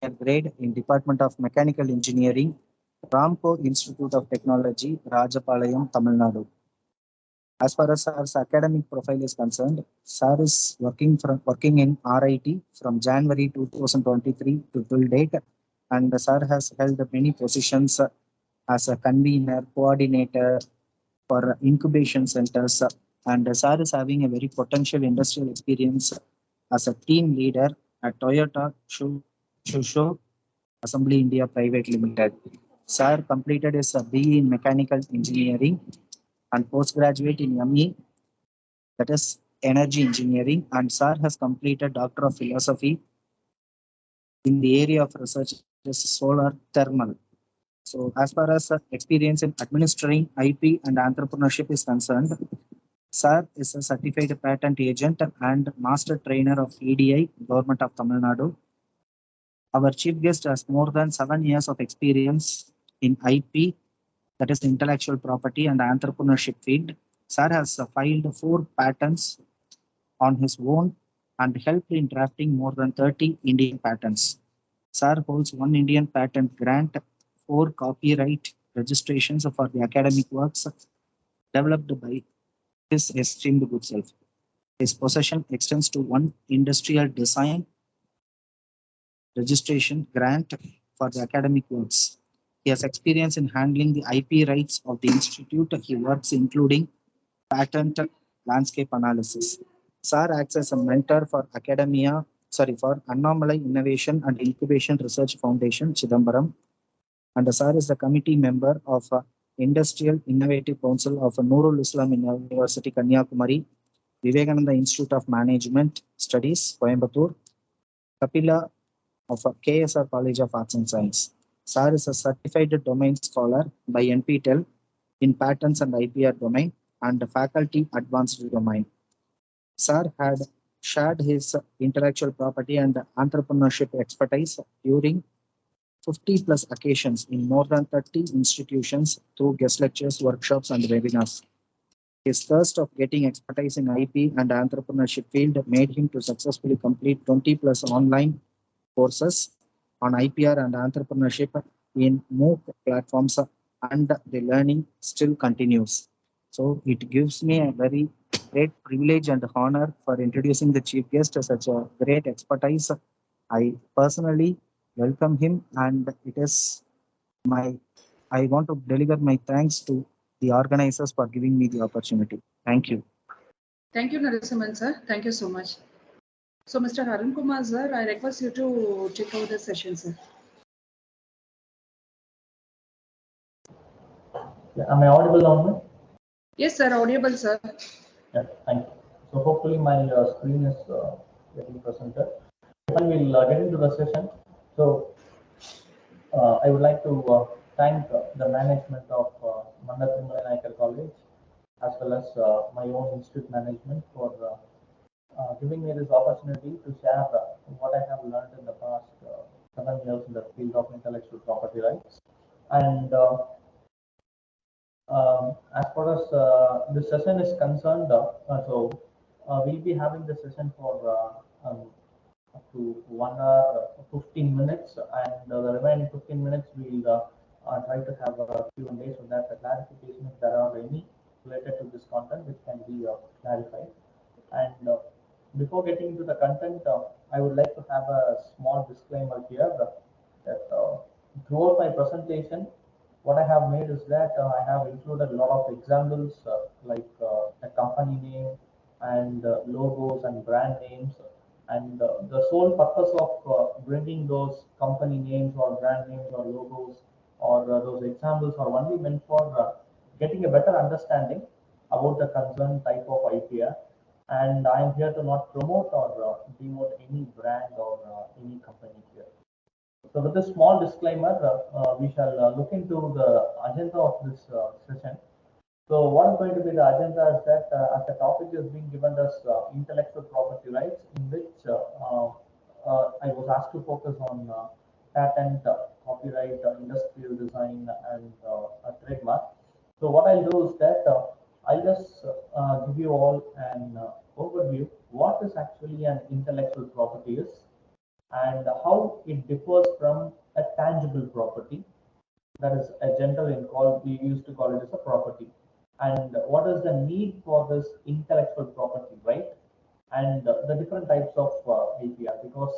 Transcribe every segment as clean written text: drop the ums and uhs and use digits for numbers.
grade in Department of Mechanical Engineering, Ramco Institute of Technology, Rajapalayam, Tamil Nadu. As far as Sir's academic profile is concerned, Sir is working in RIT from January 2023 to till date, and Sir has held many positions as a convener, coordinator for incubation centers, and Sir is having a very potential industrial experience as a team leader at Toyota Shusho Assembly India Private Limited. Sir completed his BE in Mechanical Engineering and postgraduate in ME, that is Energy Engineering, and Sir has completed Doctor of Philosophy in the area of research is solar thermal. So, as far as experience in administering IP and entrepreneurship is concerned, Sir is a certified patent agent and master trainer of EDI, Government of Tamil Nadu. Our chief guest has more than 7 years of experience in IP, that is intellectual property and entrepreneurship field. Sir has filed 4 patents on his own and helped in drafting more than 30 Indian patents. Sir holds 1 Indian patent grant, 4 copyright registrations for the academic works developed by his esteemed good self. His possession extends to 1 industrial design registration grant for the academic works. He has experience in handling the IP rights of the institute he works, including patent landscape analysis. SAR acts as a mentor for for Anomaly Innovation and Incubation Research Foundation, Chidambaram, and SAR is the committee member of Industrial Innovative Council of Nurul Islam University, Kanyakumari, Vivekananda Institute of Management Studies, Coimbatore, Kapila of KSR College of Arts and Science. SAR is a certified domain scholar by NPTEL in patents and IPR domain and faculty advanced domain. SAR had shared his intellectual property and entrepreneurship expertise during 50 plus occasions in more than 30 institutions through guest lectures, workshops, and webinars. His thirst of getting expertise in IP and entrepreneurship field made him to successfully complete 20 plus online courses on IPR and entrepreneurship in MOOC platforms, and the learning still continues. So it gives me a very great privilege and honor for introducing the chief guest as such a great expertise. I personally welcome him, and it is my I want to deliver my thanks to the organizers for giving me the opportunity. Thank you. Thank you, Narasimhan sir. Thank you so much. So, Mr. Arun Kumar sir, I request you to take over the session, sir. Yeah, am I audible now? Yes, sir, audible, sir. Yeah, thank you. So hopefully my screen is getting presented. And we'll get into the session. So I would like to thank the management of Manna Thirumala Nayakar College as well as my own institute management for giving me this opportunity to share what I have learned in the past 7 years in the field of intellectual property rights. And as far as this session is concerned, we'll be having the session for up to 1 hour 15 minutes, and the remaining 15 minutes we'll try to have a Q&A so that the clarification, if there are any related to this content, which can be clarified. And before getting into the content, I would like to have a small disclaimer here that throughout my presentation, what I have made is that I have included a lot of examples like a company name and logos and brand names. And the sole purpose of bringing those company names or brand names or logos or those examples are only meant for getting a better understanding about the concerned type of IPR. And I am here to not promote or demote any brand or any company here. So with this small disclaimer, we shall look into the agenda of this session. So what is going to be the agenda is that as the topic is being given as intellectual property rights, in which I was asked to focus on patent, copyright, industrial design, and a trademark. So what I'll do is that I'll just give you all an overview what is actually an intellectual property is, and how it differs from a tangible property, that is a general in call we used to call it as a property, and what is the need for this intellectual property, right? And the different types of APR, because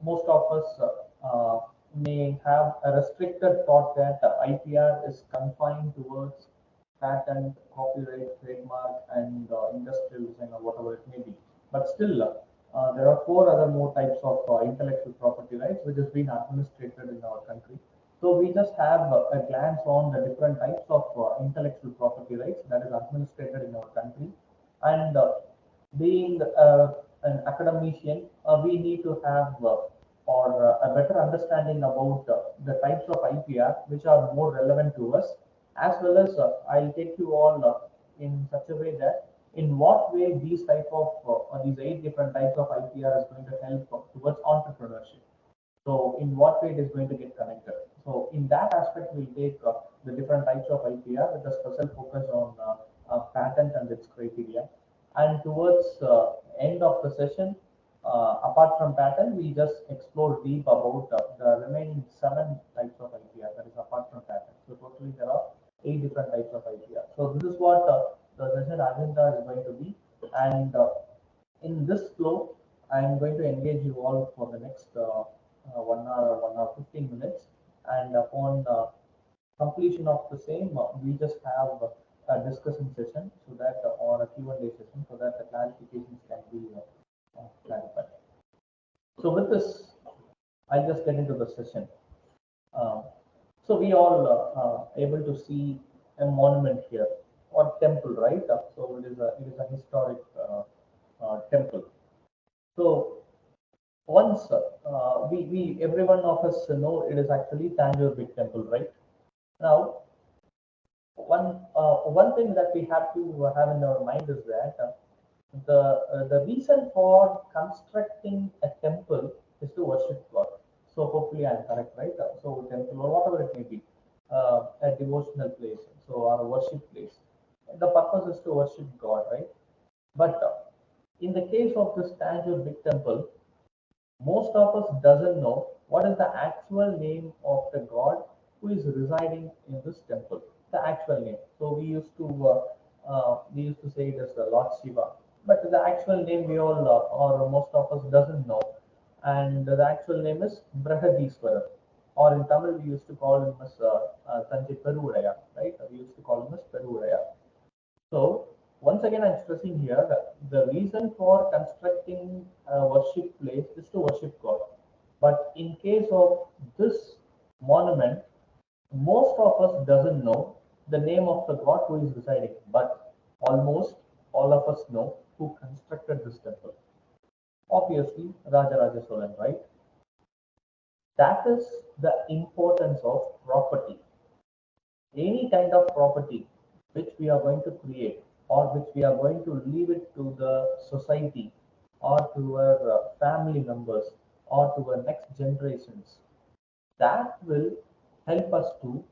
most of us may have a restricted thought that IPR is confined towards patent, copyright, trademark, and industrial design or whatever it may be. But still, there are four other more types of intellectual property rights which has been administrated in our country. So we just have a glance on the different types of intellectual property rights that is administrated in our country. And being an academician, we need to have or a better understanding about the types of IPR which are more relevant to us, as well as I'll take you all in such a way that in what way these type of these 8 different types of IPR is going to help towards entrepreneurship. So in what way it is going to get connected. So in that aspect, we'll take the different types of IPR with a special focus on patent and its criteria. And towards end of the session, apart from patent, we just explore deep about the remaining 7 types of IPR, that is apart from patent. So totally there are 8 different types of IPR. So this is what the session agenda is going to be. And in this flow, I am going to engage you all for the next 1 hour, 15 minutes. And upon completion of the same, we just have a discussion session so that, or a Q&A session so that the clarifications can be clarified. So with this, I'll just get into the session. So we all able to see a monument here or temple, right? So it is a historic temple. So once we every one of us know it is actually Tanjore Big Temple, right? Now, one thing that we have to have in our mind is that the reason for constructing a temple is to worship God. So hopefully I'm correct, right? So temple or whatever it may be, a devotional place, so our worship place. The purpose is to worship God, right? But in the case of this Tanjore Big Temple, most of us doesn't know what is the actual name of the god who is residing in this temple. The actual name. So we used to say it as the Lord Shiva, but the actual name we all or most of us doesn't know, and the actual name is Brahadiswarar, or in Tamil we used to call him as Tanje Peruraya, right? We used to call him as Peruraya. So once again, I'm stressing here that the reason for constructing a worship place is to worship God. But in case of this monument, most of us doesn't know the name of the God who is residing, but almost all of us know who constructed this temple. Obviously, Rajaraja Cholan, right? That is the importance of property. Any kind of property which we are going to create or which we are going to leave it to the society or to our family members or to our next generations, that will help us to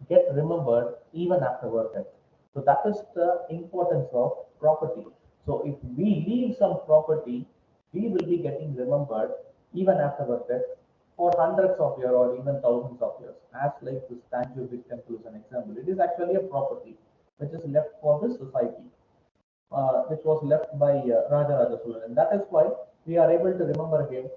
get remembered even after our death. So that is the importance of property. So if we leave some property, we will be getting remembered even after our death for hundreds of years or even thousands of years. As like this Tanjore Big Temple is an example. It is actually a property which is left for the society, which was left by Rajaraja Cholan, and that is why we are able to remember him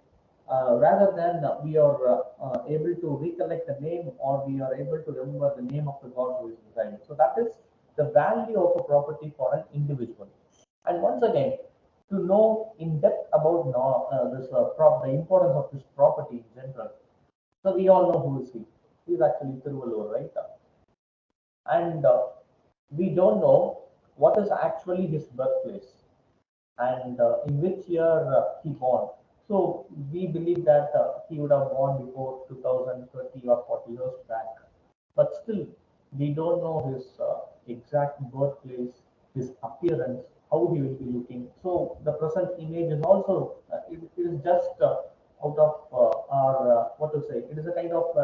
rather than we are able to recollect the name or we are able to remember the name of the god who is residing. So that is the value of a property for an individual. And once again, to know in depth about the importance of this property in general. So we all know who is he. He is actually Tiruvallur, right? And we don't know what is actually his birthplace and in which year he born. So we believe that he would have born before 2030 or 40 years back. But still, we don't know his exact birthplace, his appearance, how he will be looking. So the present image is also, it is just out of our, what to say, it is a kind of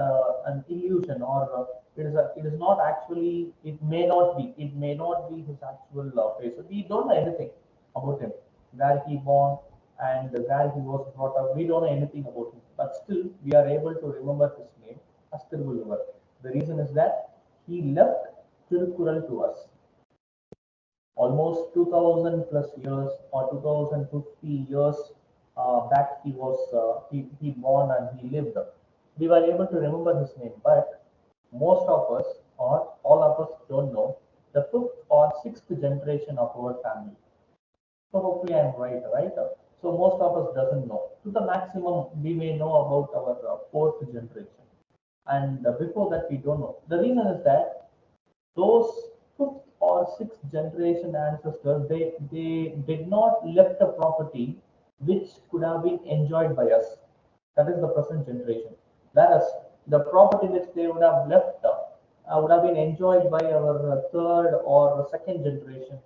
an illusion or it is not actually, it may not be his actual face. So we don't know anything about him, where he born and where he was brought up. We don't know anything about him. but still we are able to remember his name as Tiruvulluvar. The reason is that he left Tirukural to us. Almost 2000 plus years or 2050 years back, he born and he lived. We were able to remember his name, but most of us or all of us don't know the fifth or sixth generation of our family. So hopefully I'm right? So most of us doesn't know. To the maximum, we may know about our fourth generation, and before that we don't know. The reason is that those fifth or sixth generation ancestors, they did not left a property which could have been enjoyed by us. That is the present generation. Whereas the property which they would have left would have been enjoyed by our third or second generation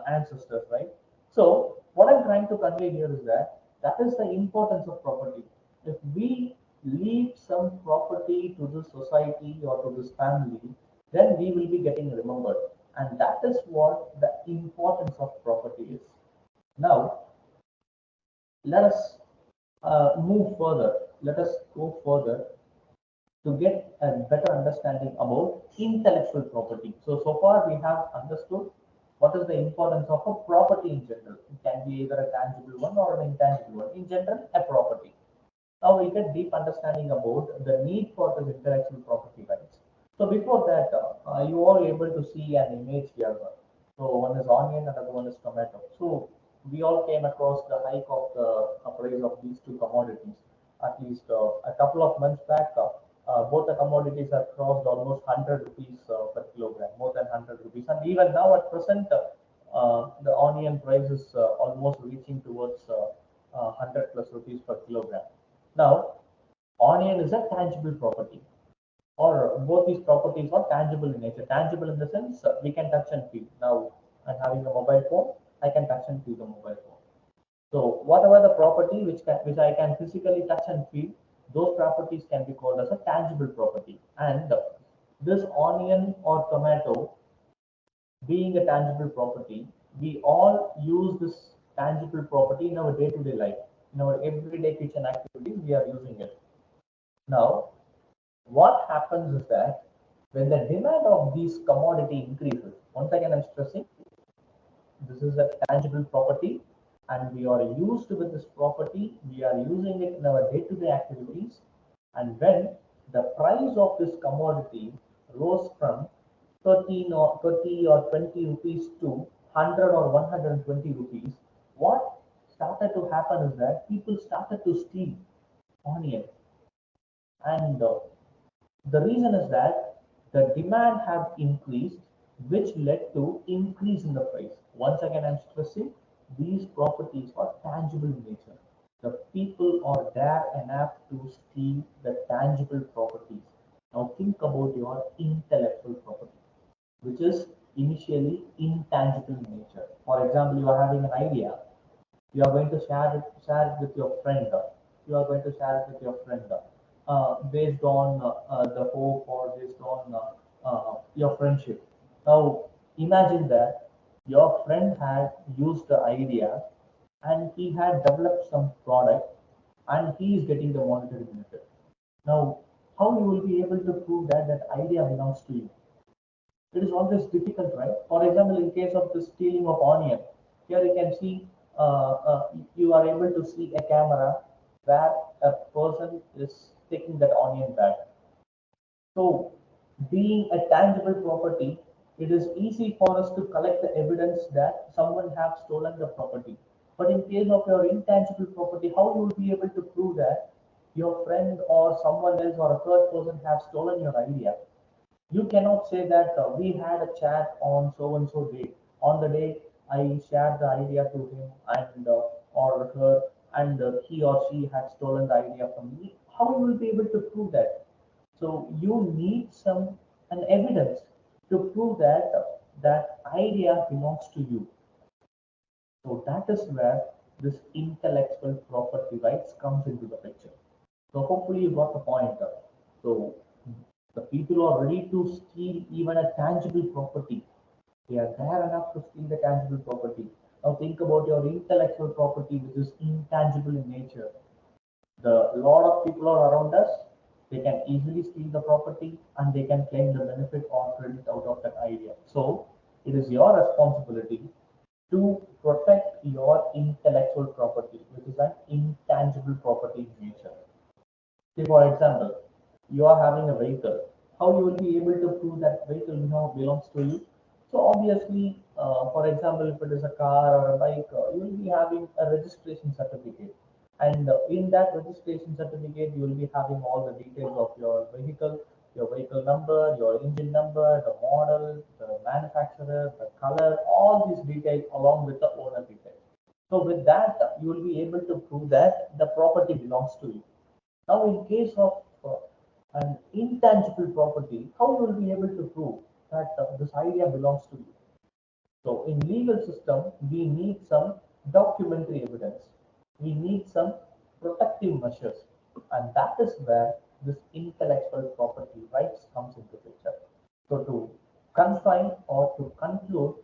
ancestors, right? So what I'm trying to convey here is that that is the importance of property. If we leave some property to this society or to this family, then we will be getting remembered. And that is what the importance of property is. Now, let us move further. Let us go further to get a better understanding about intellectual property. So far we have understood what is the importance of a property in general. It can be either a tangible one or an intangible one. In general, a property. Now we get deep understanding about the need for this intellectual property rights. So before that, you all able to see an image here. So one is onion, another one is tomato. So we all came across the hike of the price of these two commodities. At least a couple of months back, both the commodities have crossed almost 100 rupees per kilogram, more than 100 rupees. And even now at present, the onion price is almost reaching towards 100 plus rupees per kilogram. Now, onion is a tangible property, or both these properties are tangible in nature. Tangible in the sense we can touch and feel. Now, I'm having a mobile phone, I can touch and feel the mobile phone. So, whatever the property which I can physically touch and feel, those properties can be called as a tangible property. And this onion or tomato being a tangible property, we all use this tangible property in our day-to-day life. In our everyday kitchen activities, we are using it. Now, what happens is that when the demand of these commodity increases, once again I'm stressing, this is a tangible property and we are used with this property, we are using it in our day-to-day activities, and when the price of this commodity rose from 13 or 30 or 20 rupees to 100 or 120 rupees, what started to happen is that people started to steal onion. And the reason is that the demand have increased, which led to increase in the price. Once again, I'm stressing these properties are tangible in nature. The people are there enough to steal the tangible properties. Now think about your intellectual property, which is initially intangible in nature. For example, you are having an idea, you are going to share it with your friend. You are going to share it with your friend based on the hope or based on your friendship. Now, imagine that your friend had used the idea and he had developed some product and he is getting the monetary benefit. Now, how you will be able to prove that that idea belongs to you? It is always difficult, right? For example, in case of the stealing of onion, here you can see you are able to see a camera where a person is taking that onion bag. So, being a tangible property, it is easy for us to collect the evidence that someone have stolen the property. But in case of your intangible property, how you will be able to prove that your friend or someone else or a third person have stolen your idea? You cannot say that we had a chat on so and so day. On the day I shared the idea to him and or her, and he or she had stolen the idea from me. How you will be able to prove that? So you need some an evidence to prove that that idea belongs to you. So that is where this intellectual property rights comes into the picture. So hopefully you got the point. So the people are ready to steal even a tangible property. They are there enough to steal the tangible property. Now think about your intellectual property, which is intangible in nature. The lot of people are around us, they can easily steal the property and they can claim the benefit or credit out of that idea. So it is your responsibility to protect your intellectual property, which is an intangible property in nature. Say for example, you are having a vehicle. How you will be able to prove that vehicle belongs to you? So obviously, for example, if it is a car or a bike, you will be having a registration certificate, and in that registration certificate, you will be having all the details of your vehicle number, your engine number, the model, the manufacturer, the color, all these details along with the owner details. So with that, you will be able to prove that the property belongs to you. Now, in case of an intangible property, how you will be able to prove that this idea belongs to you? So, in legal system, we need some documentary evidence. We need some protective measures, and that is where this intellectual property rights comes into picture. So, to confine or to conclude,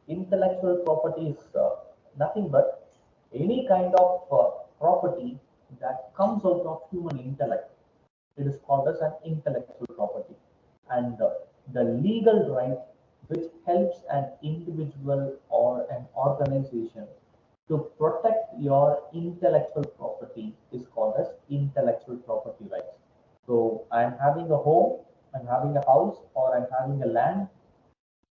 intellectual property is nothing but any kind of property that comes out of human intellect. It is called as an intellectual property, and the legal right which helps an individual or an organization to protect your intellectual property is called as intellectual property rights. So I'm having a home, I'm having a house, or I'm having a land.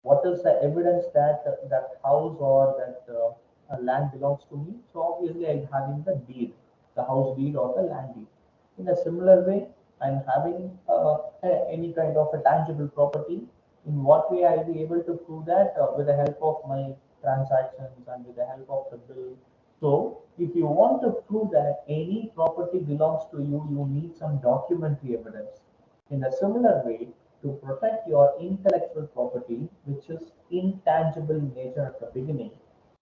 What is the evidence that that house or that land belongs to me? So obviously I'm having the deed, the house deed or the land deed. In a similar way, I'm having any kind of a tangible property. In what way I'll be able to prove that? With the help of my transactions and with the help of the bill. So if you want to prove that any property belongs to you, you need some documentary evidence. In a similar way, to protect your intellectual property, which is intangible in nature at the beginning,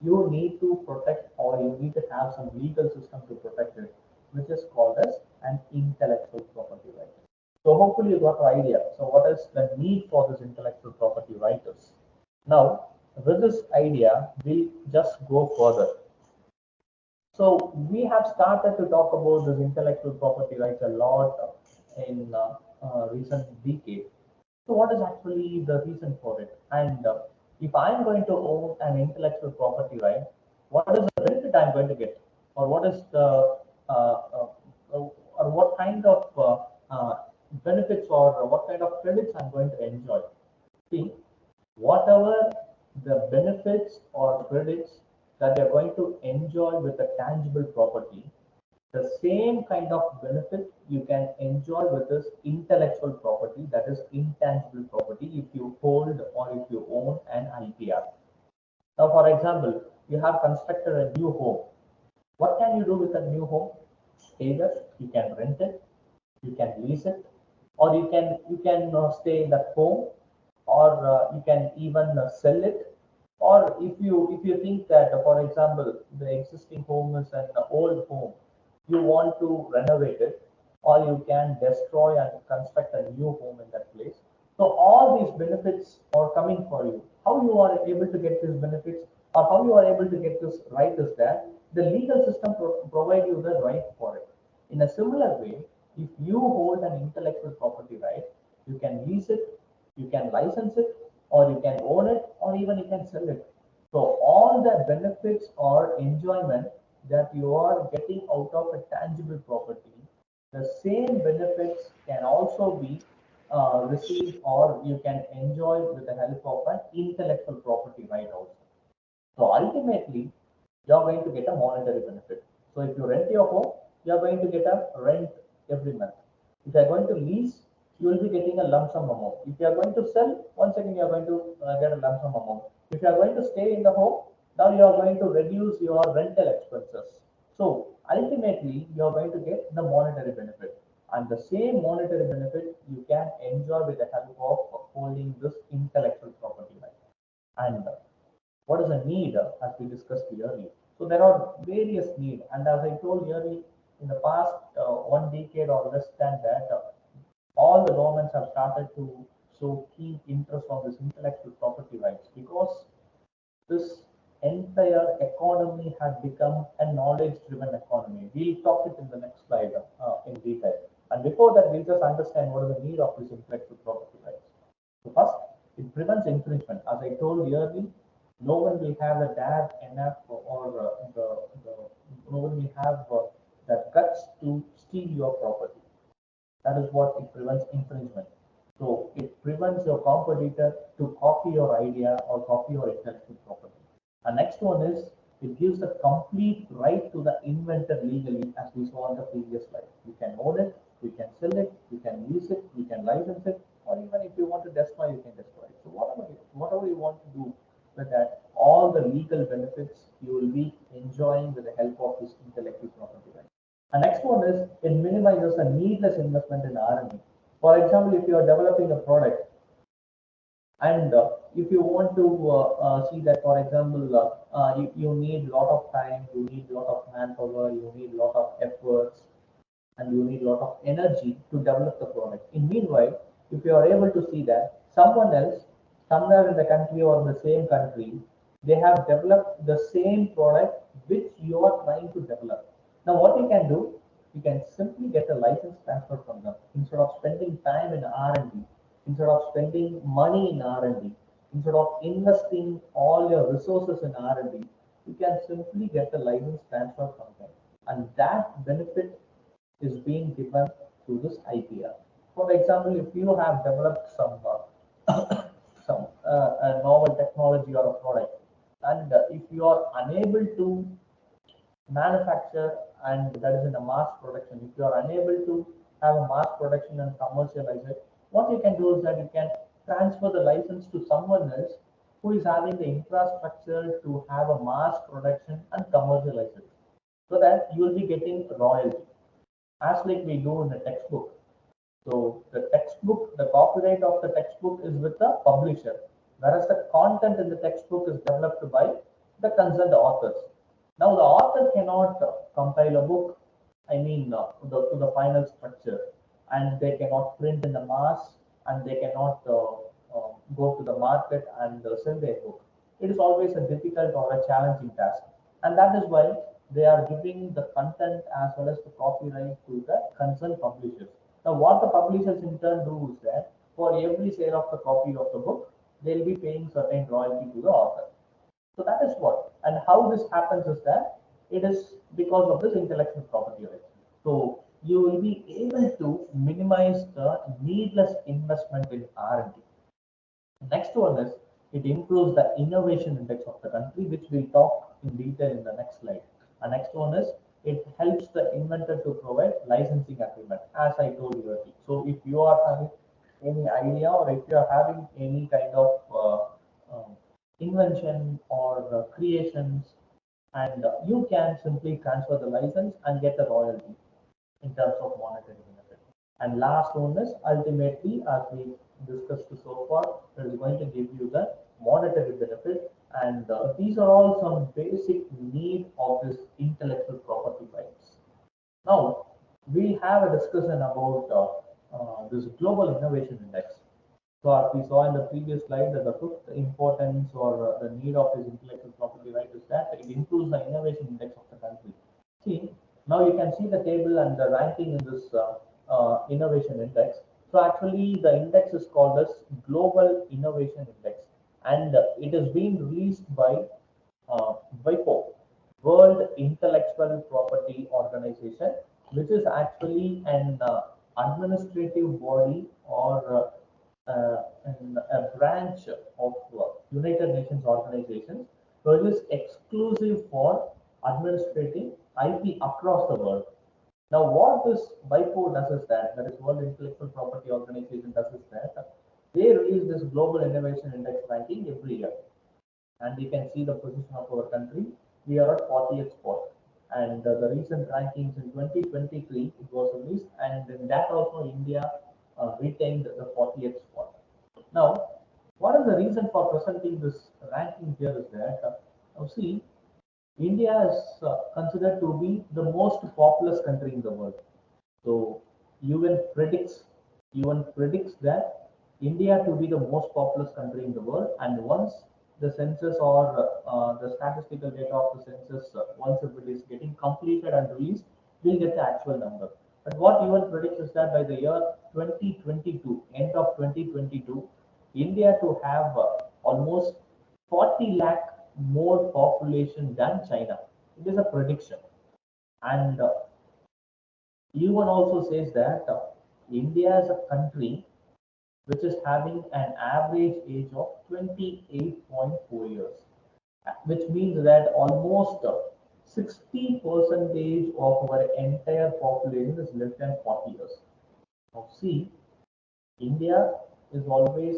you need to protect or you need to have some legal system to protect it, which is called as an intellectual property right. So hopefully you got an idea. So what is the need for this intellectual property right is? Now, with this idea, we'll just go further. So we have started to talk about this intellectual property rights a lot in recent decade. So what is actually the reason for it? And if I'm going to own an intellectual property right, what is the benefit I'm going to get, or what is the or what kind of benefits or what kind of credits I'm going to enjoy? See, whatever the benefits or credits that you're going to enjoy with a tangible property, the same kind of benefit you can enjoy with this intellectual property, that is intangible property, if you hold or if you own an IPR. Now, for example, you have constructed a new home. What can you do with a new home? Either you can rent it, you can lease it, or you can stay in that home, or you can even sell it. Or if you think that, for example, the existing home is an old home, you want to renovate it, or you can destroy and construct a new home in that place. So all these benefits are coming for you. How you are able to get these benefits, or how you are able to get this right, is that the legal system provide you the right for it. In a similar way, if you hold an intellectual property right, you can lease it, you can license it, or you can own it, or even you can sell it. So all the benefits or enjoyment that you are getting out of a tangible property, the same benefits can also be received or you can enjoy with the help of an intellectual property right also. So ultimately, you're going to get a monetary benefit. So if you rent your home, you're going to get a rent every month. If you're going to lease, you will be getting a lump sum amount. If you are going to sell, once again you are going to get a lump sum amount. If you are going to stay in the home, now you are going to reduce your rental expenses. So ultimately, you are going to get the monetary benefit. And the same monetary benefit you can enjoy with the help of holding this intellectual property right. And what is a need, as we discussed earlier? So there are various needs, and as I told earlier, in the past 1 decade or less than that, all the governments have started to show keen interest on this intellectual property rights, because this entire economy has become a knowledge driven economy. We'll talk it in the next slide before that, we'll just understand what is the need of this intellectual property rights. So first, it prevents infringement. As I told earlier, no one will have the dare enough or no one will have the guts to steal your property. That is what it prevents infringement. So it prevents your competitor to copy your idea or copy your intellectual property. The next one is it gives a complete right to the inventor legally, as we saw on the previous slide. You can own it, you can sell it, you can use it, you can license it, or even if you want to destroy, you can destroy it. So whatever you want to do with that, all the legal benefits you will be enjoying with the help of this intellectual property right. The next one is it minimizes the needless investment in R&D. For example, if you are developing a product and if you want to see that, for example, you need a lot of time, you need a lot of manpower, you need a lot of efforts, and you need a lot of energy to develop the product. In meanwhile, if you are able to see that someone else, somewhere in the country or in the same country, they have developed the same product which you are trying to develop. Now, what you can do, you can simply get a license transfer from them instead of spending time in R&D, instead of spending money in R&D, instead of investing all your resources in R&D. You can simply get a license transfer from them, and that benefit is being given through this IPR. For example, if you have developed some a novel technology or a product, and if you are unable to manufacture and that is in a mass production, if you are unable to have a mass production and commercialize it, what you can do is that you can transfer the license to someone else who is having the infrastructure to have a mass production and commercialize it, so that you will be getting royalty, as like we do in the textbook. So the textbook, the copyright of the textbook is with the publisher, whereas the content in the textbook is developed by the concerned authors. Now the author cannot compile a book, I mean to the final structure, and they cannot print in the mass, and they cannot go to the market and sell their book. It is always a difficult or a challenging task, and that is why they are giving the content as well as the copyright to the concerned publishers. Now, what the publishers in turn do is that for every sale of the copy of the book, they'll be paying certain royalty to the author. So that is what, and how this happens is that it is because of this intellectual property right. So you will be able to minimize the needless investment in R&D. Next one is it improves the innovation index of the country, which we'll talk in detail in the next slide. The next one is it helps the inventor to provide licensing agreement, as I told you earlier. So if you are having any idea or if you are having any kind of invention or creations, and you can simply transfer the license and get a royalty in terms of monetary benefit. And last one is ultimately, as we discussed so far, it is going to give you the monetary benefit, and these are all some basic need of this intellectual property rights. Now we have a discussion about this global innovation index. So as we saw in the previous slide, that the fifth importance or the need of this intellectual property right is that it improves the innovation index of the country. See, now you can see the table and the ranking in this innovation index. So actually the index is called as Global Innovation Index, and it is being released by WIPO, World Intellectual Property Organization, which is actually an administrative body or a branch of United Nations organizations, so it is exclusive for administrating IP across the world. Now, what this WIPO does is that is World Intellectual Property Organization does is that they release this Global Innovation Index ranking every year, and you can see the position of our country. We are at 40th spot, and the recent rankings in 2023 it was released, and in that also India retained the 40th spot. Now, what is the reason for presenting this ranking here is that now see, India is considered to be the most populous country in the world. So UN predicts that India to be the most populous country in the world, and once the census or the statistical data of the census, once it is getting completed and released, we'll get the actual number. But what even predicts is that by the year 2022, end of 2022, India to have almost 40 lakh more population than China. It is a prediction. And even also says that India is a country which is having an average age of 28.4 years, which means that almost 60 percentage of our entire population is less than 40 years. Now, see, India is always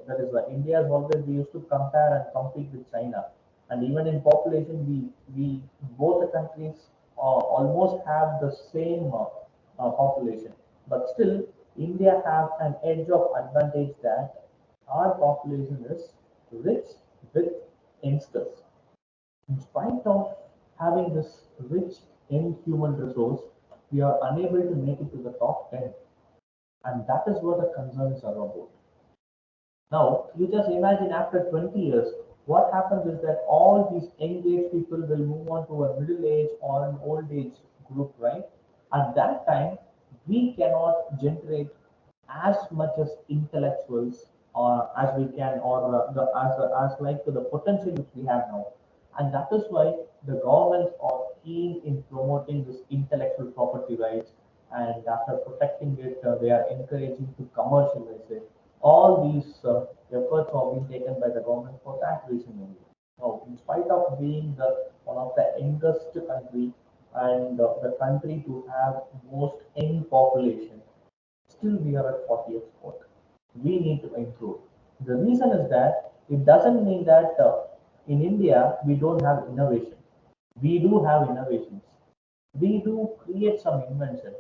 that is India is always we used to compare and compete with China, and even in population we both the countries almost have the same population, but still India have an edge of advantage that our population is rich with youngsters. In spite of having this rich in human resource, we are unable to make it to the top 10, and that is what the concerns are about. Now, you just imagine after 20 years, what happens is that all these engaged people will move on to a middle age or an old age group, right? At that time, we cannot generate as much as intellectuals or as we can, or as like to the potential which we have now. And that is why the governments are keen in promoting this intellectual property rights, and after protecting it, they are encouraging to commercialize it. All these efforts are being taken by the government for that reason only. Now, in spite of being the one of the youngest country and the country to have most young population, still we are at 40th spot. We need to improve. The reason is that it doesn't mean that in India we don't have innovation. We do have innovations. We do create some inventions.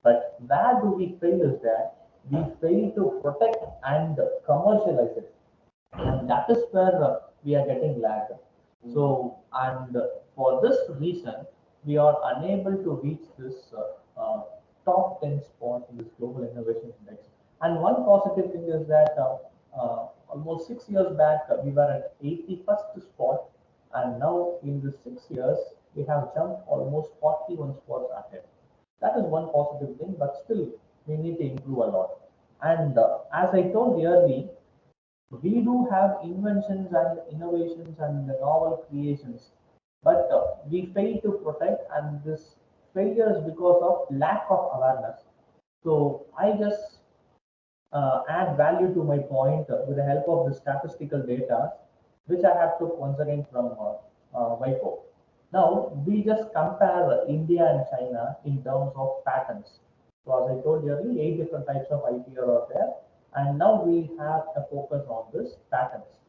But where do we fail is that we fail to protect and commercialize it. And that is where we are getting lagged. So, and for this reason, we are unable to reach this top 10 spot in this global innovation index. And one positive thing is that almost 6 years back, we were at 81st spot, and now in the 6 years, we have jumped almost 41 spots ahead. That is one positive thing, but still, we need to improve a lot. And as I told earlier, we do have inventions and innovations and novel creations, but we fail to protect, and this failure is because of lack of awareness. So I just add value to my point with the help of the statistical data, which I have took once again from WIPO. Now we just compare India and China in terms of patents. So as I told you earlier, 8 different types of IPR are there, and now we have a focus on this patents.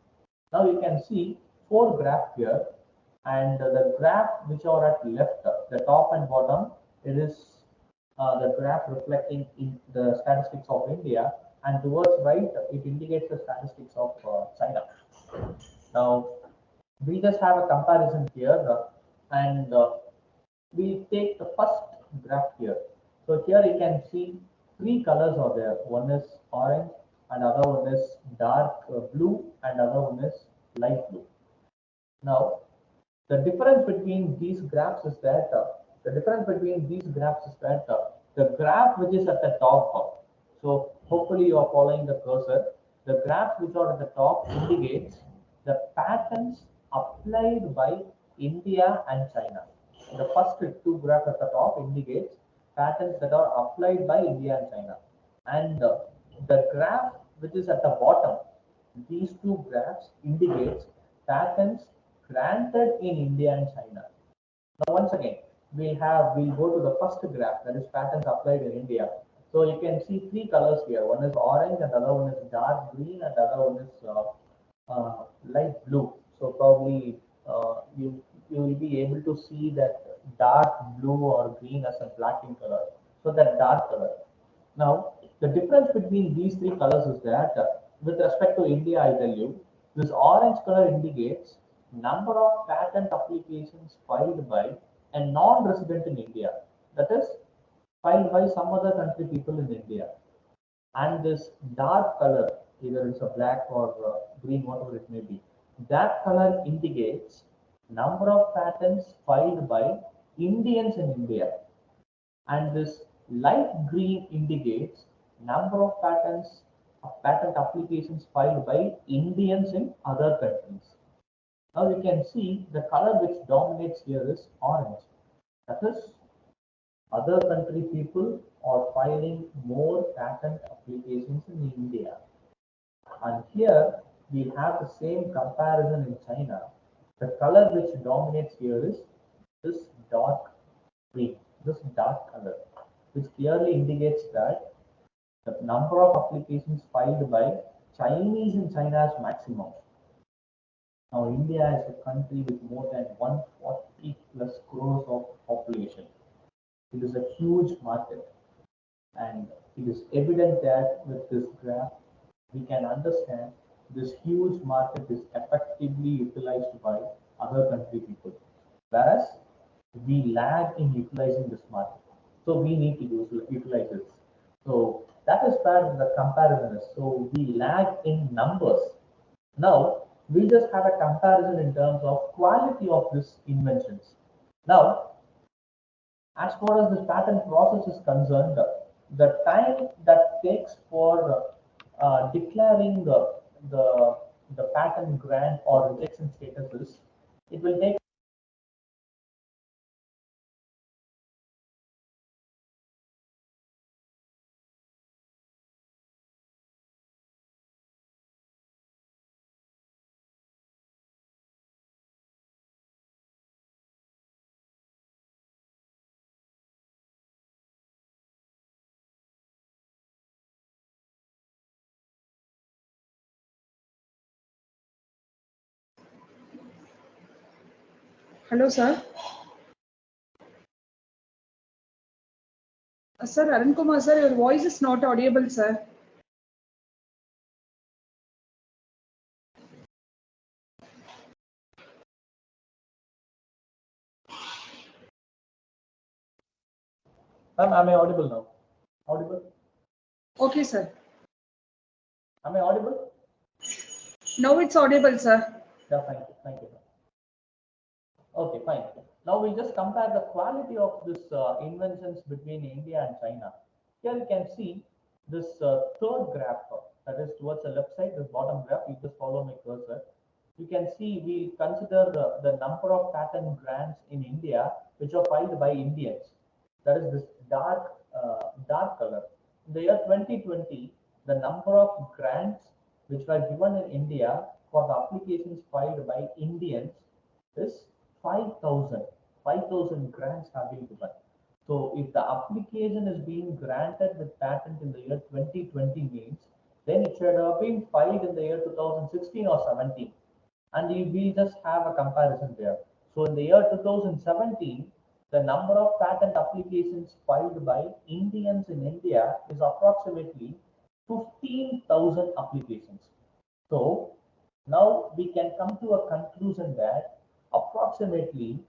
Now you can see 4 graphs here, and the graph which are at left, the top and bottom, it is the graph reflecting in the statistics of India, and towards right, it indicates the statistics of China. Now, we just have a comparison here, and we take the first graph here. So here you can see 3 colors are there. One is orange, and other one is dark blue, and other one is light blue. Now, the difference between these graphs is that the graph which is at the top. So hopefully you are following the cursor. The graphs which are at the top indicates the patents applied by India and China. The first 2 graphs at the top indicates patents that are applied by India and China, and the graph which is at the bottom, these 2 graphs indicates patents granted in India and China. Now, once again, we'll go to the first graph, that is patents applied in India. So you can see 3 colors here. One is orange, and the other one is dark green, and the other one is light blue. So probably you will be able to see that dark blue or green as a black in color. So that dark color. Now the difference between these 3 colors is that with respect to India, I tell you, this orange color indicates number of patent applications filed by a non-resident in India. That is filed by some other country people in India. And this dark color, either it's a black or green, whatever it may be, that color indicates number of patents filed by Indians in India. And this light green indicates number of patent applications filed by Indians in other countries. Now you can see the color which dominates here is orange. That is, other country people are filing more patent applications in India. And here we have the same comparison in China. The color which dominates here is this dark green, this dark color, which clearly indicates that the number of applications filed by Chinese in China is maximum. Now, India is a country with more than 140 plus crores of population. It is a huge market, and it is evident that with this graph, we can understand this huge market is effectively utilized by other country people, whereas we lag in utilizing this market. So we need to utilize it. So that is where the comparison is. So we lag in numbers. Now we just have a comparison in terms of quality of these inventions. Now, as far as this patent process is concerned, the time that takes for declaring the patent grant or rejection status is, it will take. Hello, sir. Sir, Arun Kumar, sir, your voice is not audible, sir. Ma'am, am I audible now? Audible? Okay, sir. Am I audible? Now it's audible, sir. Yeah, thank you. Thank you. Okay, fine. Now we just compare the quality of this inventions between India and China. Here you can see this third graph, that is towards the left side, this bottom graph. You just follow my cursor. You can see we consider the number of patent grants in India which are filed by Indians. That is this dark color. In the year 2020, the number of grants which were given in India for the applications filed by Indians is 5,000. 5,000 grants have been given. So if the application is being granted with patent in the year 2020 means, then it should have been filed in the year 2016 or 17. And we just have a comparison there. So in the year 2017, the number of patent applications filed by Indians in India is approximately 15,000 applications. So now we can come to a conclusion that approximately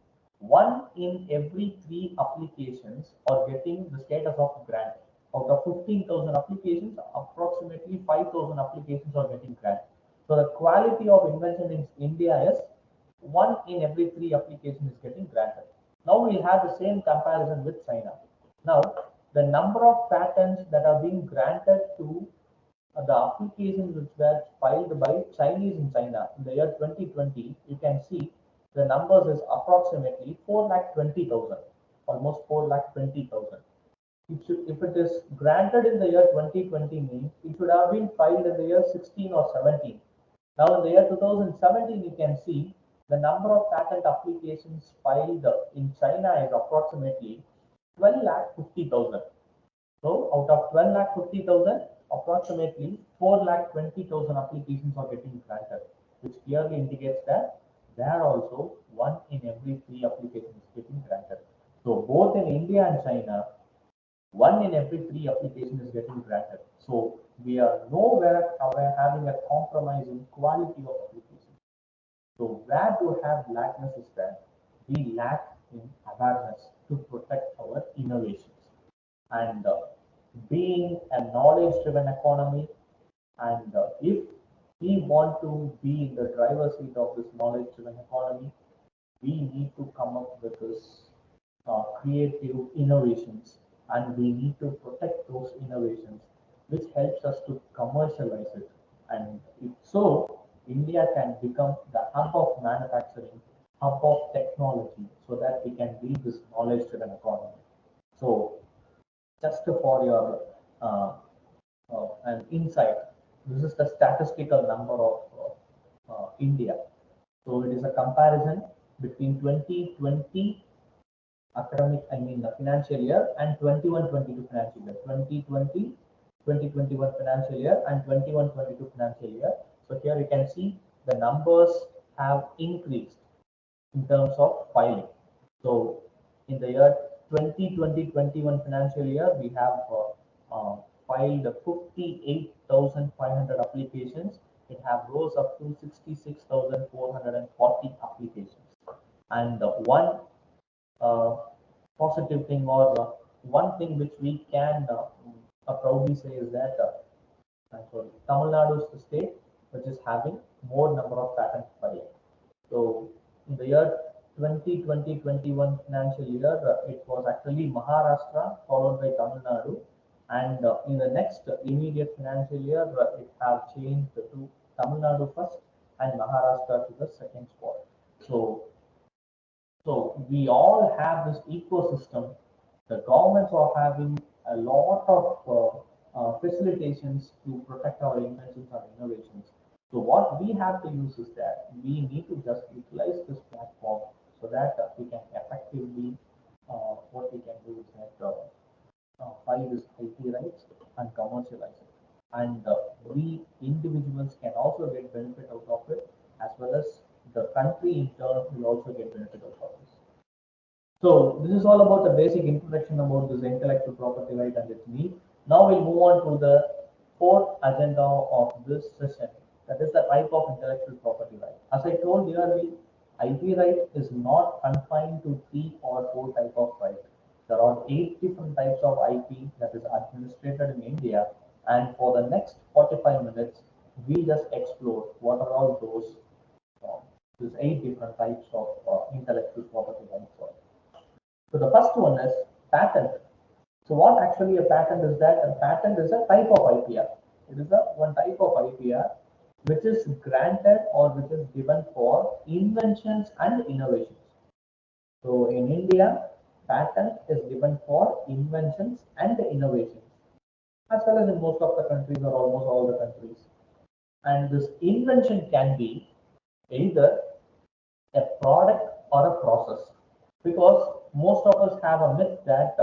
1 in every 3 applications are getting the status of grant. Out of 15,000 applications, approximately 5,000 applications are getting grant. So the quality of invention in India is 1 in every 3 applications is getting granted. Now we have the same comparison with China. Now the number of patents that are being granted to the applications which were filed by Chinese in China in the year 2020, you can see the numbers is approximately 4,20,000, almost 4,20,000. If it is granted in the year 2020 means it should have been filed in the year 16 or 17. Now in the year 2017, you can see the number of patent applications filed in China is approximately 12,50,000. So out of 12,50,000, approximately 4,20,000 applications are getting granted, which clearly indicates that there also 1 in every 3 applications is getting granted. So both in India and China, 1 in every 3 applications is getting granted. So we are nowhere having a compromise in quality of applications. So where to have lackness is that we lack in awareness to protect our innovations. And being a knowledge-driven economy, and if we want to be in the driver's seat of this knowledge-driven economy, we need to come up with this creative innovations and we need to protect those innovations, which helps us to commercialize it. And if so, India can become the hub of manufacturing, hub of technology, so that we can build this knowledge-driven economy. So, just for your an insight, this is the statistical number of India. So it is a comparison between 2020 academic, I mean the financial year, and 21-22 financial year. 2020-2021 financial year and 21-22 financial year. So here you can see the numbers have increased in terms of filing. So in the year 2020-21 financial year, we have filed 58,500 applications. It have rose up to 66,440 applications. And one positive thing, or one thing which we can proudly say, is that Tamil Nadu is the state which is having more number of patent filing. So in the year 2020-21 financial year, it was actually Maharashtra followed by Tamil Nadu, and in the next immediate financial year, it have changed to Tamil Nadu first and Maharashtra to the second spot. So we all have this ecosystem. The governments are having a lot of facilitations to protect our inventions and innovations. So what we have to use is that we need to just utilize this platform so that we can effectively, what we can do is that file this IP rights and commercialize it. And we individuals can also get benefit out of it, as well as the country in turn will also get benefit out of this. So this is all about the basic introduction about this intellectual property right and its need. Now we'll move on to the fourth agenda of this session, that is the type of intellectual property right. As I told you earlier, IP right is not confined to 3 or 4 type of right. There are 8 different types of IP that is administered in India, and for the next 45 minutes, we just explore what are all those these 8 different types of intellectual property rights. So the first one is patent. So what actually a patent is that? A patent is a type of IPR. It is one type of IPR which is granted or which is given for inventions and innovations. So in India, patent is given for inventions and innovations, as well as in most of the countries or almost all the countries. And this invention can be either a product or a process, because most of us have a myth that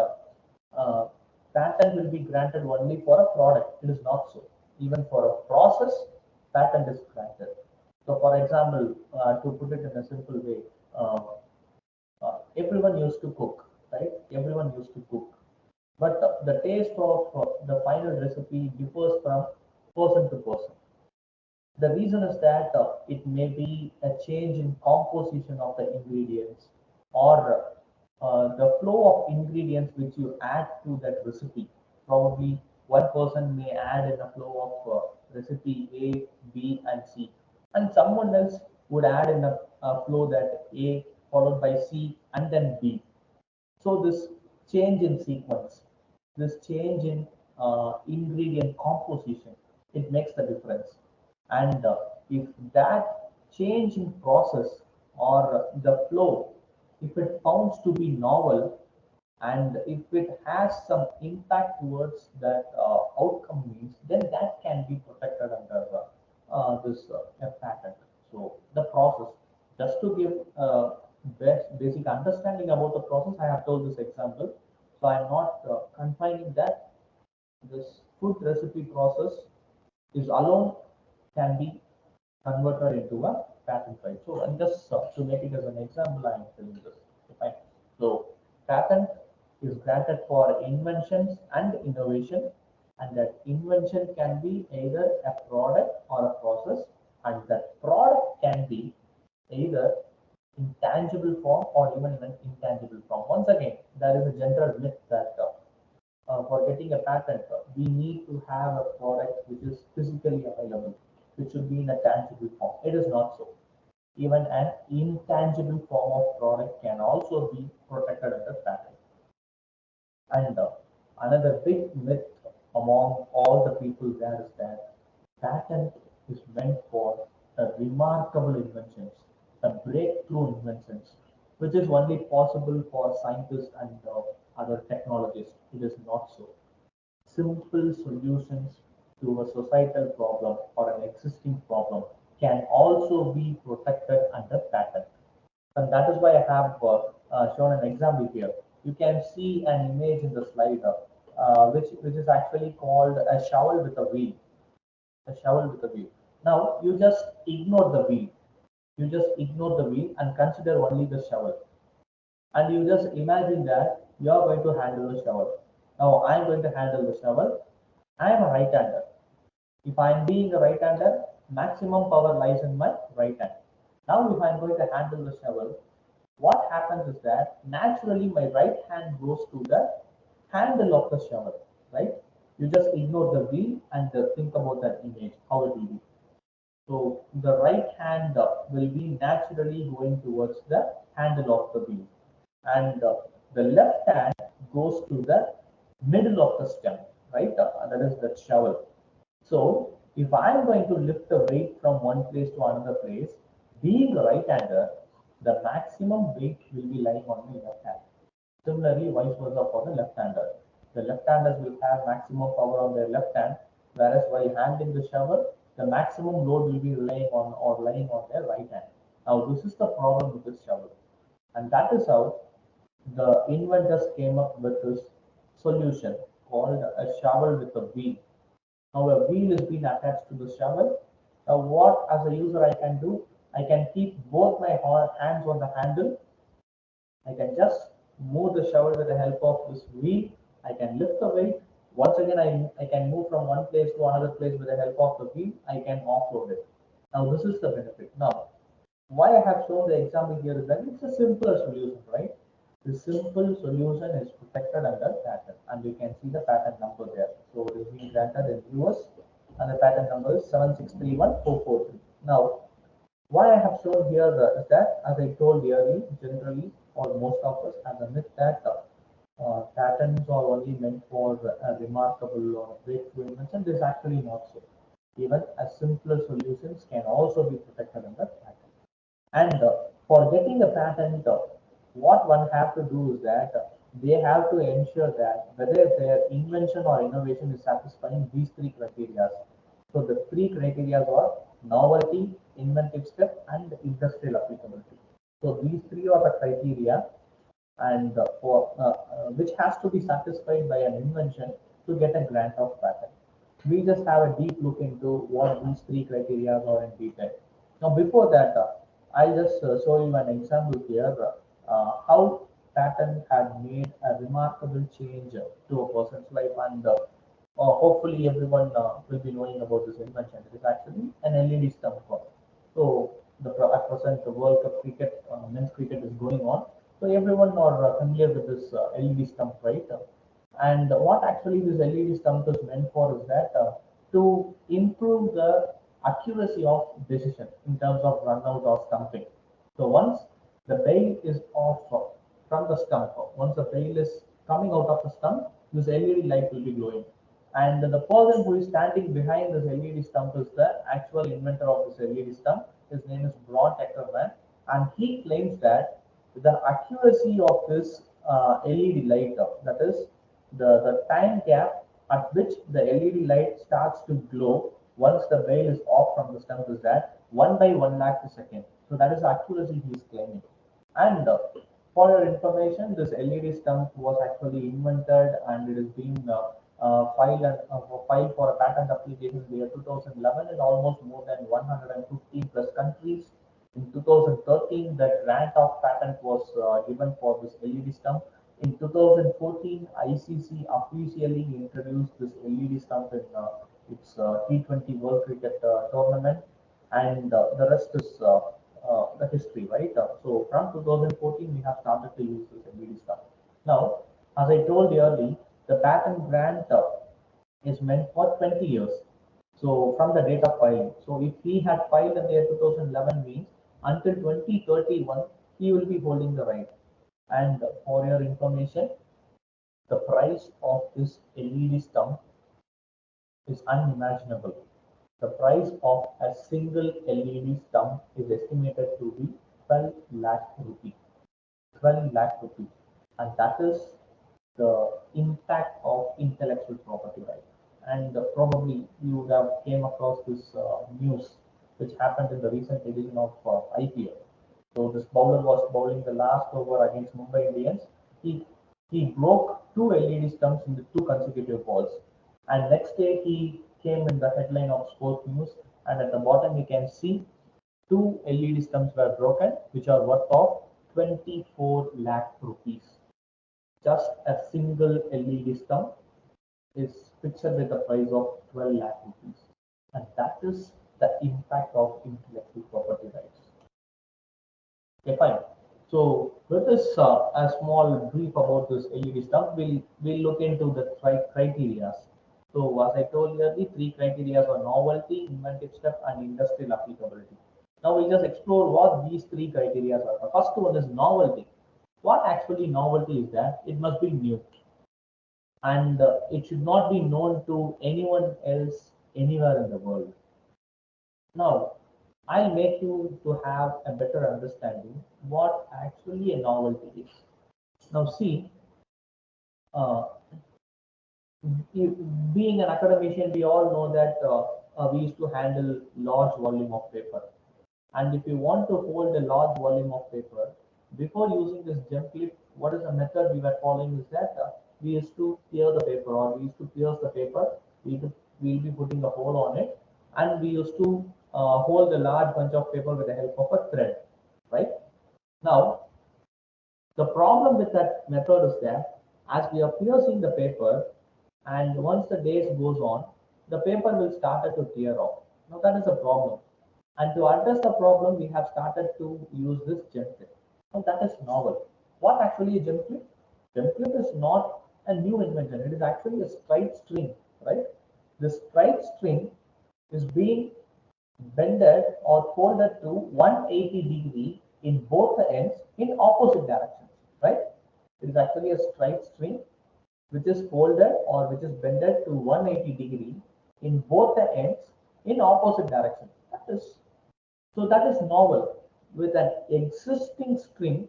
patent will be granted only for a product. It is not so. Even for a process, patent is granted. So for example, to put it in a simple way, everyone used to cook, right? Everyone used to cook, but the taste of the final recipe differs from person to person. The reason is that it may be a change in composition of the ingredients, or the flow of ingredients which you add to that recipe. Probably one person may add in a flow of recipe A, B, and C, and someone else would add in a flow that A followed by C and then B. So this change in sequence, this change in ingredient composition, it makes the difference. And if that change in process or the flow, if it founds to be novel, and if it has some impact towards that outcome means, then that can be protected under this patent. So the process, just to give basic understanding about the process, I have told this example. So I'm not confining that. This food recipe process is alone can be converted into a patent right. So and just to make it as an example, I am telling this. Okay. So patent is granted for inventions and innovation, and that invention can be either a product or a process, and that product can be either in tangible form or even in an intangible form. Once again, there is a general myth that for getting a patent, we need to have a product which is physically available, which should be in a tangible form. It is not so. Even an intangible form of product can also be protected under patent. And Another big myth among all the people there is that patent is meant for a remarkable inventions, a breakthrough inventions, which is only possible for scientists and other technologists. It is not so. Simple solutions to a societal problem or an existing problem can also be protected under patent. And that is why I have shown an example here. You can see an image in the slide, which is actually called a shovel with a wheel. A shovel with a wheel. Now you just ignore the wheel. You just ignore the wheel and consider only the shovel. And you just imagine that you are going to handle the shovel. Now I am going to handle the shovel. I am a right-hander. If I am being a right-hander, maximum power lies in my right hand. Now, if I am going to handle the shovel, what happens is that naturally my right hand goes to the handle of the shovel, right? You just ignore the wheel and think about that image, how it will be. So the right hand will be naturally going towards the handle of the wheel, and the left hand goes to the middle of the stem, right? That is the shovel. So if I am going to lift the weight from one place to another place, being a right-hander, the maximum weight will be lying on my left hand. Similarly, vice versa for the left-hander. The left-handers will have maximum power on their left hand, whereas while handling the shovel, the maximum load will be relying on or lying on their right hand. Now, this is the problem with this shovel, and that is how the inventors came up with this solution called a shovel with a wheel. Now a wheel is being attached to the shovel. Now what as a user I can do? I can keep both my hands on the handle. I can just move the shovel with the help of this wheel. I can lift the weight. Once again, I can move from one place to another place with the help of the wheel. I can offload it. Now this is the benefit. Now, why I have shown the example here is that it's a simpler solution, right? The simple solution is protected under patent, and you can see the patent number there. So it is being granted in US, and the patent number is 7631443. Now, why I have shown here is that, as I told earlier, generally, or most of us have the myth that patents are only meant for a remarkable or breakthrough invention. This is actually not so. Even as simpler solutions can also be protected under patent. And for getting a patent, what one have to do is that they have to ensure that whether their invention or innovation is satisfying these three criteria. So the three criteria are novelty, inventive step, and industrial applicability. So these three are the criteria, and which has to be satisfied by an invention to get a grant of patent. We just have a deep look into what these three criteria are in detail. Now, before that, I'll just show you an example here how patent had made a remarkable change to a person's life, and hopefully everyone will be knowing about this invention. It is actually an LED stump. So at present the World Cup cricket, men's cricket is going on. So everyone are familiar with this LED stump, right? And what actually this LED stump is meant for is that to improve the accuracy of decision in terms of run out or stumping. So once the bail is off from the stump, once the bail is coming out of the stump, this LED light will be glowing. And the person who is standing behind this LED stump is the actual inventor of this LED stump. His name is Braun Eckermann, and he claims that the accuracy of this LED light, that is the time gap at which the LED light starts to glow once the bail is off from the stump, is that 1 by 1 lakh per second. So that is the accuracy he is claiming. And for your information, this LED stump was actually invented, and it is being filed for a patent application in the year 2011 in almost more than 150 plus countries. In 2013, the grant of patent was given for this LED stump. In 2014, ICC officially introduced this LED stump in its T20 World Cricket Tournament, and the rest is the history, right? So from 2014, we have started to use this LED stump. Now, as I told you earlier, the patent grant is meant for 20 years. So from the date of filing. So if he had filed in the year 2011, means until 2031, he will be holding the right. And for your information, the price of this LED stump is unimaginable. The price of a single LED stump is estimated to be 12 lakh rupees. 12 lakh rupees. And that is the impact of intellectual property right. And probably you would have came across this news which happened in the recent edition of IPL. So this bowler was bowling the last over against Mumbai Indians. He broke two LED stumps in the two consecutive balls. And next day he came in the headline of Sports News, and at the bottom you can see two LED stumps were broken, which are worth of 24 lakh rupees. Just a single LED stump is fixed with a price of 12 lakh rupees. And that is the impact of intellectual property rights. Okay, fine. So with this a small brief about this LED stump, we'll look into the criteria. So as I told you, the three criteria are novelty, inventive step, and industrial applicability. Now we'll just explore what these three criteria are. The first one is novelty. What actually novelty is that? It must be new, and it should not be known to anyone else anywhere in the world. Now, I'll make you to have a better understanding what actually a novelty is. Now, see, uh, being an academician, we all know that we used to handle large volume of paper. And if you want to hold a large volume of paper, before using this gem clip, what is the method we were following is that we used to tear the paper, or we used to pierce the paper. We'll be putting a hole on it, and we used to hold a large bunch of paper with the help of a thread, right? Now, the problem with that method is that as we are piercing the paper, and once the days goes on, the paper will start to tear off. Now that is a problem. And to address the problem, we have started to use this gem clip. Now that is novel. What actually is gem clip? Gem clip is not a new invention. It is actually a straight string, right? This straight string is being bended or folded to 180 degree in both the ends in opposite directions, right? It is actually a straight string which is folded or which is bended to 180 degree in both the ends in opposite direction. That is novel. With an existing string,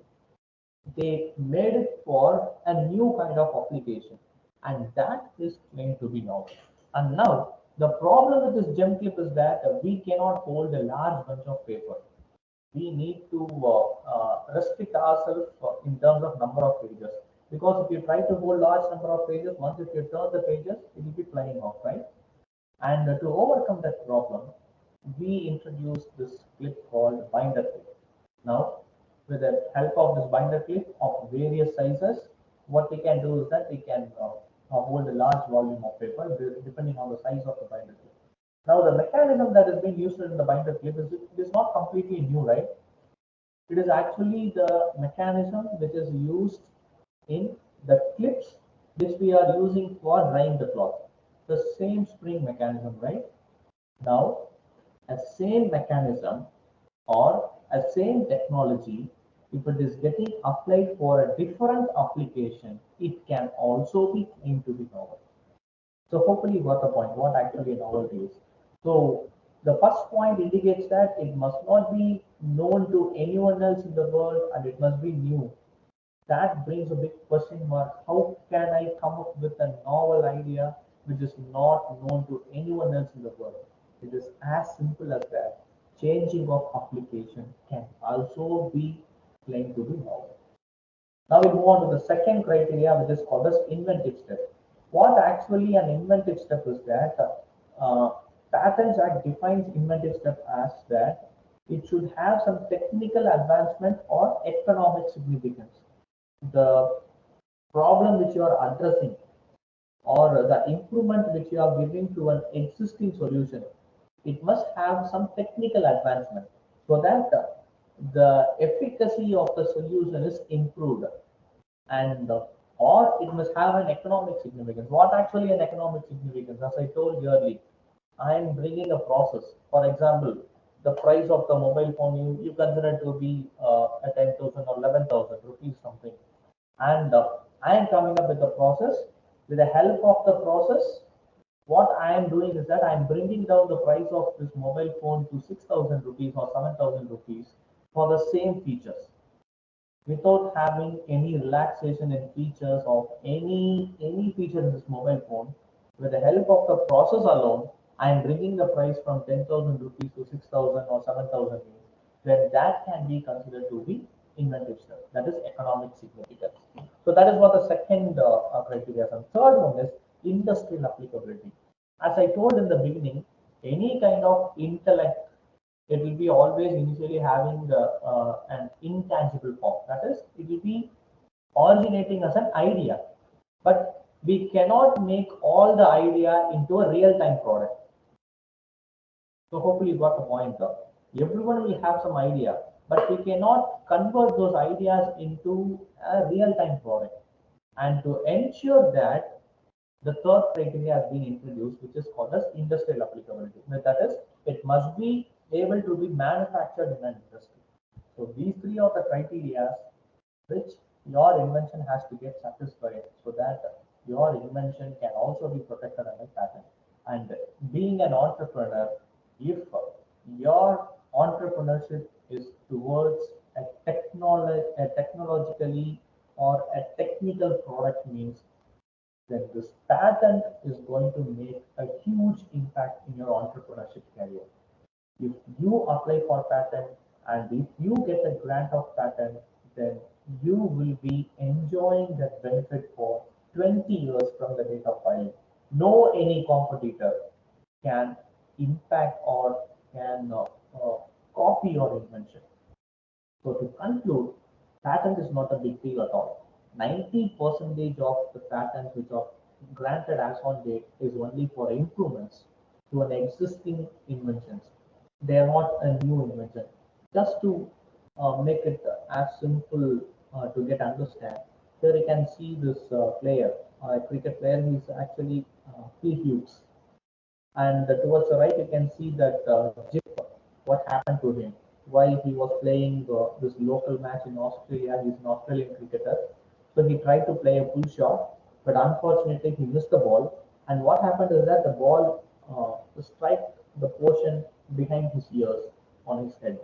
they made it for a new kind of application, and that is claimed to be novel. And now the problem with this gem clip is that we cannot hold a large bunch of paper. We need to restrict ourselves in terms of number of pages, because if you try to hold large number of pages, once if you turn the pages, it will be flying off, right? And to overcome that problem, we introduced this clip called binder clip. Now, with the help of this binder clip of various sizes, what we can do is that we can hold a large volume of paper depending on the size of the binder clip. Now, the mechanism that is being used in the binder clip is not completely new, right? It is actually the mechanism which is used in the clips which we are using for drying the cloth. The same spring mechanism, right? Now, a same mechanism or a same technology, if it is getting applied for a different application, it can also be claimed to be novel. So hopefully you got the point, what actually a novelty is. So the first point indicates that it must not be known to anyone else in the world, and it must be new. That brings a big question mark. How can I come up with a novel idea which is not known to anyone else in the world? It is as simple as that. Changing of application can also be claimed to be novel. Now we move on to the second criteria, which is called as inventive step. What actually an inventive step is that Patents Act defines inventive step as that it should have some technical advancement or economic significance. The problem which you are addressing or the improvement which you are giving to an existing solution, it must have some technical advancement so that the efficacy of the solution is improved, and or it must have an economic significance. What actually an economic significance? As I told you earlier, I am bringing a process. For example, the price of the mobile phone you consider to be at 10,000 or 11,000 rupees something, and I am coming up with a process. With the help of the process, what I am doing is that I am bringing down the price of this mobile phone to 6,000 rupees or 7,000 rupees for the same features, without having any relaxation in features of any feature in this mobile phone. With the help of the process alone, I am bringing the price from 10,000 rupees to 6,000 or 7,000, then that can be considered to be inventive step. That is economic significance. So that is what the second criteria. And third one is industrial applicability. As I told in the beginning, any kind of intellect, it will be always initially having an intangible form. That is, it will be originating as an idea, but we cannot make all the idea into a real-time product. So hopefully you got the point there. Everyone will have some idea, but we cannot convert those ideas into a real-time product. And to ensure that, the third criteria has been introduced, which is called as industrial applicability. That is, it must be able to be manufactured in an industry. So these three are the criteria which your invention has to get satisfied, so that your invention can also be protected under patent. And being an entrepreneur, if your entrepreneurship is towards a technologically or a technical product means, then this patent is going to make a huge impact in your entrepreneurship career. If you apply for patent and if you get a grant of patent, then you will be enjoying that benefit for 20 years from the date of filing. No any competitor can impact or can copy your invention. So to conclude, patent is not a big deal at all. 90% of the patents which are granted as on date is only for improvements to an existing inventions. They are not a new invention. Just to make it as simple to get understand, here you can see this player, a cricket player. He is actually Phil Hughes, and towards the right you can see that GIF, what happened to him while he was playing this local match in Australia. He's an Australian cricketer, so he tried to play a pull shot, but unfortunately he missed the ball. And what happened is that the ball struck the portion behind his ears on his head,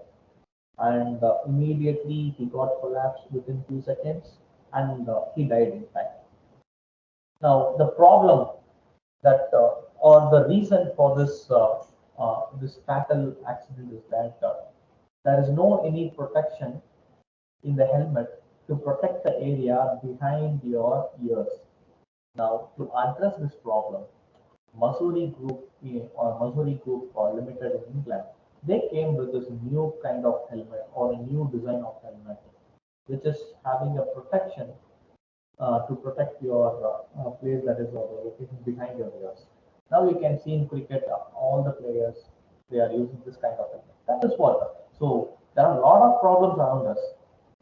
and immediately he got collapsed within few seconds, and he died in fact. Now the problem that or the reason for this fatal accident is that there is no any protection in the helmet to protect the area behind your ears. Now, to address this problem, Missouri Group Limited in England, they came with this new kind of helmet or a new design of helmet, which is having a protection to protect your place that is located behind your ears. Now you can see in cricket, all the players, they are using this kind of helmet. That is what. So there are a lot of problems around us,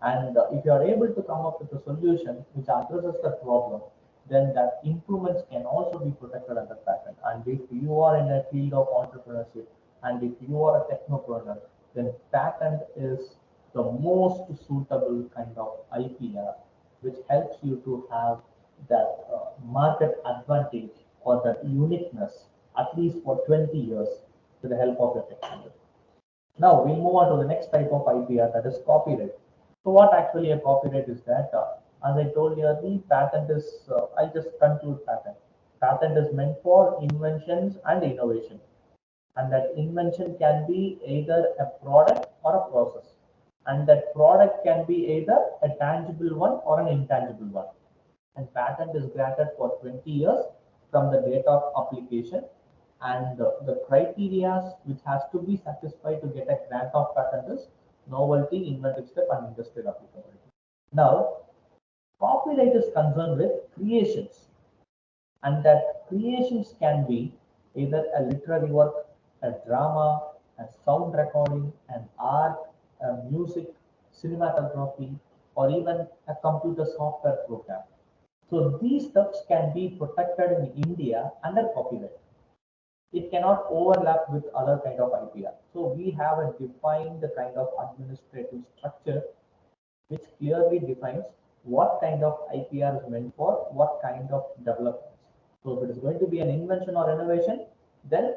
and if you are able to come up with a solution which addresses the problem, then that improvements can also be protected under patent. And if you are in a field of entrepreneurship, and if you are a technopreneur, then patent is the most suitable kind of IPR, which helps you to have that market advantage or that uniqueness at least for 20 years with the help of the technology. Now we move on to the next type of IPR, that is copyright. So what actually a copyright is that, as I told you, the patent is, I'll just conclude patent. Patent is meant for inventions and innovation. And that invention can be either a product or a process. And that product can be either a tangible one or an intangible one. And patent is granted for 20 years from the date of application. And the criteria which has to be satisfied to get a grant of patent is novelty, inventive step, and industrial applicability. Now, copyright is concerned with creations, and that creations can be either a literary work, a drama, a sound recording, an art, a music, cinematography, or even a computer software program. So these steps can be protected in India under copyright. It cannot overlap with other kind of IPR. So we have a defined kind of administrative structure which clearly defines what kind of IPR is meant for what kind of developments. So if it is going to be an invention or innovation, then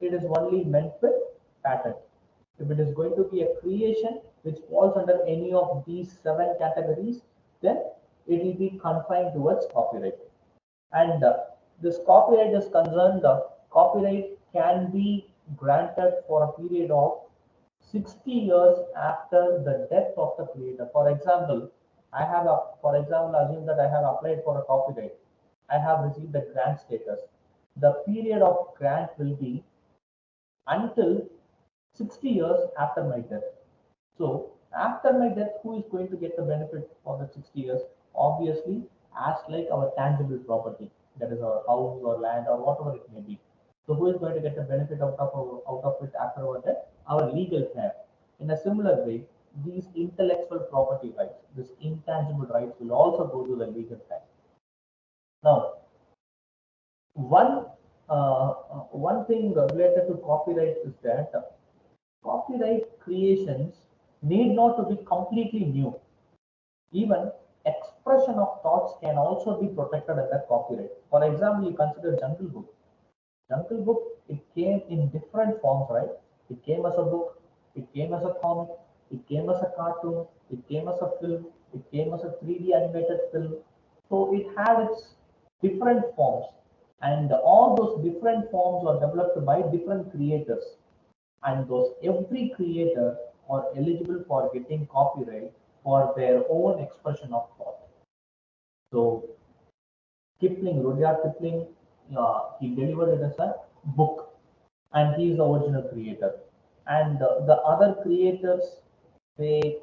it is only meant with patent. If it is going to be a creation which falls under any of these 7 categories, then it will be confined towards copyright. And this copyright is concerned, copyright can be granted for a period of 60 years after the death of the creator. For example, assume that I have applied for a copyright. I have received the grant status. The period of grant will be until 60 years after my death. So after my death, who is going to get the benefit for the 60 years? Obviously, as like our tangible property, that is our house or land or whatever it may be. So who is going to get the benefit out of it after our death? Our legal heir. In a similar way, these intellectual property rights, this intangible rights will also go to the legal heir. Now, one one thing related to copyright is that copyright creations need not to be completely new. Even expression of thoughts can also be protected under copyright. For example, you consider Jungle Book. Jungle Book, it came in different forms, right? It came as a book, it came as a comic, it came as a cartoon, it came as a film, it came as a 3D animated film. So it had its different forms, and all those different forms are developed by different creators, and those every creator are eligible for getting copyright for their own expression of thought. So Rudyard Kipling, he delivered it as a book, and he is the original creator. And the other creators, they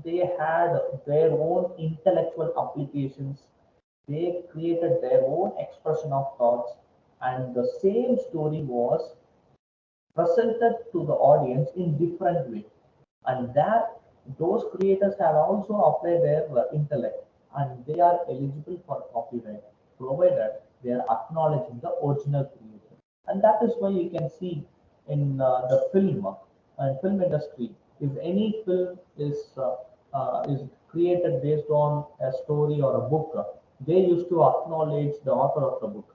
they had their own intellectual applications. They created their own expression of thoughts, and the same story was presented to the audience in different way, and that those creators have also applied their intellect, and they are eligible for copyright provided they are acknowledging the original creator. And that is why you can see in the film and film industry, if any film is created based on a story or a book, they used to acknowledge the author of the book,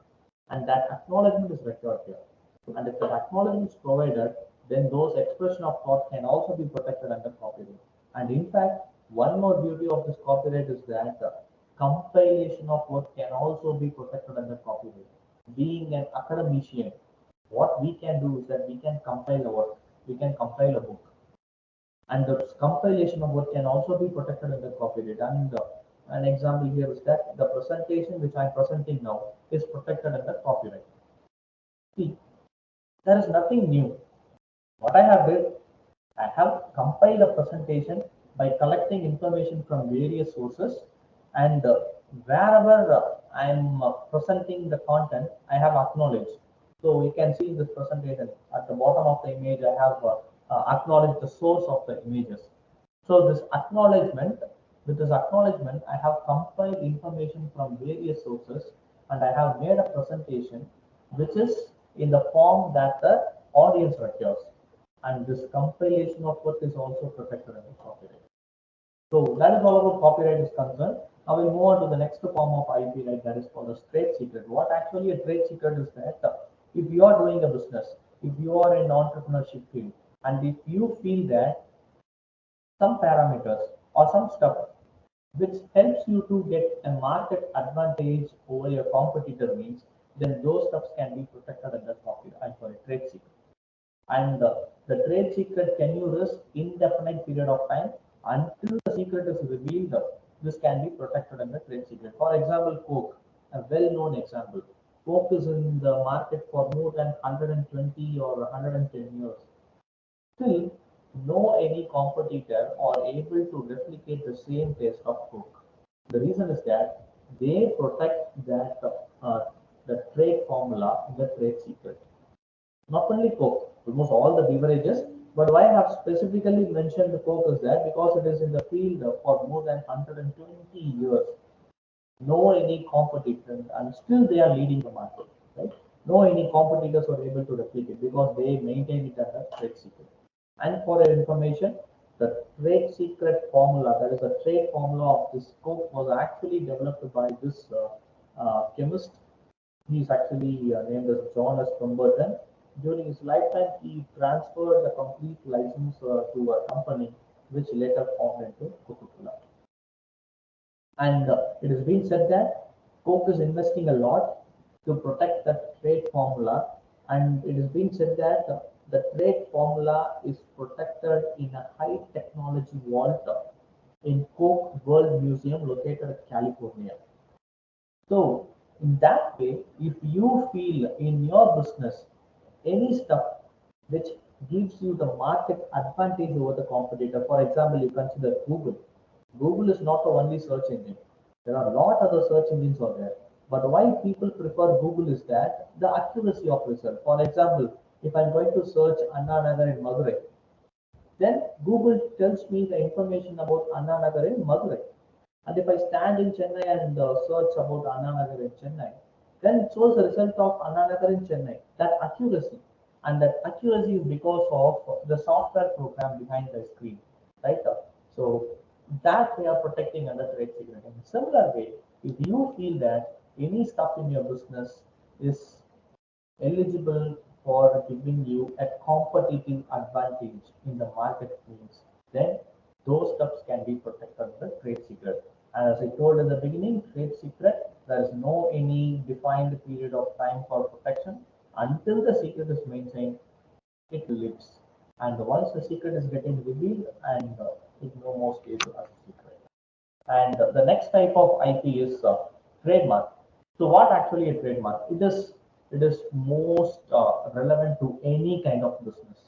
and that acknowledgement is required here. And if the acknowledgement is provided, then those expression of thought can also be protected under copyright. And in fact, one more beauty of this copyright is that compilation of work can also be protected under copyright. Being an academician, what we can do is that we can compile a work, we can compile a book, and the compilation of work can also be protected under copyright. And an example here is that the presentation which I'm presenting now is protected under copyright. See, there is nothing new. What I have did, I have compiled a presentation by collecting information from various sources, and wherever I am presenting the content, I have acknowledged. So you can see in this presentation at the bottom of the image, I have acknowledged the source of the images. So this acknowledgement, with this acknowledgement, I have compiled information from various sources, and I have made a presentation which is in the form that the audience requires. And this compilation of work is also protected under copyright. So that is all about copyright is concerned. Now we'll move on to the next form of IP right, that is called a trade secret. What actually a trade secret is that if you are doing a business, if you are in entrepreneurship field, and if you feel that some parameters or some stuff which helps you to get a market advantage over your competitor means, then those stuffs can be protected under copyright. I'm sorry, trade secret. And the trade secret can you risk indefinite period of time until the secret is revealed. This can be protected under trade secret. For example, Coke, a well-known example. Coke is in the market for more than 120 or 110 years. Still, no any competitor are able to replicate the same taste of Coke. The reason is that they protect that the trade formula in the trade secret. Not only Coke, almost all the beverages, but why I have specifically mentioned the Coke is that because it is in the field for more than 120 years. No any competition, and still they are leading the market, right? No any competitors are able to replicate because they maintain it as a trade secret. And for your information, The trade secret formula, that is a trade formula of this Coke, was actually developed by this chemist. He is actually named as John S. Pemberton. During his lifetime, he transferred the complete license to a company which later formed into Coca-Cola. And it has been said that Coke is investing a lot to protect the trade formula, and it has been said that the trade formula is protected in a high technology vault in Coke World Museum located in California. So in that way, if you feel in your business any stuff which gives you the market advantage over the competitor, for example, you consider Google. Google is not the only search engine. There are a lot of other search engines out there. But why people prefer Google is that the accuracy of result. For example, if I'm going to search Anna Nagar in Madurai, then Google tells me the information about Anna Nagar in Madurai. And if I stand in Chennai and search about Anna Nagar in Chennai, then it shows the result of Anna Nagar in Chennai. That accuracy. And that accuracy is because of the software program behind the screen. Right? So that we are protecting under trade secret. In a similar way, if you feel that any stuff in your business is eligible for giving you a competitive advantage in the marketplace, then those steps can be protected under trade secret. And as I told in the beginning, trade secret, there is no any defined period of time for protection. Until the secret is maintained, it lives. And once the secret is getting revealed, and it no more stays as a secret. And the next type of IP is trademark. So what actually a trademark? It is most relevant to any kind of business,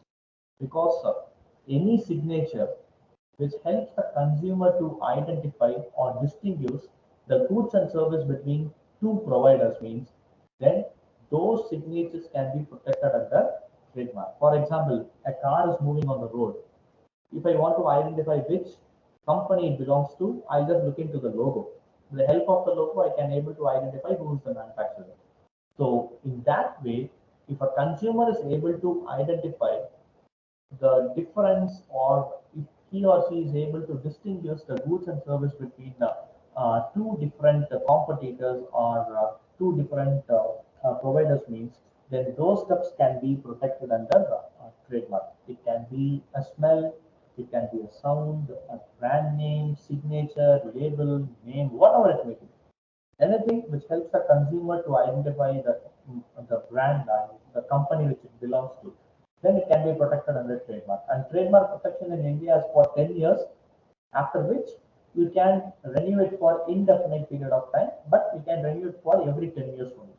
because any signature which helps the consumer to identify or distinguish the goods and service between two providers means, then those signatures can be protected under trademark. For example, a car is moving on the road. If I want to identify which company it belongs to, I just look into the logo. With the help of the logo, I can able to identify who is the manufacturer. So in that way, if a consumer is able to identify the difference, or if he or she is able to distinguish the goods and service between two different competitors, or two different providers means, then those steps can be protected under trademark. It can be a smell, it can be a sound, a brand name, signature, label, name, whatever it may be. Anything which helps the consumer to identify the brand and the company which it belongs to, then it can be protected under trademark. And trademark protection in India is for 10 years, after which you can renew it for indefinite period of time, but you can renew it for every 10 years only.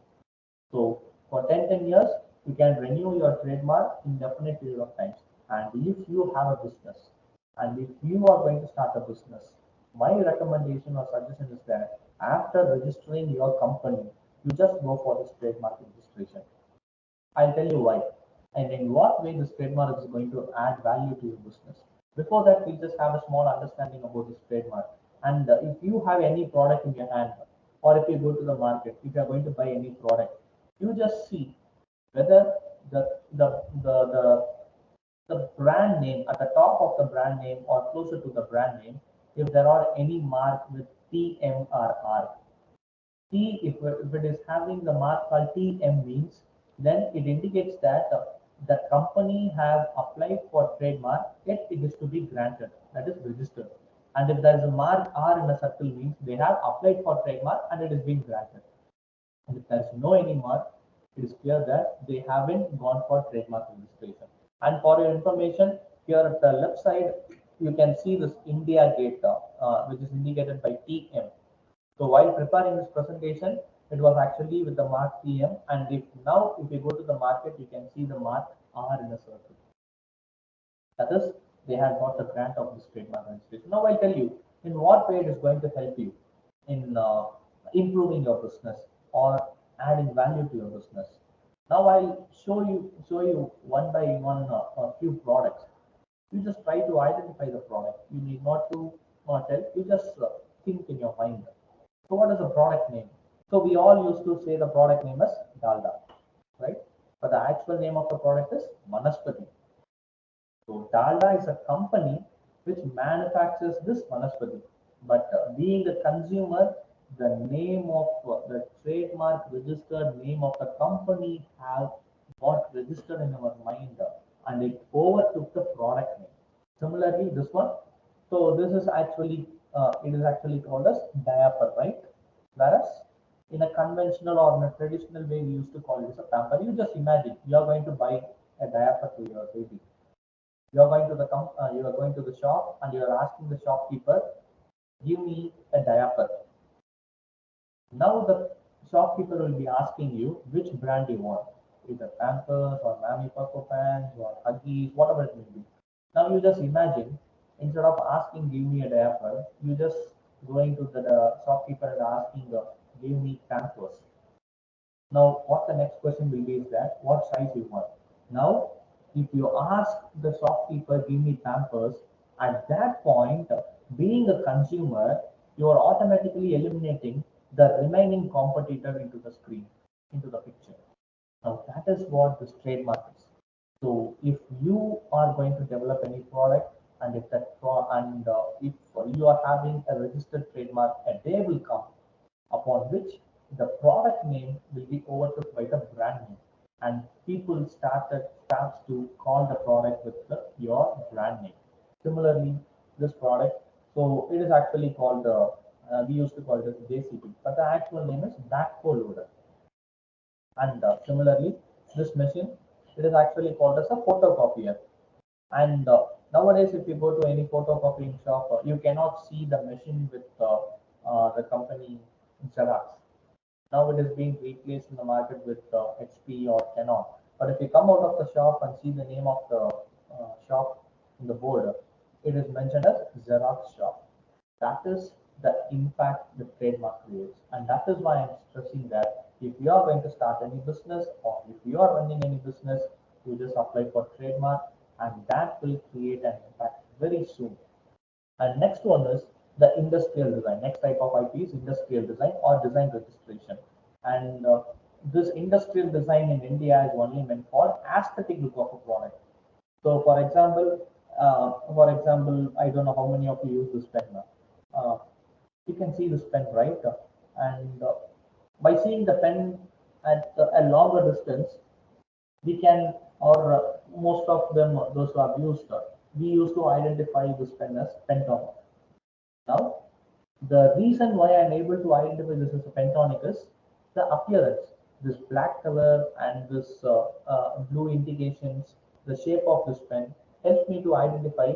So for 10 years, you can renew your trademark indefinite period of time. And if you have a business, and if you are going to start a business, my recommendation or suggestion is that after registering your company, you just go for this trademark registration. I'll tell you why, and in what way this trademark is going to add value to your business. Before that, we just have a small understanding about this trademark. And if you have any product in your hand, or if you go to the market, if you are going to buy any product, you just see whether the brand name, at the top of the brand name or closer to the brand name, if there are any mark with TMRR. If it is having the mark called TM means, then it indicates that the company have applied for trademark, yet it is to be granted, that is registered. And if there is a mark R in a circle means they have applied for trademark and it is being granted. And if there is no any mark, it is clear that they haven't gone for trademark registration. And for your information, here at the left side, you can see this India gate, which is indicated by TM. So while preparing this presentation, it was actually with the mark TM, and if you go to the market, you can see the mark R in a circle. That is, they have got the grant of this trademark registration. Now I'll tell you in what way it is going to help you in improving your business or adding value to your business. Now I'll show you one by one a few products. You just try to identify the product. You need not to tell. You just think in your mind. So what is the product name? So we all used to say the product name is Dalda, right? But the actual name of the product is Vanaspati. So Dalda is a company which manufactures this vanaspati. But being a consumer, the name of the trademark registered name of the company have got registered in our mind and it overtook the product name. Similarly, this one. So this is actually it is actually called as diaper, right? Whereas in a conventional or in a traditional way, we used to call it as a pamper. You just imagine you are going to buy a diaper to your baby. You are going to the you are going to the shop and you are asking the shopkeeper, give me a diaper. Now the shopkeeper will be asking you which brand you want, either Pampers or Mammy Purple Pants or Huggies, whatever it may be. Now you just imagine, instead of asking give me a diaper, you just going to the shopkeeper and asking give me Pampers. Now what the next question will be is that what size you want. Now if you ask the shopkeeper give me Pampers, at that point, being a consumer, you are automatically eliminating the remaining competitor into the screen, into the picture. Now that is what this trademark is. So if you are going to develop any product and if you are having a registered trademark, a day will come upon which the product name will be overtook by the brand name, and people starts to call the product with your brand name. Similarly, this product, so it is actually called we used to call it as JCB, but the actual name is backhoe loader. And similarly, this machine, it is actually called as a photocopier. And nowadays, if you go to any photocopying shop, you cannot see the machine with the company Xerox. Now it is being replaced in the market with HP or Canon. But if you come out of the shop and see the name of the shop in the board, it is mentioned as Xerox shop. That is the impact the trademark creates. And that is why I'm stressing that if you are going to start any business or if you are running any business, you just apply for trademark and that will create an impact very soon. And next one is the industrial design. Next type of IP is industrial design or design registration. And this industrial design in India is only meant for aesthetic look of a product. So, for example, I don't know how many of you use this pen now. You can see this pen, right? And by seeing the pen at a longer distance, we can, or most of them, those who have used, we used to identify this pen as pentonic. Now, the reason why I'm able to identify this as a pentonic is the appearance. This black color and this blue indications, the shape of this pen helps me to identify,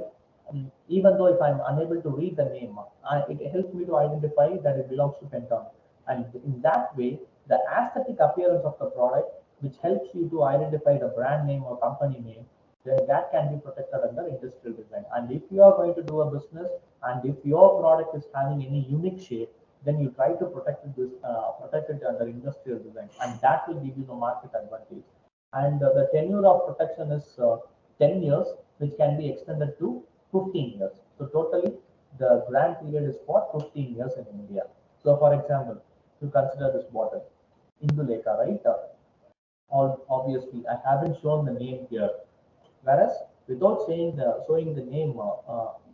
even though if I'm unable to read the name, it helps me to identify that it belongs to pentonic. And in that way, the aesthetic appearance of the product, which helps you to identify the brand name or company name, then that can be protected under industrial design. And if you are going to do a business and if your product is having any unique shape, then you try to protect it under industrial design, and that will give you the market advantage. And the tenure of protection is 10 years, which can be extended to 15 years. So totally, the grant period is for 15 years in India. So for example, to consider this bottle, Indulekha, right? Obviously, I haven't shown the name here. Whereas without showing the name,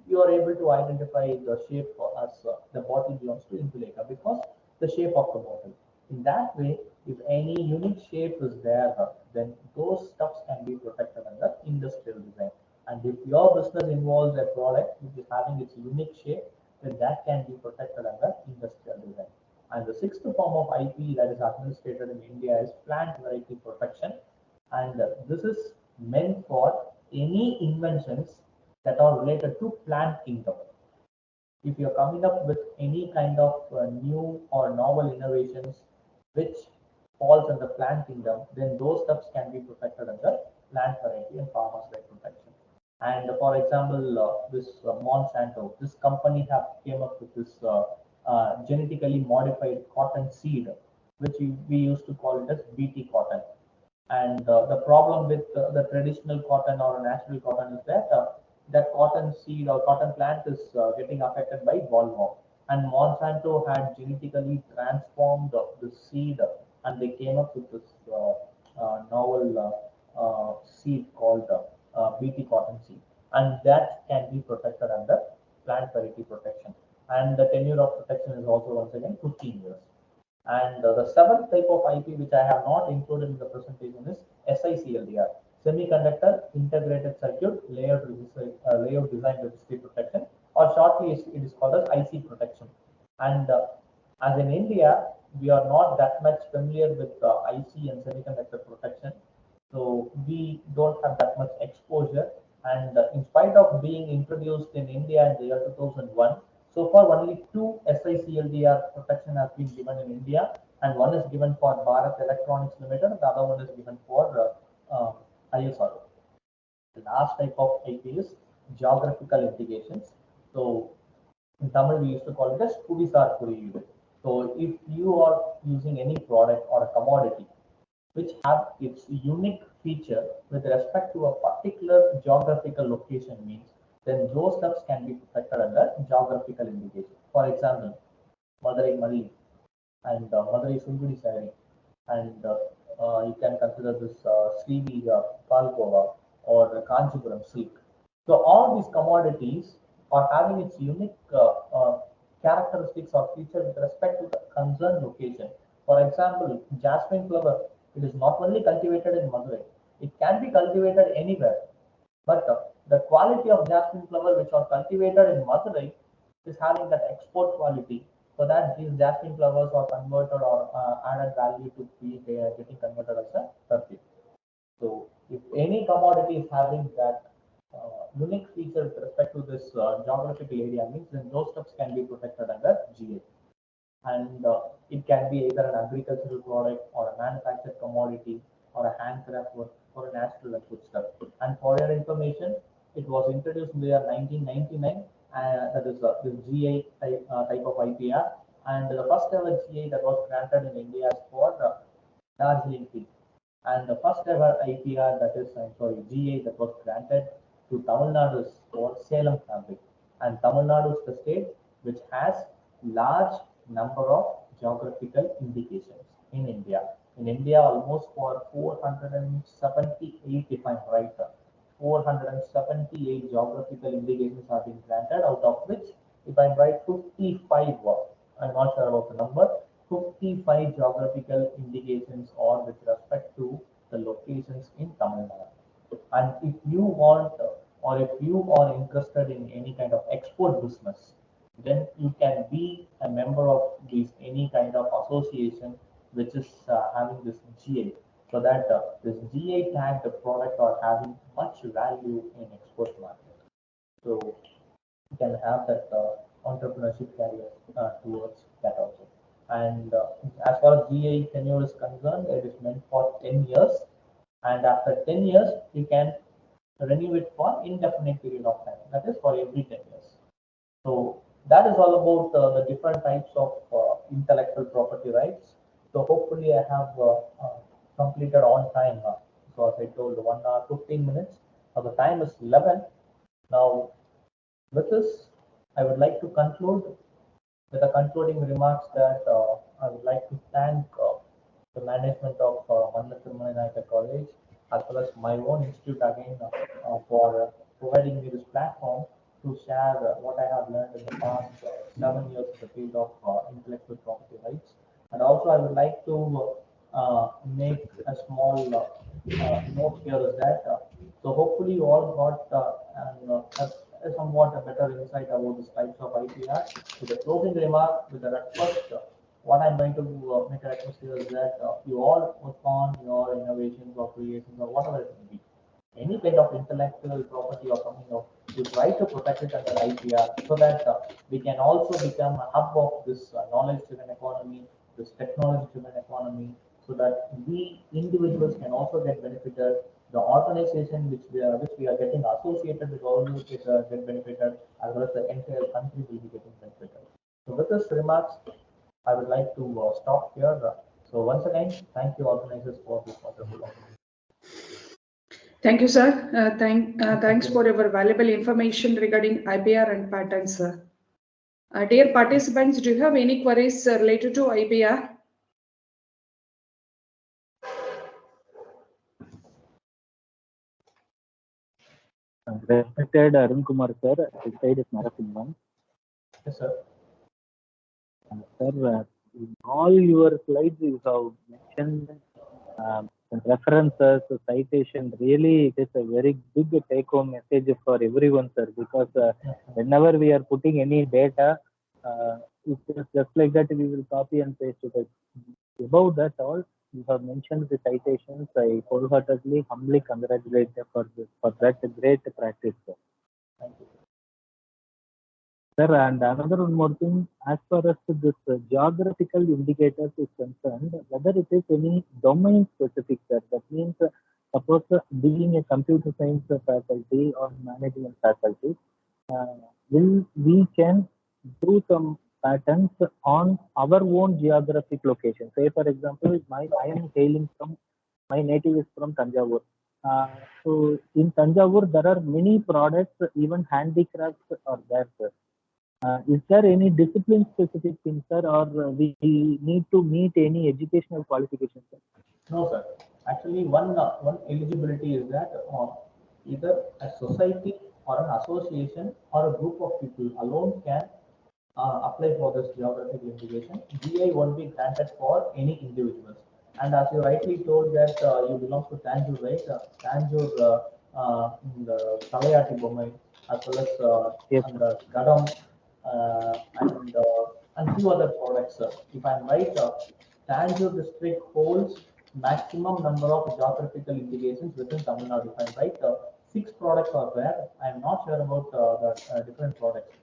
you are able to identify the shape as the bottle belongs to Indulekha because the shape of the bottle. In that way, if any unique shape is there, then those stuffs can be protected under industrial design. And if your business involves a product which is having its unique shape, then that can be protected under industrial design. And the sixth form of IP that is administered in India is plant variety protection. And this is meant for any inventions that are related to plant kingdom. If you're coming up with any kind of new or novel innovations which falls under plant kingdom, then those steps can be protected under plant variety and farmers right protection. And for example, this Monsanto, this company have came up with this genetically modified cotton seed, which we used to call it as BT cotton. And the problem with the traditional cotton or natural cotton is that that cotton seed or cotton plant is getting affected by bollworm. And Monsanto had genetically transformed the seed, and they came up with this novel seed called BT cotton seed. and that can be protected under plant variety protection. And the tenure of protection is also once again 15 years. And the seventh type of IP which I have not included in the presentation is SICLDR, Semiconductor Integrated Circuit Layout Design Registry Protection, or shortly it is called as IC protection. And as in India, we are not that much familiar with IC and semiconductor protection, so we don't have that much exposure. And in spite of being introduced in India in the year 2001, so far only two SICLDR protection has been given in India, and one is given for Bharat Electronics Limited, and the other one is given for ISRO. The last type of IP is geographical indications. So in Tamil, we used to call it as Kudisar Kuriyidu. So if you are using any product or a commodity which have its unique feature with respect to a particular geographical location means, then those steps can be protected under geographical indication. For example, Madurai Malli and Madurai Sungudi Sari, and you can consider this Srivi Palkova or Kanchipuram silk. So all these commodities are having its unique characteristics or features with respect to the concerned location. For example, jasmine flower, it is not only cultivated in Madurai, it can be cultivated anywhere. But the quality of jasmine flower which are cultivated in Madurai is having that export quality, so that these jasmine flowers are converted or added value to be getting converted as a perfume. So if any commodity is having that unique feature with respect to this geographical area means, then those steps can be protected under GA. And it can be either an agricultural product or a manufactured commodity or a handcraft work or a natural foodstuff. And for your information, it was introduced in the year 1999. That is the GA type of IPR, and the first ever GA that was granted in India is for Darjeeling tea. And the first ever IPR, that is, GA that was granted to Tamil Nadu is for Salem fabric. And Tamil Nadu is the state which has large number of geographical indications in India. In India, almost for 478, if I'm right, 478 geographical indications have been granted, out of which, if I'm right, 55 were, I'm not sure about the number, 55 geographical indications are with respect to the locations in Tamil Nadu. And if you want or if you are interested in any kind of export business, then you can be a member of any kind of association which is having this GA, so that this GA tagged product are having much value in export market. So you can have that entrepreneurship career towards that also. And as far as GA tenure is concerned, it is meant for 10 years, and after 10 years you can renew it for indefinite period of time, that is for every 10 years. So that is all about the different types of intellectual property rights. So hopefully I have completed on time. So as I told, 1 hour 15 minutes. Now the time is 11. Now with this, I would like to conclude with the concluding remarks that I would like to thank the management of Manna Tirumala College, as well as my own institute again for providing me this platform to share what I have learned in the past 7 years in the field of intellectual property rights. And also I would like to make a small note here is that so hopefully you all got a somewhat a better insight about these types of IPR. So the closing remark with the request, what I'm going to make a request here is that you all work on your innovations or creations or whatever it may be. Any kind of intellectual property or something of, you try to protect it under IPR, so that we can also become a hub of this knowledge-driven economy, this technology-driven economy, so that we individuals can also get benefited. The organization which we are getting associated with also get benefited, as well as the entire country will be getting benefited. So with this remarks, I would like to stop here. So once again, thank you organizers for this wonderful opportunity. Thank you, sir. Thanks for your valuable information regarding IPR and patents, sir. Dear participants, do you have any queries related to IPR? Respected Arun Kumar sir, this side is Narasimhan. Yes, sir. Sir, in all your slides you have mentioned references, citation. Really, it is a very big take-home message for everyone, sir. Because whenever we are putting any data, it's just like that we will copy and paste it. Above that, all you have mentioned the citations. I wholeheartedly, humbly congratulate you for that great practice, sir. Thank you. Sir, and another one more thing, as far as this geographical indicators is concerned, whether it is any domain specific, sir, that means suppose being a computer science faculty or management faculty, we can do some patterns on our own geographic location. Say, for example, I am hailing from, my native is from Tanjavur. So in Tanjavur, there are many products, even handicrafts are there, sir. Is there any discipline specific thing, sir, or we need to meet any educational qualifications, sir? No, sir. Actually, one eligibility is that either a society or an association or a group of people alone can apply for this geographical indication. GI won't be granted for any individuals. And as you rightly told that you belong to Tanjore, right? Tanjore, the Kalayati Bomai, as well as Yes, and the Gadam, and few other products. If I'm right, Tanjore district holds maximum number of geographical indications within Tamil Nadu. If I'm right, 6 products are there. I'm not sure about the different products.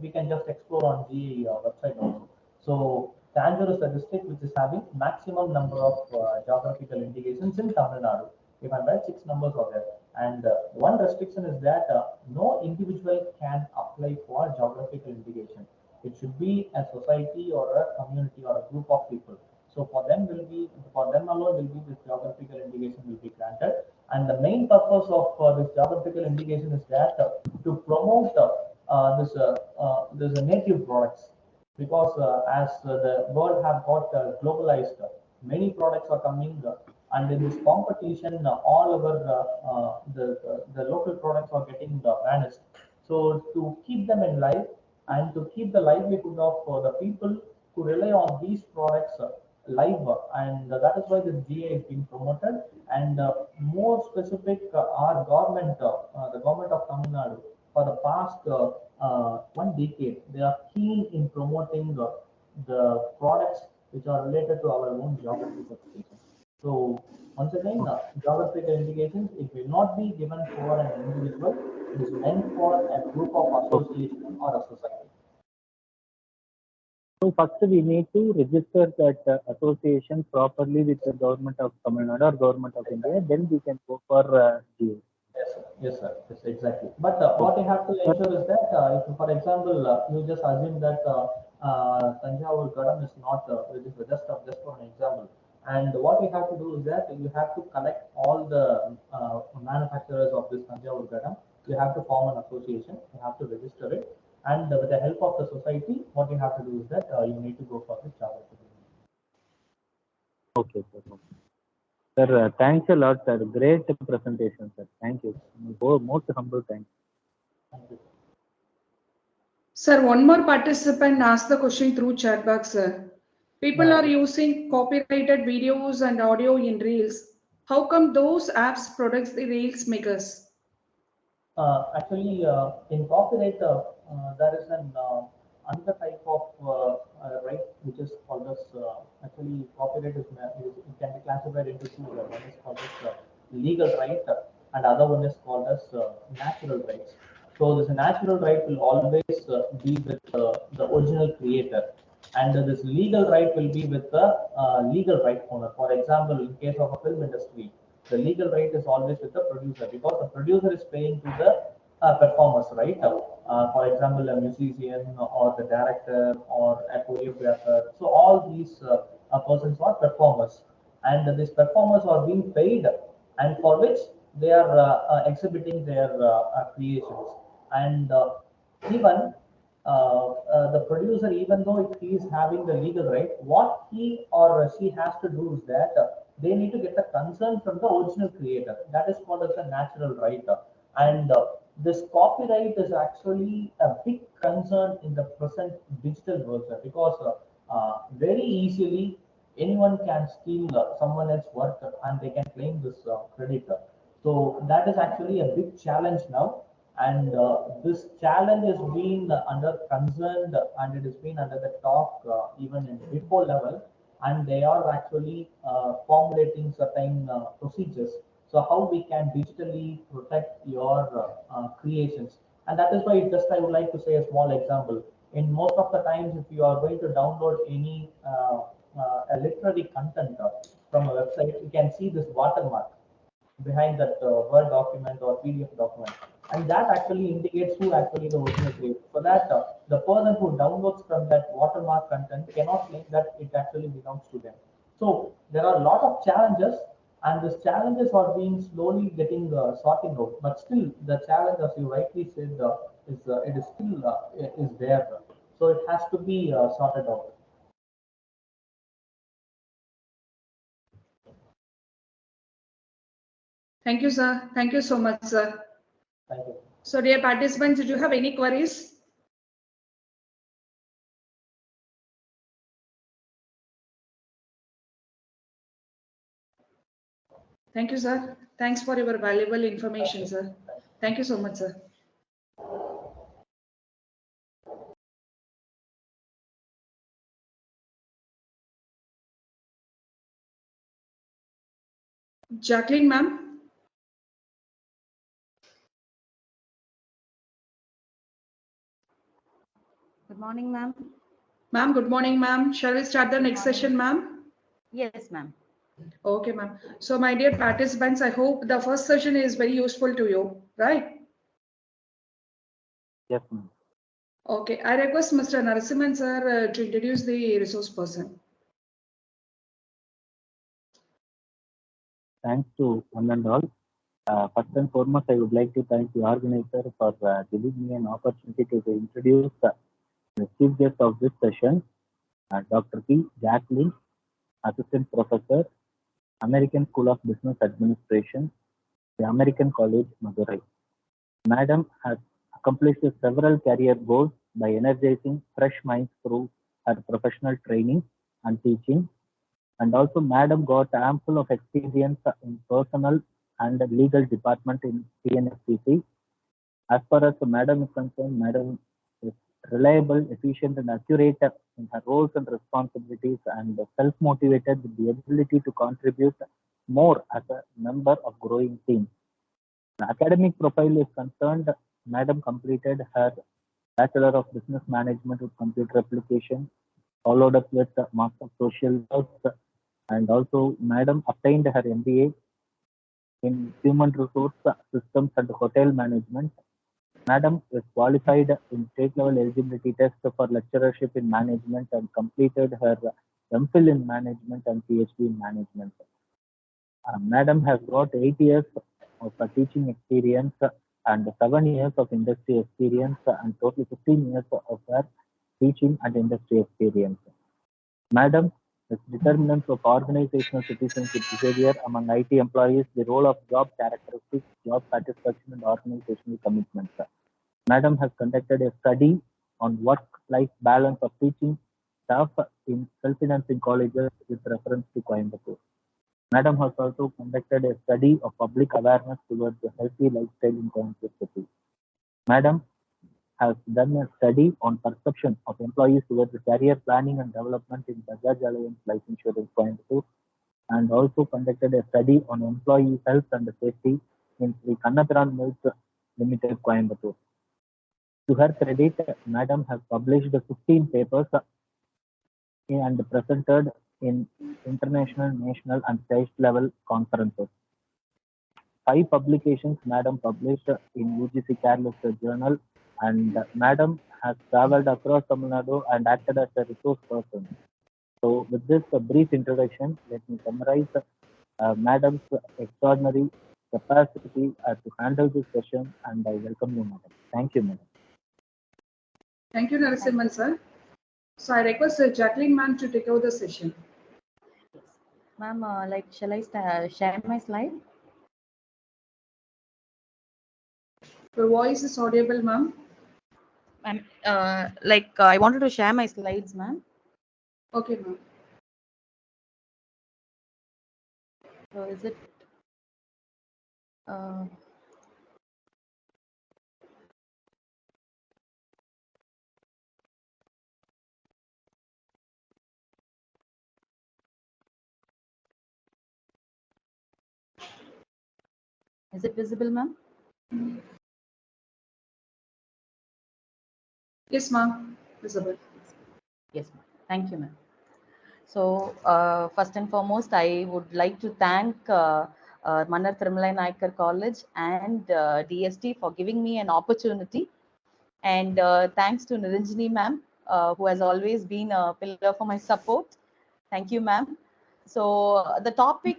We can just explore on the website also. So Tanjore is the district which is having maximum number of geographical indications in Tamil Nadu. If I'm right, 6 numbers are there. And one restriction is that no individual can apply for geographical indication. It should be a society or a community or a group of people. So for them alone will be this geographical indication will be granted. And the main purpose of this geographical indication is that to promote this native products, because as the world have got globalized, many products are coming, and in this competition, all over the local products are getting vanished. So to keep them in life and to keep the livelihood of the people who rely on these products live, and that is why the GA is being promoted. And more specific, our government, the government of Tamil Nadu, for the past 1 decade, they are keen in promoting the products which are related to our own geographical location. So once again, geographical indications, it will not be given for an individual. It is meant for a group of association or a society. So first we need to register that association properly with the government of Tamil Nadu or government of India. Then we can go for GA. Yes, sir. Yes, sir. Yes, exactly. But what you have to ensure is that, if, for example, you just assume that Tanjavur Gadam is not, it is just for an example. And what you have to do is that you have to collect all the manufacturers of this Tanjavur Gadam. You have to form an association. You have to register it. And with the help of the society, what you have to do is that you need to go for this job. Okay, sir. Okay. Sir, thanks a lot, sir. Great presentation, sir. Thank you. Most humble thanks. Thank you. Sir, one more participant asked the question through chat box, sir. People are using copyrighted videos and audio in Reels. How come those apps protects the Reels makers? Actually, in copyright, there is an another type of right which is called as actually copyright it can be classified into two. One is called as legal right, and other one is called as natural rights. So this natural right will always be with the original creator, and this legal right will be with the legal right owner. For example, in case of a film industry, the legal right is always with the producer, because the producer is paying to the performers, right? For example, a musician or the director or a choreographer. So all these persons are performers, and these performers are being paid, and for which they are exhibiting their creations. And even the producer, even though if he is having the legal right, what he or she has to do is that they need to get the consent from the original creator. That is called as a natural right. And this copyright is actually a big concern in the present digital world, sir, because very easily anyone can steal someone else's work and they can claim this credit. So that is actually a big challenge now, and this challenge has been under concerned and it has been under the talk even in before level, and they are actually formulating certain procedures. So how we can digitally protect your creations, and that is why just I would like to say a small example. In most of the times, if you are going to download any a literary content from a website, you can see this watermark behind that Word document or PDF document. And that actually indicates who actually the original creator. So that the person who downloads from that watermark content cannot claim that it actually belongs to them. So there are a lot of challenges, and these challenges are being slowly getting sorted out. But still, the challenge, as you rightly said, is it is still is there. So it has to be sorted out. Thank you, sir. Thank you so much, sir. Thank you. So, dear participants, did you have any queries? Thank you, sir. Thanks for your valuable information, sir. Thank you so much, sir. Jacqueline, ma'am. Good morning, ma'am. Ma'am, good morning, ma'am. Shall we start the next session, ma'am? Yes, ma'am. Okay, ma'am. So, my dear participants, I hope the first session is very useful to you, right? Yes, ma'am. Okay, I request Mr. Narasimhan, sir, to introduce the resource person. Thanks to one and all. First and foremost, I would like to thank the organizer for giving me an opportunity to introduce the chief guest of this session, Dr. P. Jacqueline, Assistant Professor, American School of Business Administration, the American College, Madurai. Madam has accomplished several career goals by energizing fresh minds through her professional training and teaching. And also, Madam got ample of experience in personal and legal department in PNFTC. As far as the Madam is concerned, Madam is reliable, efficient, and accurate in her roles and responsibilities, and self-motivated with the ability to contribute more as a member of growing team. The academic profile is concerned, Madam completed her Bachelor of Business Management with Computer Application, followed up with Master of Social Work, and also Madam obtained her MBA in Human Resource Systems and Hotel Management. Madam is qualified in state level eligibility test for lecturership in management and completed her MPhil in management and PhD in management. Madam has got 8 years of teaching experience and 7 years of industry experience and totally 15 years of her teaching and industry experience. Madam is determinants of organizational citizenship behavior among IT employees, the role of job characteristics, job satisfaction, and organizational commitments. Madam has conducted a study on work-life balance of teaching staff in self-financing colleges with reference to Coimbatore. Madam has also conducted a study of public awareness towards a healthy lifestyle in Coimbatore city. Madam has done a study on perception of employees towards career planning and development in Bajaj Allianz Life Insurance Coimbatore, and also conducted a study on employee health and safety in Sri Kannatharan Mills Limited Coimbatore. To her credit, Madam has published 15 papers and presented in international, national, and state level conferences. 5 publications Madam published in UGC Careless Journal, and Madam has traveled across Tamil Nadu and acted as a resource person. So, with this brief introduction, let me summarize Madam's extraordinary capacity to handle this session, and I welcome you, Madam. Thank you, Madam. Thank you, Narasimhan, sir. So, I request Jacqueline, ma'am, to take over the session. Yes. Ma'am, shall I share my slide? Your voice is audible, ma'am. I wanted to share my slides, ma'am. Okay, ma'am. So is it? Uh, is it visible, ma'am? Yes, ma'am. Visible. Yes, ma'am. Thank you, ma'am. So, first and foremost, I would like to thank Mannar Thirumalai Naikar College and DST for giving me an opportunity. And thanks to Niranjini ma'am, who has always been a pillar for my support. Thank you, ma'am. So, the topic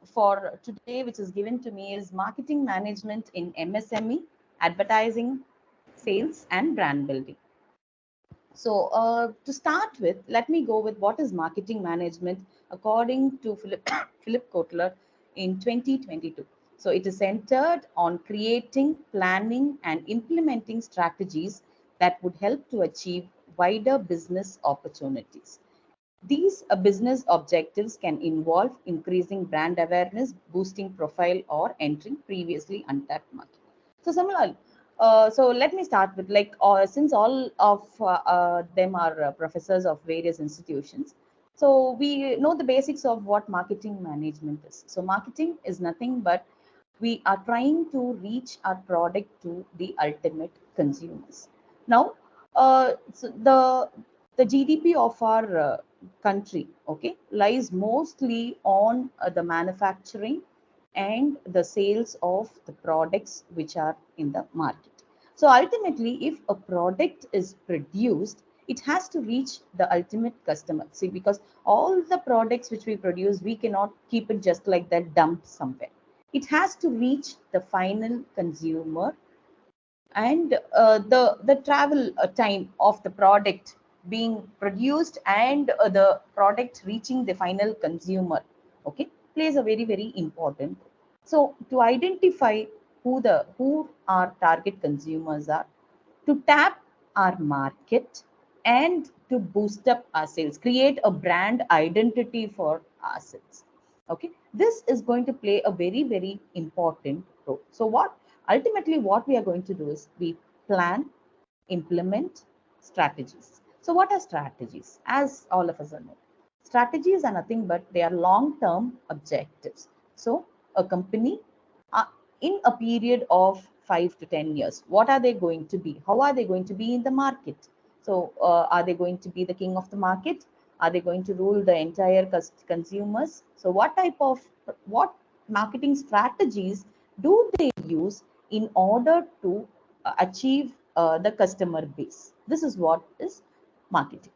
for today, which is given to me, is marketing management in MSME, advertising, sales, and brand building. So to start with, let me go with what is marketing management according to Philip Kotler in 2022. So it is centered on creating, planning, and implementing strategies that would help to achieve wider business opportunities. These business objectives can involve increasing brand awareness, boosting profile, or entering previously untapped market. So similarly, so let me start with since all of them are professors of various institutions, so we know the basics of what marketing management is. So marketing is nothing but we are trying to reach our product to the ultimate consumers. Now, so the GDP of our country, okay, lies mostly on the manufacturing and the sales of the products which are in the market. So ultimately, if a product is produced, it has to reach the ultimate customer. See, because all the products which we produce, we cannot keep it just like that, dump somewhere. It has to reach the final consumer, and the travel time of the product being produced and the product reaching the final consumer, okay, plays a very important role. So to identify who our target consumers are, to tap our market, and to boost up our sales, create a brand identity for ourselves. Okay, this is going to play a very important role. So what we are going to do is we plan, implement strategies. So what are strategies? As all of us know, strategies are nothing but they are long term objectives. So a company, uh, in a period of 5 to 10 years, what are they going to be? How are they going to be in the market? So are they going to be the king of the market? Are they going to rule the entire consumers? So what marketing strategies do they use in order to achieve the customer base? This is what is marketing.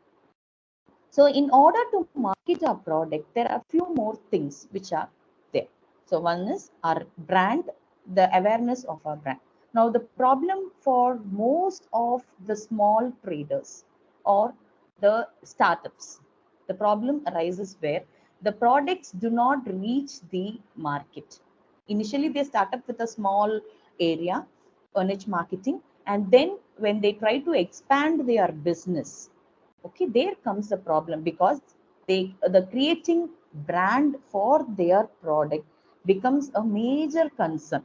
So in order to market our product, there are few more things which are there. So one is our brand, the awareness of our brand. Now the problem for most of the small traders or the startups, the problem arises where the products do not reach the market. Initially, they start up with a small area, a niche marketing, and then when they try to expand their business, okay, there comes the problem, because the creating brand for their product becomes a major concern.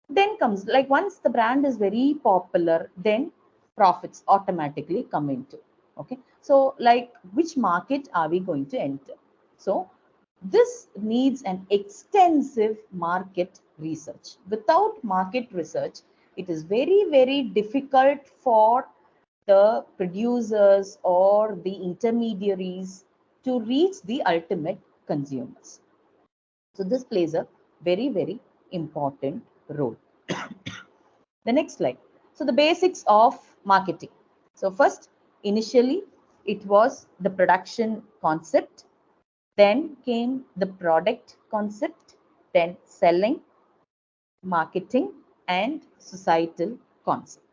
Then comes, like, once the brand is very popular, then profits automatically come into. Okay, so like, which market are we going to enter? So this needs an extensive market research. Without market research, it is very difficult for the producers or the intermediaries to reach the ultimate consumers. So this plays a very important role. The next slide. So the basics of marketing. So first, initially, it was the production concept, then came the product concept, then selling, marketing, and societal concept.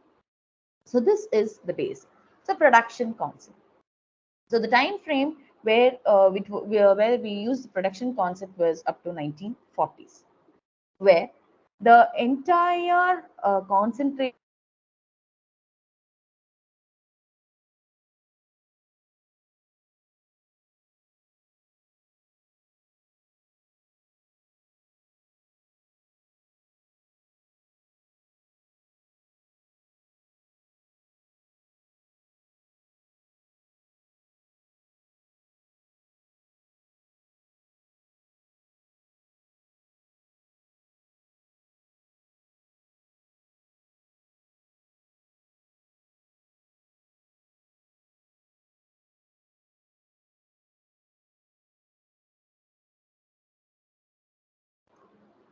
So this is the base. So production concept. So the time frame where we used the production concept was up to 1940s, where The entire concentration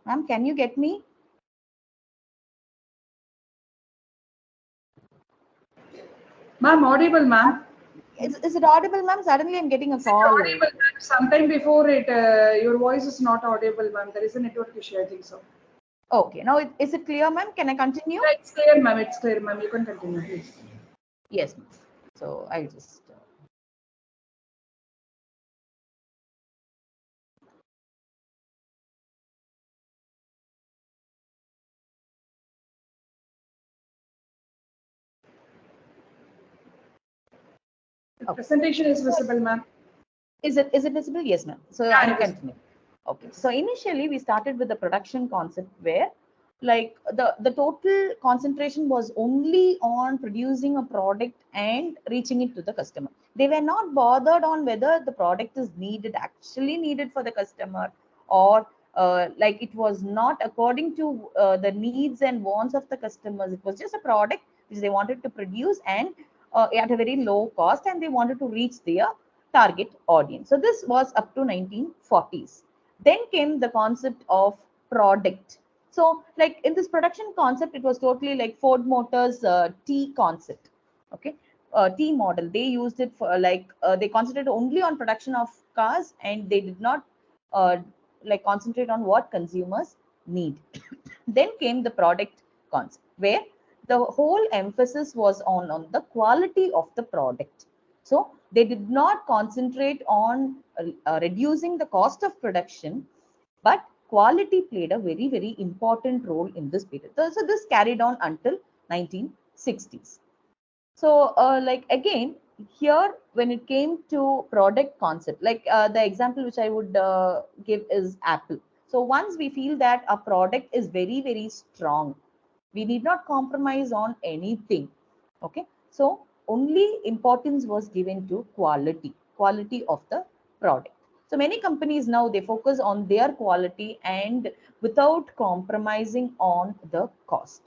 Ma'am, can you get me? Ma'am, audible, ma'am. Is it audible, ma'am? Suddenly I'm getting a call. Audible, ma'am. Sometime before it, your voice is not audible, ma'am. There is a network issue, I think so. Okay, now is it clear, ma'am? Can I continue? Yeah, it's clear, ma'am. It's clear, ma'am. You can continue, please. Yes, ma'am. So I'll just. The presentation is visible, ma'am. Is it visible? Yes, ma'am. So Yeah, I'll it is. continue. Okay. So initially we started with the production concept where like the total concentration was only on producing a product and reaching it to the customer. They were not bothered on whether the product is actually needed for the customer, or like it was not according to the needs and wants of the customers. It was just a product which they wanted to produce and at a very low cost, and they wanted to reach their target audience. So this was up to 1940s. Then came the concept of product. So like in this production concept, it was totally like Ford Motors T concept. Okay. T model. They used it for they concentrated only on production of cars, and they did not uh, like concentrate on what consumers need. Then came the product concept, where the whole emphasis was on the quality of the product. So they did not concentrate on reducing the cost of production, but quality played a very, very important role in this period. So this carried on until 1960s. So like again, here when it came to product concept, like the example which I would give is Apple. So once we feel that a product is very, very strong, we need not compromise on anything. Okay. So only importance was given to quality of the product. So many companies now, they focus on their quality and without compromising on the cost.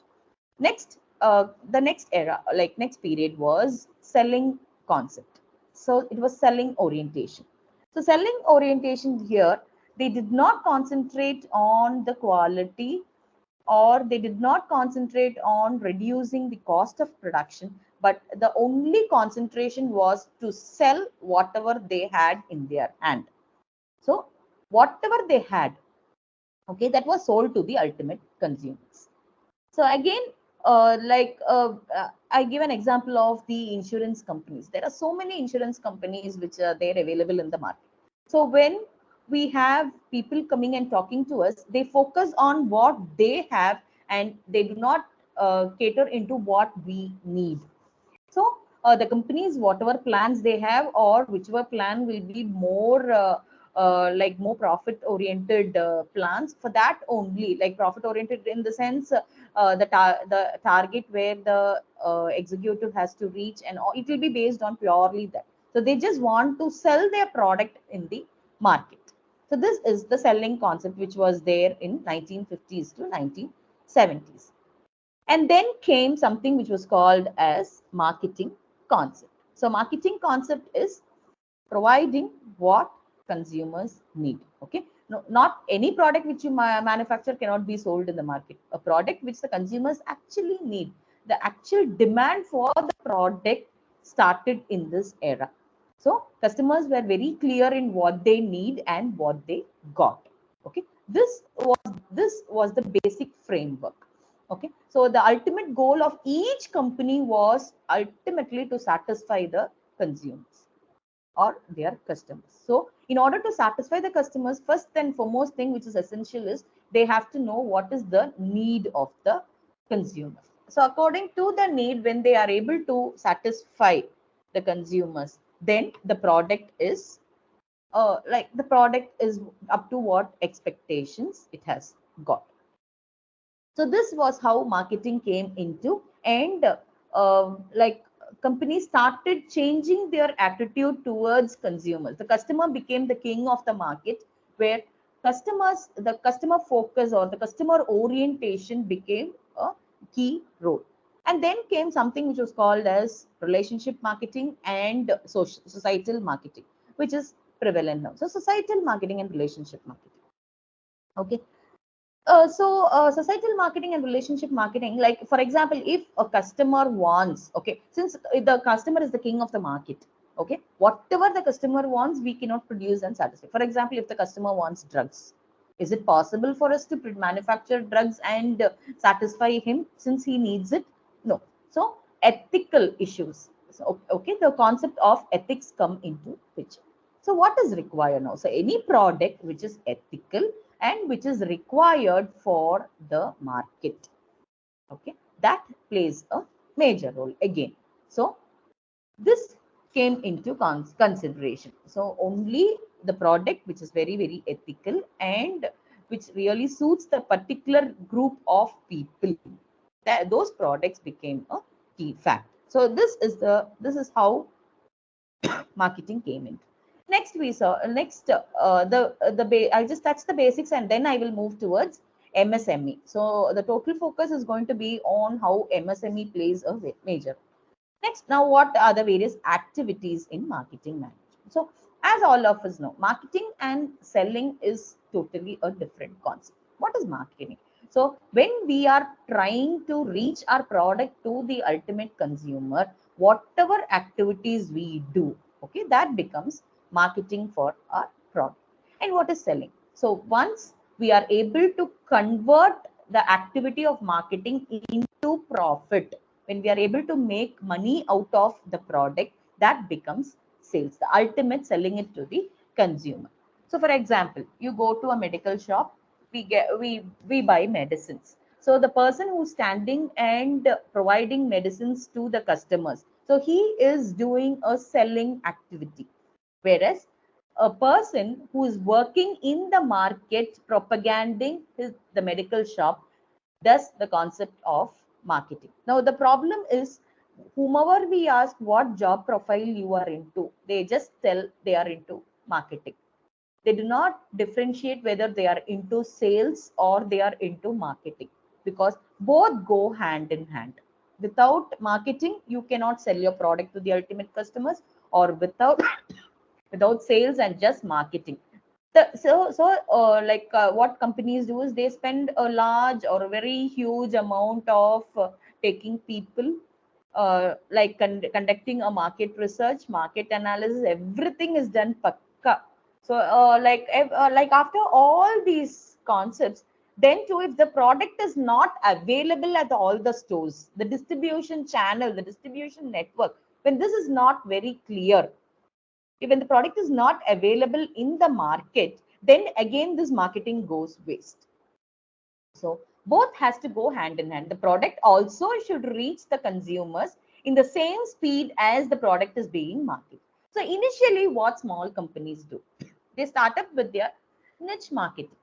Next, the next era, like next period, was selling concept. So it was selling orientation. So selling orientation here, they did not concentrate on the quality, or they did not concentrate on reducing the cost of production, but the only concentration was to sell whatever they had in their hand. So whatever they had, okay, that was sold to the ultimate consumers. So again, I give an example of the insurance companies. There are so many insurance companies which are there available in the market. So when we have people coming and talking to us, they focus on what they have, and they do not cater into what we need. So the companies, whatever plans they have, or whichever plan will be more more profit oriented plans, for that only, like profit oriented in the sense the target where the executive has to reach, and it will be based on purely that. So they just want to sell their product in the market. So this is the selling concept which was there in 1950s to 1970s. And then came something which was called as marketing concept. So marketing concept is providing what consumers need. Okay. No, not any product which you manufacture cannot be sold in the market. A product which the consumers actually need. The actual demand for the product started in this era. So customers were very clear in what they need and what they got. Okay. This was the basic framework. Okay. So the ultimate goal of each company was ultimately to satisfy the consumers. or their customers. So in order to satisfy the customers, first and foremost thing which is essential is they have to know what is the need of the consumer. So according to the need, when they are able to satisfy the consumers, then the product is like the product is up to what expectations it has got. So this was how marketing came into, and like companies started changing their attitude towards consumers. The customer became the king of the market, where the customer focus or the customer orientation became a key role. And then came something which was called as relationship marketing and societal marketing, which is prevalent now. So societal marketing and relationship marketing. Okay, societal marketing and relationship marketing, like for example, if a customer wants, okay, since the customer is the king of the market, okay, whatever the customer wants, we cannot produce and satisfy. For example, if the customer wants drugs, is it possible for us to manufacture drugs and satisfy him since he needs it? No. So ethical issues. So, okay, the concept of ethics come into picture. So what is required now? So any product which is ethical and which is required for the market, okay, that plays a major role again. So this came into consideration. So only the product which is very, very ethical and which really suits the particular group of people, that those products became a key fact. So this is how marketing came in. Next we saw I'll just touch the basics and then I will move towards MSME. So the total focus is going to be on how MSME plays a major. Next, now what are the various activities in marketing management? So as all of us know, marketing and selling is totally a different concept. What is marketing? So when we are trying to reach our product to the ultimate consumer, whatever activities we do, okay, that becomes marketing for our product. And what is selling? So once we are able to convert the activity of marketing into profit, when we are able to make money out of the product, that becomes sales, the ultimate selling it to the consumer. So for example, you go to a medical shop, we buy medicines. So the person who's standing and providing medicines to the customers, so he is doing a selling activity. Whereas a person who is working in the market propagating the medical shop does the concept of marketing. Now the problem is, whomever we ask what job profile you are into, they just tell they are into marketing. They do not differentiate whether they are into sales or they are into marketing, because both go hand in hand. Without marketing, you cannot sell your product to the ultimate customers, or without sales and just marketing. What companies do is they spend a large or a very huge amount of taking people, conducting a market research, market analysis, everything is done pakka. So like after all these concepts, then too, if the product is not available at all the stores, the distribution channel, the distribution network, when this is not very clear, when the product is not available in the market, then again this marketing goes waste. So both has to go hand in hand. The product also should reach the consumers in the same speed as the product is being marketed. So initially what small companies do, they start up with their niche marketing.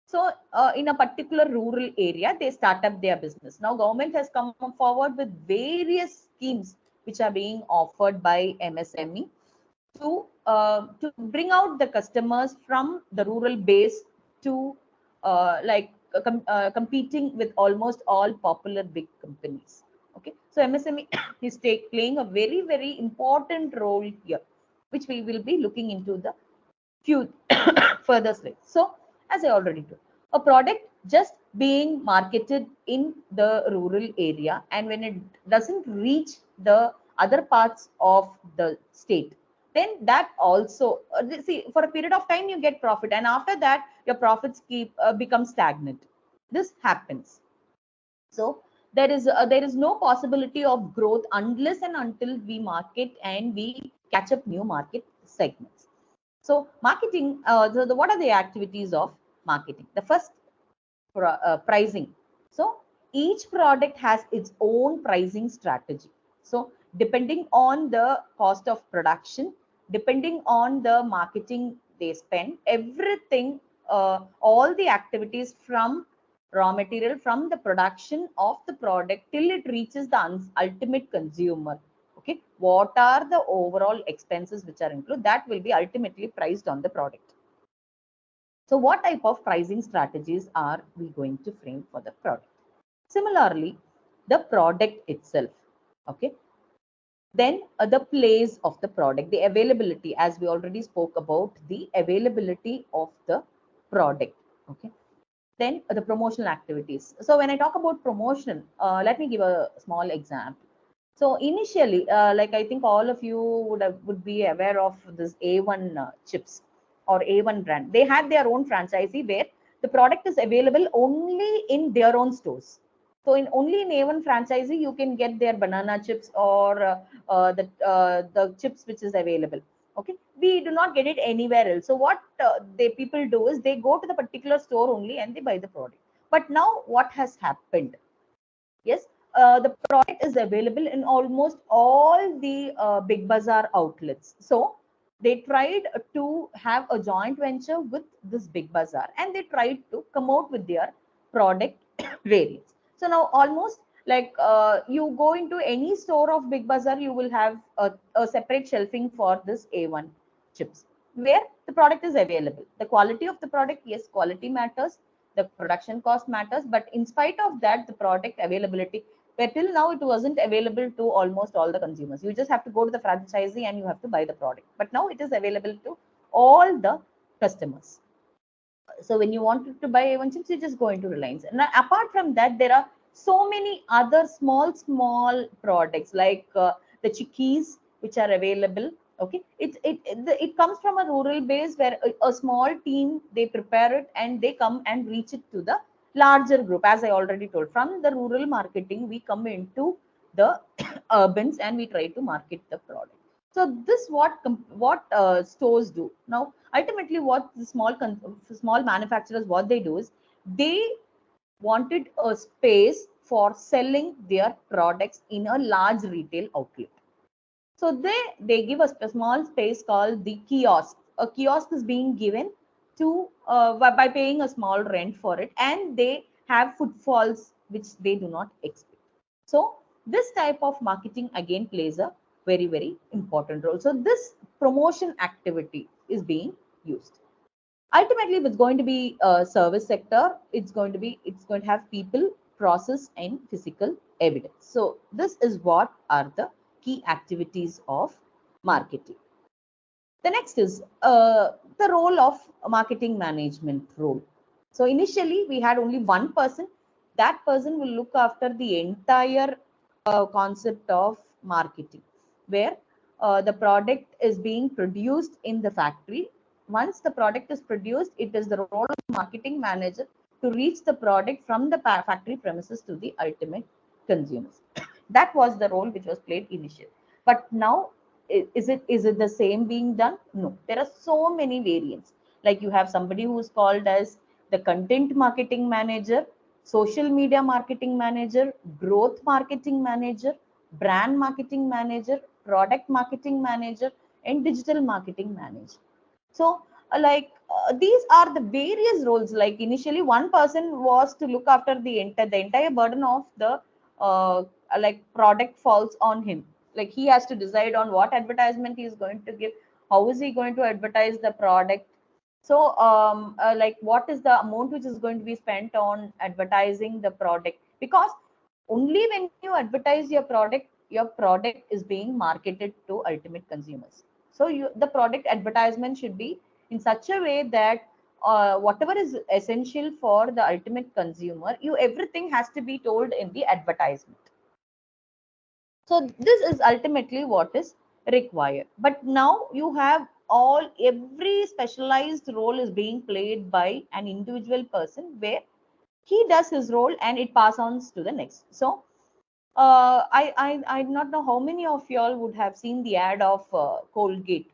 So in a particular rural area, they start up their business. Now government has come forward with various schemes which are being offered by MSME to bring out the customers from the rural base to competing with almost all popular big companies. Okay, so MSME is playing a very, very important role here, which we will be looking into the few further slides. So as I already told, a product just being marketed in the rural area, and when it doesn't reach the other parts of the state, then that also see, for a period of time you get profit, and after that your profits become stagnant. This happens. So there is no possibility of growth unless and until we market and we catch up new market segments. So marketing, what are the activities of marketing? The first, pricing. So each product has its own pricing strategy. So depending on the cost of production, depending on the marketing they spend, everything, all the activities from raw material, from the production of the product till it reaches the ultimate consumer. Okay, what are the overall expenses which are included, that will be ultimately priced on the product. So what type of pricing strategies are we going to frame for the product? Similarly, the product itself. Okay. Then the place of the product, the availability, as we already spoke about the availability of the product. Okay. Then the promotional activities. So when I talk about promotion, let me give a small example. So initially, like I think all of you would be aware of this A1 chips or A1 brand. They had their own franchisee where the product is available only in their own stores. So only in A1 franchisee you can get their banana chips or the chips which is available. Okay, we do not get it anywhere else. So what people do is they go to the particular store only and they buy the product. But now what has happened? Yes, the product is available in almost all the big bazaar outlets. So they tried to have a joint venture with this big bazaar and they tried to come out with their product variants. So now almost like you go into any store of big bazaar, you will have a separate shelving for this A1 chips where the product is available. The quality of the product, yes, quality matters, the production cost matters, but in spite of that, the product availability, where till now it wasn't available to almost all the consumers. You just have to go to the franchisee and you have to buy the product. But now it is available to all the customers. So when you wanted to buy A1 chips, you just go into Reliance. And apart from that, there are so many other small products like the chickies which are available. Okay, it comes from a rural base where a small team, they prepare it and they come and reach it to the larger group. As I already told, from the rural marketing, we come into the urbans and we try to market the product. So this what stores do. Now ultimately what the small manufacturers, what they do is they wanted a space for selling their products in a large retail outlet. So they give a small space called the kiosk. A kiosk is being given to by paying a small rent for it, and they have footfalls which they do not expect. So this type of marketing again plays a very important role. So this promotion activity is being used. Ultimately, if it's going to be a service sector, it's going to have people, process, and physical evidence. So this is what are the key activities of marketing. The next is the role of marketing management role. So initially we had only one person. That person will look after the entire concept of marketing, where the product is being produced in the factory. Once the product is produced, it is the role of marketing manager to reach the product from the factory premises to the ultimate consumers. That was the role which was played initially. But now, is it the same being done? No, there are so many variants. Like you have somebody who is called as the content marketing manager, social media marketing manager, growth marketing manager, brand marketing manager, product marketing manager, and digital marketing manager. So these are the various roles. Like initially one person was to look after the entire burden of the like product falls on him. Like he has to decide on what advertisement he is going to give, how is he going to advertise the product. So like what is the amount which is going to be spent on advertising the product, because only when you advertise your product is being marketed to ultimate consumers. So the product advertisement should be in such a way that whatever is essential for the ultimate consumer, everything has to be told in the advertisement. So this is ultimately what is required. But now you have every specialized role is being played by an individual person, where he does his role and it passes on to the next. So I do not know how many of y'all would have seen the ad of Colgate.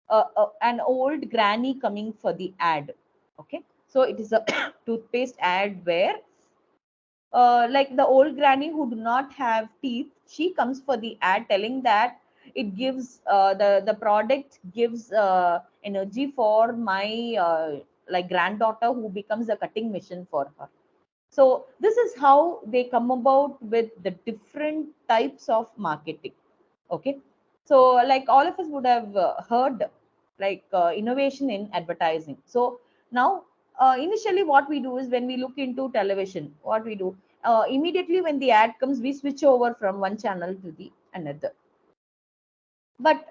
an old granny coming for the ad. Okay, so it is a toothpaste ad where like the old granny who do not have teeth, she comes for the ad telling that it gives the product gives energy for my like granddaughter who becomes a cutting machine for her. So this is how they come about with the different types of marketing. Okay, so like all of us would have heard like innovation in advertising. So now initially what we do is when we look into television, what we do immediately when the ad comes, we switch over from one channel to the another. But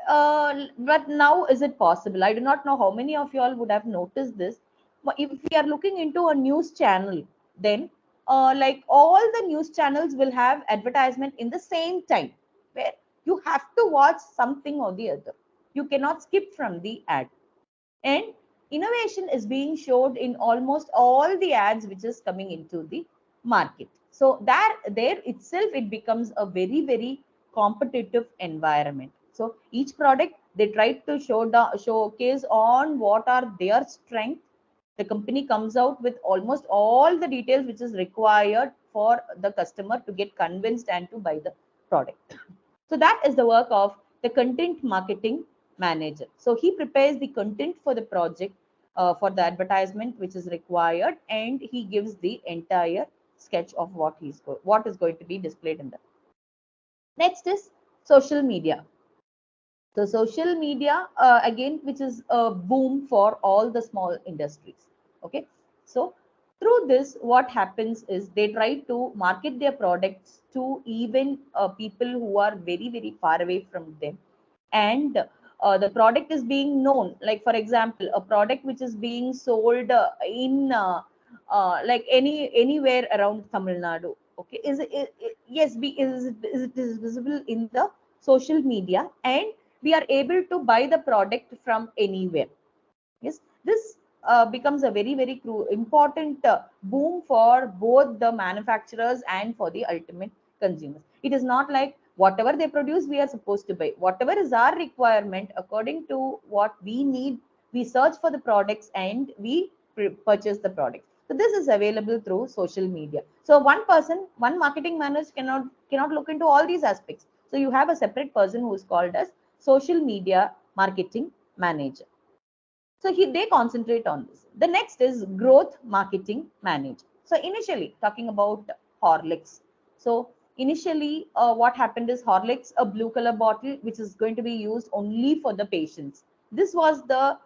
now is it possible? I do not know how many of you all would have noticed this. But if we are looking into a news channel, then like all the news channels will have advertisement in the same time, where you have to watch something or the other. You cannot skip from the ad. And innovation is being showed in almost all the ads which is coming into the market. So that there itself it becomes a very very competitive environment. So each product they try to showcase on what are their strength. The company comes out with almost all the details which is required for the customer to get convinced and to buy the product. So that is the work of the content marketing manager. So he prepares the content for the project, for the advertisement which is required, and he gives the entire sketch of what what is going to be displayed in the. Next is social media. So social media again, which is a boom for all the small industries. Okay, so through this, what happens is they try to market their products to even people who are very very far away from them, and the product is being known. Like for example, a product which is being sold in like anywhere around Tamil Nadu. Okay, yes, is it is visible in the social media, and we are able to buy the product from anywhere. Yes, this becomes a very very important boom for both the manufacturers and for the ultimate consumers. It is not like whatever they produce we are supposed to buy. Whatever is our requirement according to what we need, we search for the products and we purchase the products. So this is available through social media. So one person, one marketing manager cannot look into all these aspects. So you have a separate person who is called as social media marketing manager. So they concentrate on this. The next is growth marketing manager. So initially talking about Horlicks. So initially what happened is Horlicks, a blue color bottle, which is going to be used only for the patients. This was the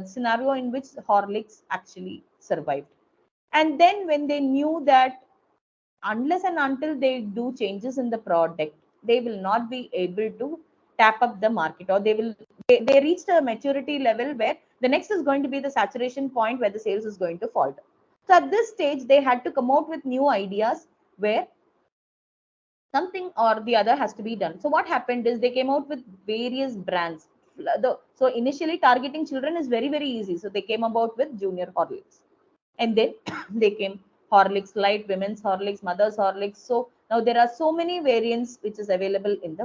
scenario in which Horlicks actually survived. And then when they knew that unless and until they do changes in the product, they will not be able to tap up the market, or they reached a maturity level where the next is going to be the saturation point where the sales is going to falter. So at this stage they had to come out with new ideas where something or the other has to be done. So what happened is they came out with various brands. So initially targeting children is very very easy, so they came about with Junior Horlicks, and then they came Horlicks Light, Women's Horlicks, Mother's Horlicks. So now there are so many variants which is available in the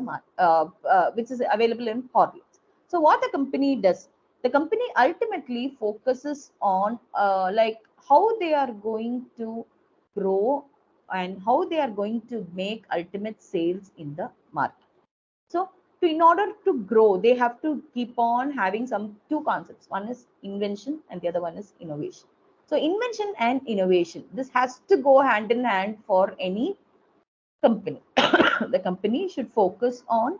which is available in Horlicks. So what the company does, the company ultimately focuses on like how they are going to grow and how they are going to make ultimate sales in the market. So in order to grow, they have to keep on having some two concepts. One is invention and the other one is innovation. So invention and innovation, this has to go hand in hand for any company. The company should focus on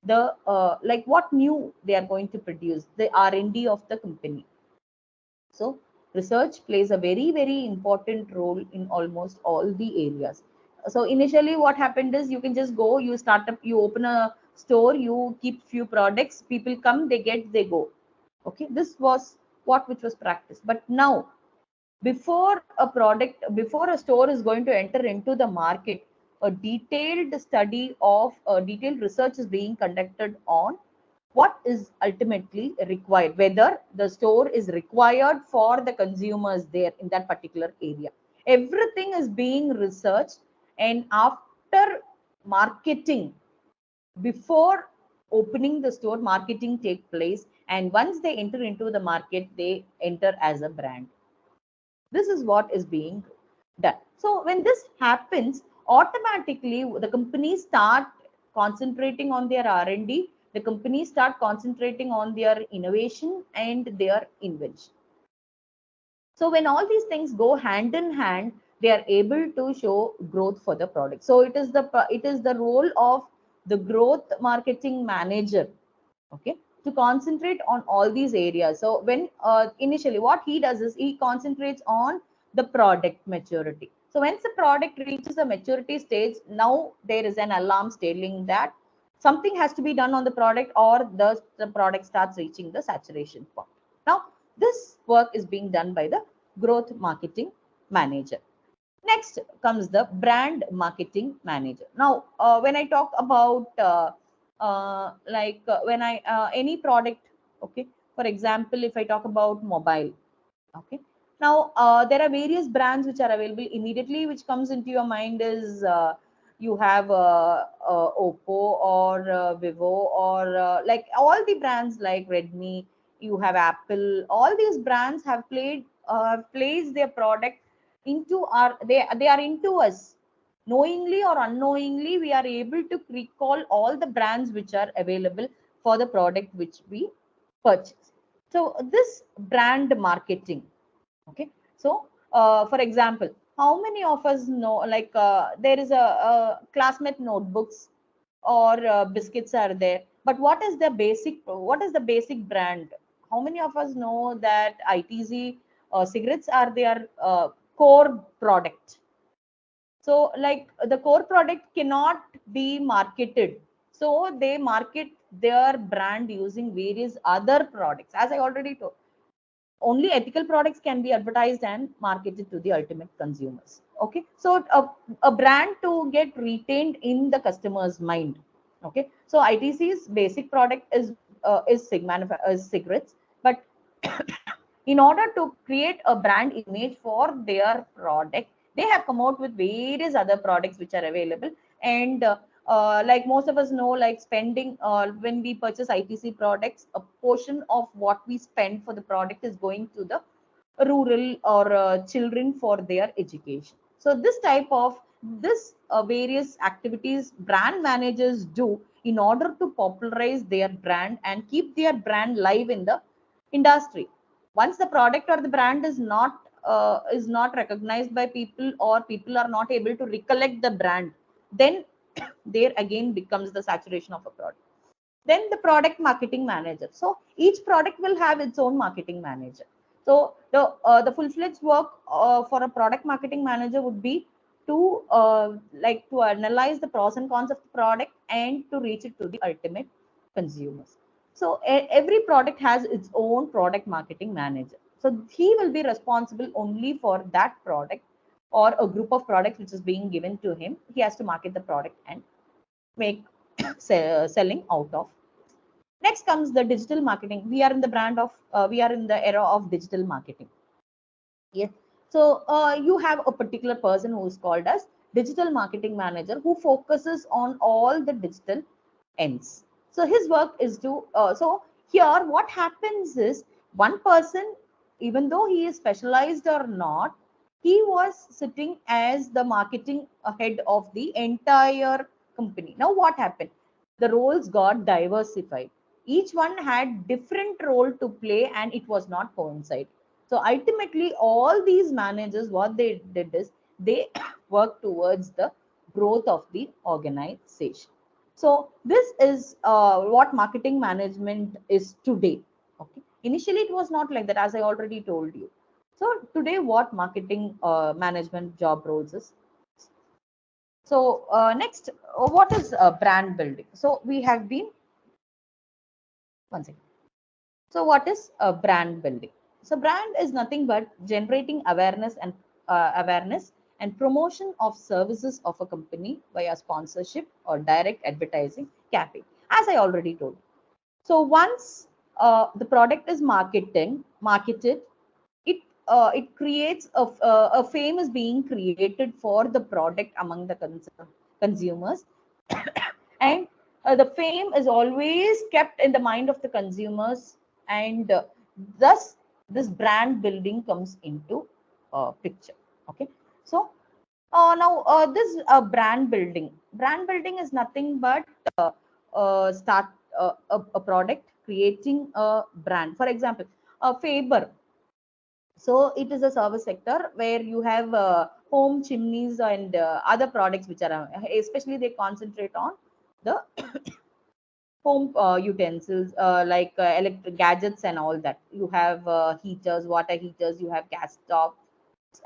the like what new they are going to produce, the R&D of the company. So research plays a very, very important role in almost all the areas. So initially what happened is you can just go, you start up, you open a store, you keep few products, people come, they get, they go. Okay, this was what which was practiced. But now before a store is going to enter into the market, a detailed study of detailed research is being conducted on what is ultimately required, whether the store is required for the consumers there in that particular area. Everything is being researched, and after marketing, before opening the store, marketing take place, and once they enter into the market, they enter as a brand. This is what is being done. So when this happens, automatically the companies start concentrating on their R&D, the companies start concentrating on their innovation and their invention. So when all these things go hand in hand, they are able to show growth for the product. So it is the role of the growth marketing manager, okay, to concentrate on all these areas. So when initially what he does is he concentrates on the product maturity. So once the product reaches a maturity stage, now there is an alarm telling that something has to be done on the product, or the product starts reaching the saturation point. Now this work is being done by the growth marketing manager. Next comes the brand marketing manager. Now, when I talk about when I any product, okay, for example, if I talk about mobile, okay. Now, there are various brands which are available immediately, which comes into your mind is you have Oppo or Vivo, or like all the brands like Redmi, you have Apple. All these brands have placed their product into they are into us. Knowingly or unknowingly, we are able to recall all the brands which are available for the product which we purchase. So this brand marketing, okay. So for example, how many of us know, like there is a classmate notebooks or biscuits are there, but what is the basic brand? How many of us know that ITZ cigarettes are their core product? So like the core product cannot be marketed, so they market their brand using various other products. As I already told, only ethical products can be advertised and marketed to the ultimate consumers. Okay, so a brand to get retained in the customer's mind. Okay, so ITC's basic product is cigarettes, but in order to create a brand image for their product, they have come out with various other products which are available. And like most of us know, like spending when we purchase ITC products, a portion of what we spend for the product is going to the rural or children for their education. So this type of various activities brand managers do in order to popularize their brand and keep their brand live in the industry. Once the product or the brand is not recognized by people, or people are not able to recollect the brand, then there again becomes the saturation of a product. Then the product marketing manager. So each product will have its own marketing manager. So the full-fledged work for a product marketing manager would be to to analyze the pros and cons of the product and to reach it to the ultimate consumers. So every product has its own product marketing manager. So he will be responsible only for that product or a group of products which is being given to him. He has to market the product and make selling out of. Next comes the digital marketing. We are in the era of digital marketing. Yes. So you have a particular person who is called as digital marketing manager, who focuses on all the digital ends. So his work is to, so here what happens is, one person, even though he is specialized or not, he was sitting as the marketing head of the entire company. Now what happened? The roles got diversified. Each one had different role to play and it was not coincide. So ultimately, all these managers, what they did is they work towards the growth of the organization. So this is what marketing management is today. Okay. Initially, it was not like that, as I already told you. So today, what marketing management job roles is. So next, what is brand building? So we have been, one second. So what is brand building? So brand is nothing but generating awareness and promotion of services of a company via sponsorship or direct advertising campaign, as I already told. So once the product is marketed, it creates a fame is being created for the product among the consumers, and the fame is always kept in the mind of the consumers, and thus this brand building comes into picture. Okay, so now this brand building is nothing but start a product, creating a brand. For example, Faber. So it is a service sector where you have home chimneys and other products which are, especially they concentrate on the home utensils, like electric gadgets and all that. You have heaters, water heaters, you have gas stoves,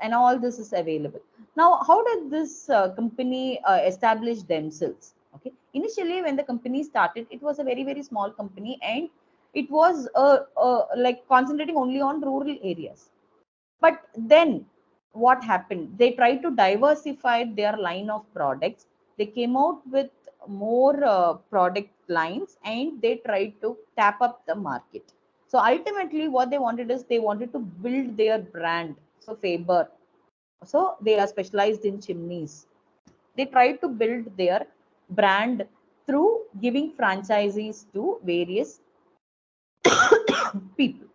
and all this is available. Now, how did this company establish themselves? Okay, initially when the company started, it was a very, very small company, and it was like concentrating only on rural areas. But then what happened? They tried to diversify their line of products. They came out with more product lines, and they tried to tap up the market. So ultimately, what they wanted is they wanted to build their brand. So Faber, so they are specialized in chimneys. They tried to build their brand through giving franchisees to various people.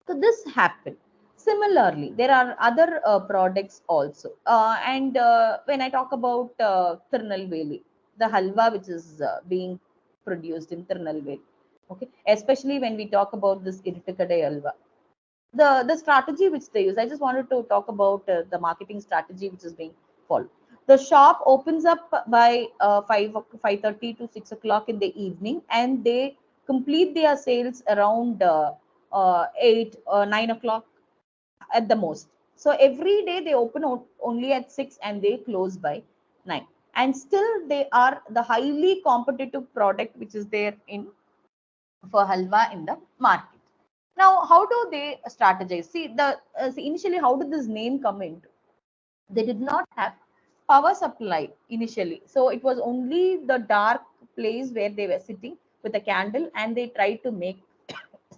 So this happened. Similarly, there are other products also. And when I talk about Tirunelveli, the halwa which is being produced in Tirunelveli, okay, especially when we talk about this Irtukadai halwa, the strategy which they use, I just wanted to talk about the marketing strategy which is being followed. The shop opens up by 5:30 to 6 o'clock in the evening, and they complete their sales around 8 9 o'clock at the most. So every day they open only at 6 and they close by 9, and still they are the highly competitive product which is there in for halwa in the market. Now, how do they strategize? See, initially, how did this name come into? They did not have power supply initially, so it was only the dark place where they were sitting with a candle, and they tried to make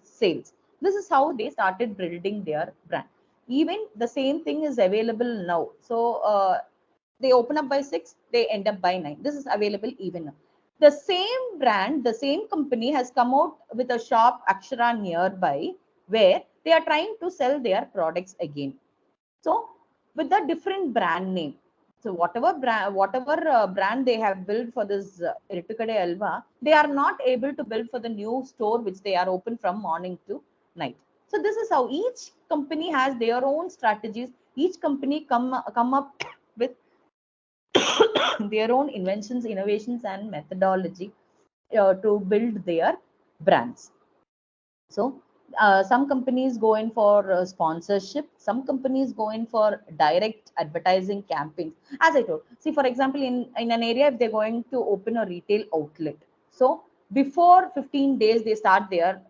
sales. This is how they started building their brand. Even the same thing is available now. So they open up by 6, they end up by 9. This is available even now. The same brand, the same company has come out with a shop Akshara nearby, where they are trying to sell their products again, so with a different brand name. So whatever brand they have built for this Irtukade Alva, they are not able to build for the new store which they are open from morning to night. So this is how each company has their own strategies. Each company come up with their own inventions, innovations, and methodology to build their brands. So some companies go in for sponsorship. Some companies go in for direct advertising campaigns. As I told, see, for example, in an area, if they're going to open a retail outlet, so before 15 days, they start their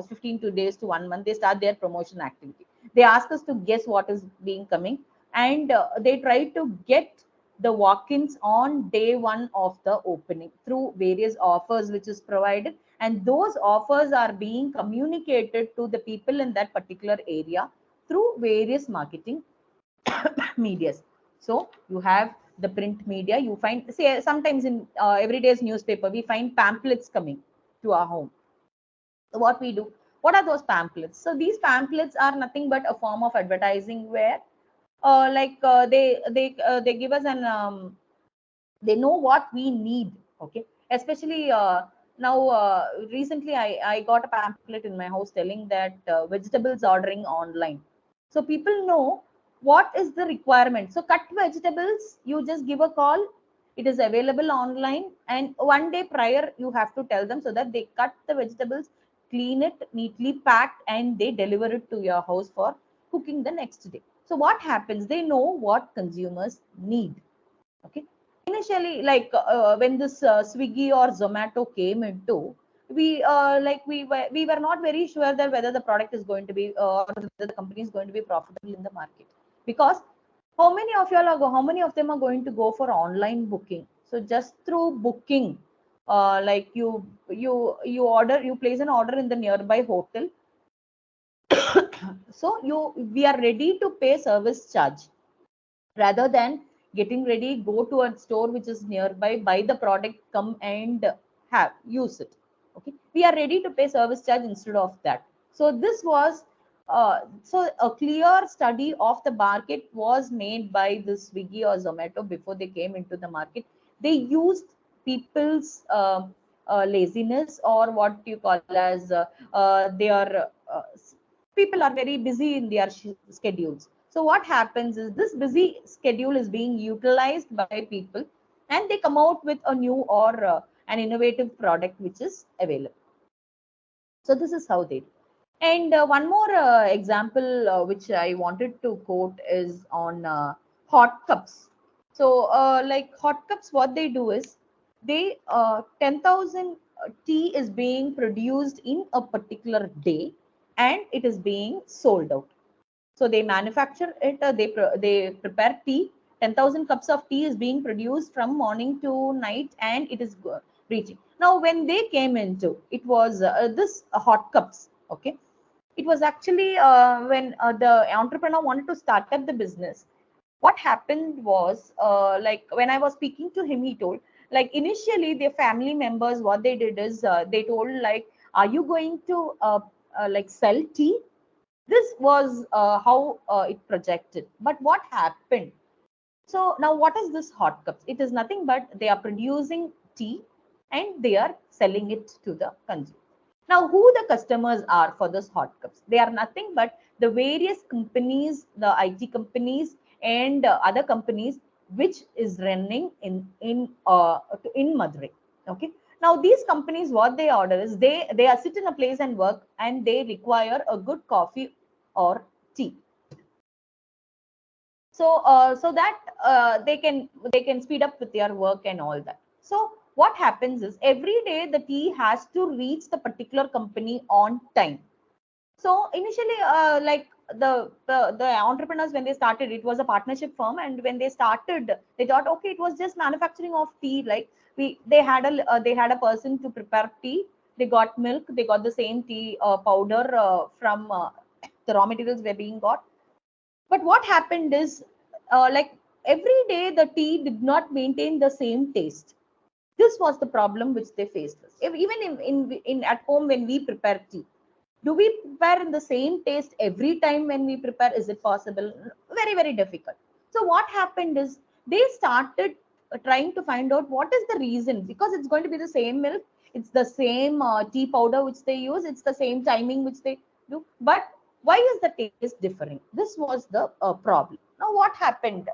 15 to days to 1 month, they start their promotion activity. They ask us to guess what is being coming, and they try to get the walk-ins on day one of the opening through various offers which is provided, and those offers are being communicated to the people in that particular area through various marketing medias. So you have the print media, you find, say, sometimes in everyday's newspaper we find pamphlets coming to our home. So what we do, what are those pamphlets? So these pamphlets are nothing but a form of advertising where they give us an they know what we need. Okay, especially now recently I got a pamphlet in my house telling that vegetables ordering online, so people know what is the requirement. So cut vegetables, you just give a call, it is available online, and one day prior you have to tell them, so that they cut the vegetables, clean it, neatly packed, and they deliver it to your house for cooking the next day. So what happens, they know what consumers need. Okay, initially, like when this Swiggy or Zomato came into, we were not very sure that whether the product is going to be or whether the company is going to be profitable in the market, because how many of them are going to go for online booking? So just through booking, like you order, you place an order in the nearby hotel, so we are ready to pay service charge rather than getting ready, go to a store which is nearby, buy the product, come and use it. Okay, we are ready to pay service charge instead of that. So this was so a clear study of the market was made by this Swiggy or Zomato before they came into the market. They used people's laziness, or what you call as their people are very busy in their schedules. So what happens is this busy schedule is being utilized by people, and they come out with a new or an innovative product which is available. So this is how they do. And one more example which I wanted to quote is on hot cups. So like hot cups, what they do is they 10,000 tea is being produced in a particular day, and it is being sold out. So they manufacture it, they prepare tea. 10,000 cups of tea is being produced from morning to night, and it is reaching. Now, when they came into, it was this hot cups. Okay, it was actually when the entrepreneur wanted to start up the business. What happened was, like when I was speaking to him, he told, like initially their family members, what they did is they told like, are you going to like sell tea? This was how it projected. But what happened? So now what is this hot cups? It is nothing but they are producing tea and they are selling it to the consumer. Now, who the customers are for this hot cups? They are nothing but the various companies, the IT companies and other companies which is running in Madurai. Okay. Now, these companies, what they order is they are sit in a place and work, and they require a good coffee or tea. So so that they can speed up with their work and all that. So what happens is every day the tea has to reach the particular company on time. So initially like the entrepreneurs, when they started, it was a partnership firm, and when they started they thought, okay, it was just manufacturing of tea. Like they had a person to prepare tea. They got milk, they got the same tea powder from the raw materials were being got. But what happened is, like every day, the tea did not maintain the same taste. This was the problem which they faced. Even in at home, when we prepare tea, do we prepare in the same taste every time when we prepare? Is it possible? Very, very difficult. So what happened is they started trying to find out what is the reason, because it's going to be the same milk, it's the same tea powder which they use, it's the same timing which they do, but why is the taste different? This was the problem. Now what happened?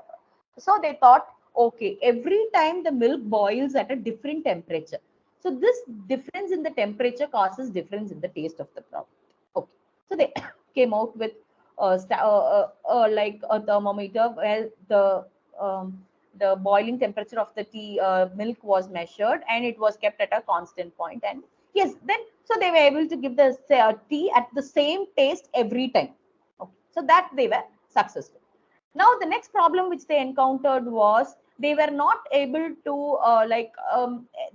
So they thought, okay, every time the milk boils at a different temperature, so this difference in the temperature causes difference in the taste of the product. Okay, so they came out with like a thermometer where the boiling temperature of the tea milk was measured, and it was kept at a constant point. And yes, then so they were able to give the tea at the same taste every time. Okay, so that they were successful. Now the next problem which they encountered was they were not able to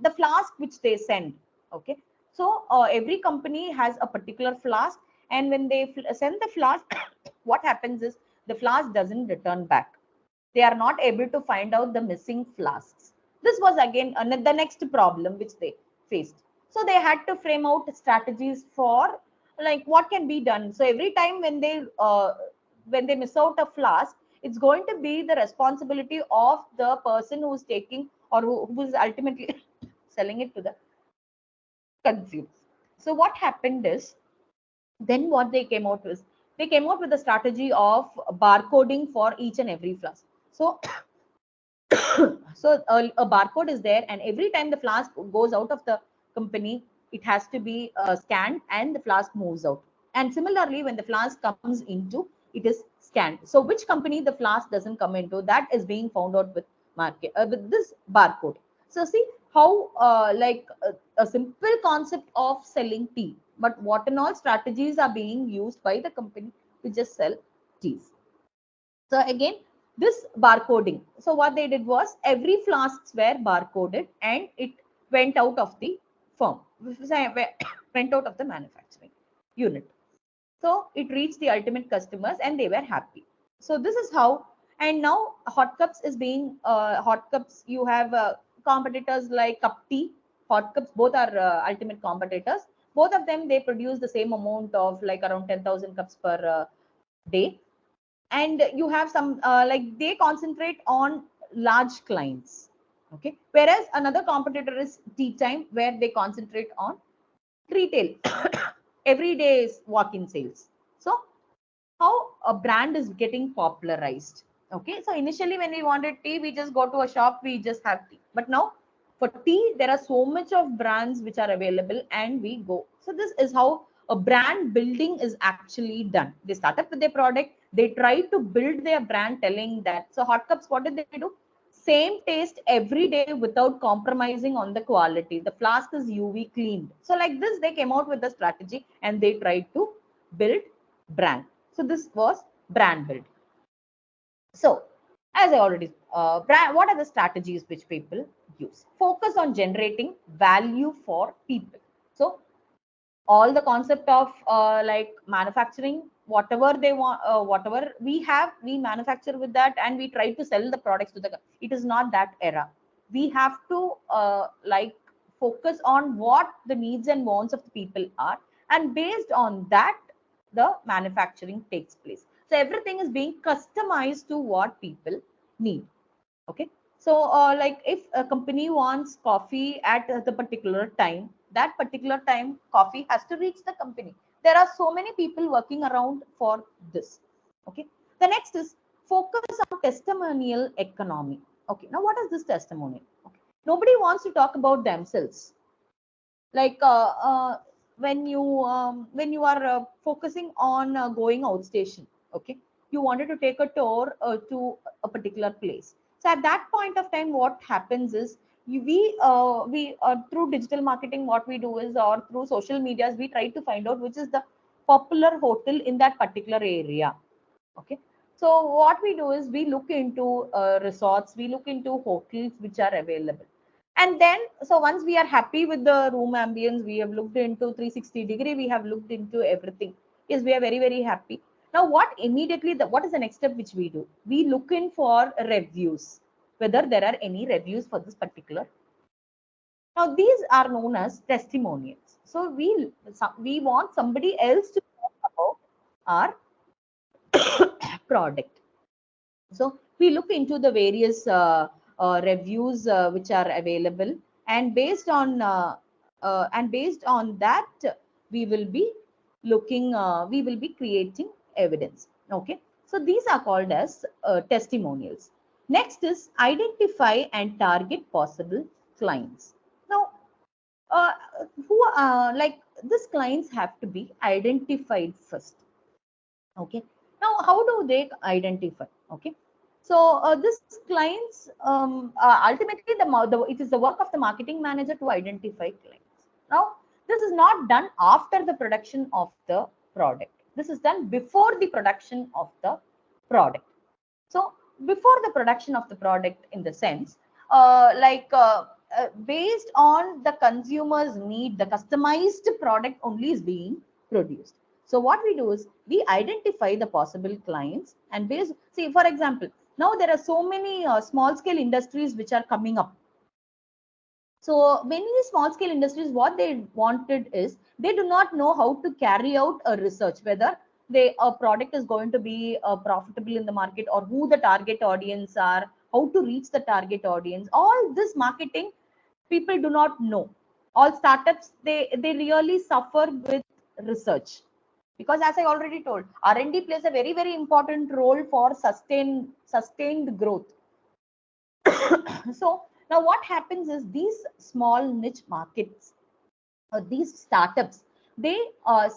the flask which they send. Okay, so every company has a particular flask, and when they send the flask, what happens is the flask doesn't return back. They are not able to find out the missing flasks. This was again the next problem which they faced. So they had to frame out strategies for like what can be done. So every time when they miss out a flask, it's going to be the responsibility of the person who's taking, or who is ultimately selling it to the consumers. So what happened is, then what they came out with, they came out with a strategy of barcoding for each and every flask. So so a barcode is there, and every time the flask goes out of the company, it has to be scanned, and the flask moves out. And similarly, when the flask comes into, it is scanned. So which company the flask doesn't come into, that is being found out with with this barcode. So see how a simple concept of selling tea, but what and all strategies are being used by the company to just sell teas. So again, this barcoding. So what they did was every flasks were barcoded, and it went out of the firm, went out of the manufacturing unit. So it reached the ultimate customers, and they were happy. So this is how, And now hot cups is being hot cups. You have competitors like cup tea, hot cups. Both are ultimate competitors. Both of them, they produce the same amount of like around 10,000 cups per day. And you have some like they concentrate on large clients. Okay, whereas another competitor is tea time, where they concentrate on retail everyday walk-in sales. So how a brand is getting popularized. Okay, so initially when we wanted tea, we just go to a shop, we just have tea. But now for tea, there are so much of brands which are available, and we go. So this is how a brand building is actually done. They start up with their product, they try to build their brand, telling that. So hot cups, what did they do? Same taste every day without compromising on the quality. The flask is UV cleaned. So like this, they came out with the strategy and they tried to build brand. So this was brand build. So as I already, what are the strategies which people use? Focus on generating value for people. So all the concept of like manufacturing, whatever they want, whatever we have, we manufacture with that, and we try to sell the products to the. It is not that era. We have to like focus on what the needs and wants of the people are, and based on that, the manufacturing takes place. So everything is being customized to what people need. Okay, so like if a company wants coffee at the particular time, that particular time coffee has to reach the company. There are so many people working around for this. Okay, the next is focus on testimonial economy. Okay, now what is this testimonial? Okay, nobody wants to talk about themselves. Like when you are focusing on going outstation. Okay, you wanted to take a tour to a particular place. So at that point of time, what happens is we through digital marketing, what we do is, or through social medias, we try to find out which is the popular hotel in that particular area. Okay, so what we do is we look into resorts, we look into hotels which are available. And then, so once we are happy with the room ambience, we have looked into 360-degree, we have looked into everything. Yes, we are very, very happy. Now, what is the next step which we do? We look in for reviews, whether there are any reviews for this particular. Now, these are known as testimonials. So we want somebody else to talk about our product. So we look into the various reviews which are available, and based on that, we will be we will be creating evidence. Okay, so these are called as testimonials. Next is identify and target possible clients. Now, uh, who like these clients have to be identified first. Okay, now how do they identify? Okay, so this clients ultimately it is the work of the marketing manager to identify clients. Now this is not done after the production of the product. This is done before the production of the product. So before the production of the product, in the sense based on the consumer's need, the customized product only is being produced. So what we do is we identify the possible clients, and see, for example, now there are so many small scale industries which are coming up. So many small scale industries, what they wanted is, they do not know how to carry out a research, whether a product is going to be profitable in the market, or who the target audience are, how to reach the target audience. All this marketing people do not know. All startups, they really suffer with research, because as I already told, R&D plays a very, very important role for sustained growth. So now what happens is, these small niche markets, these startups, they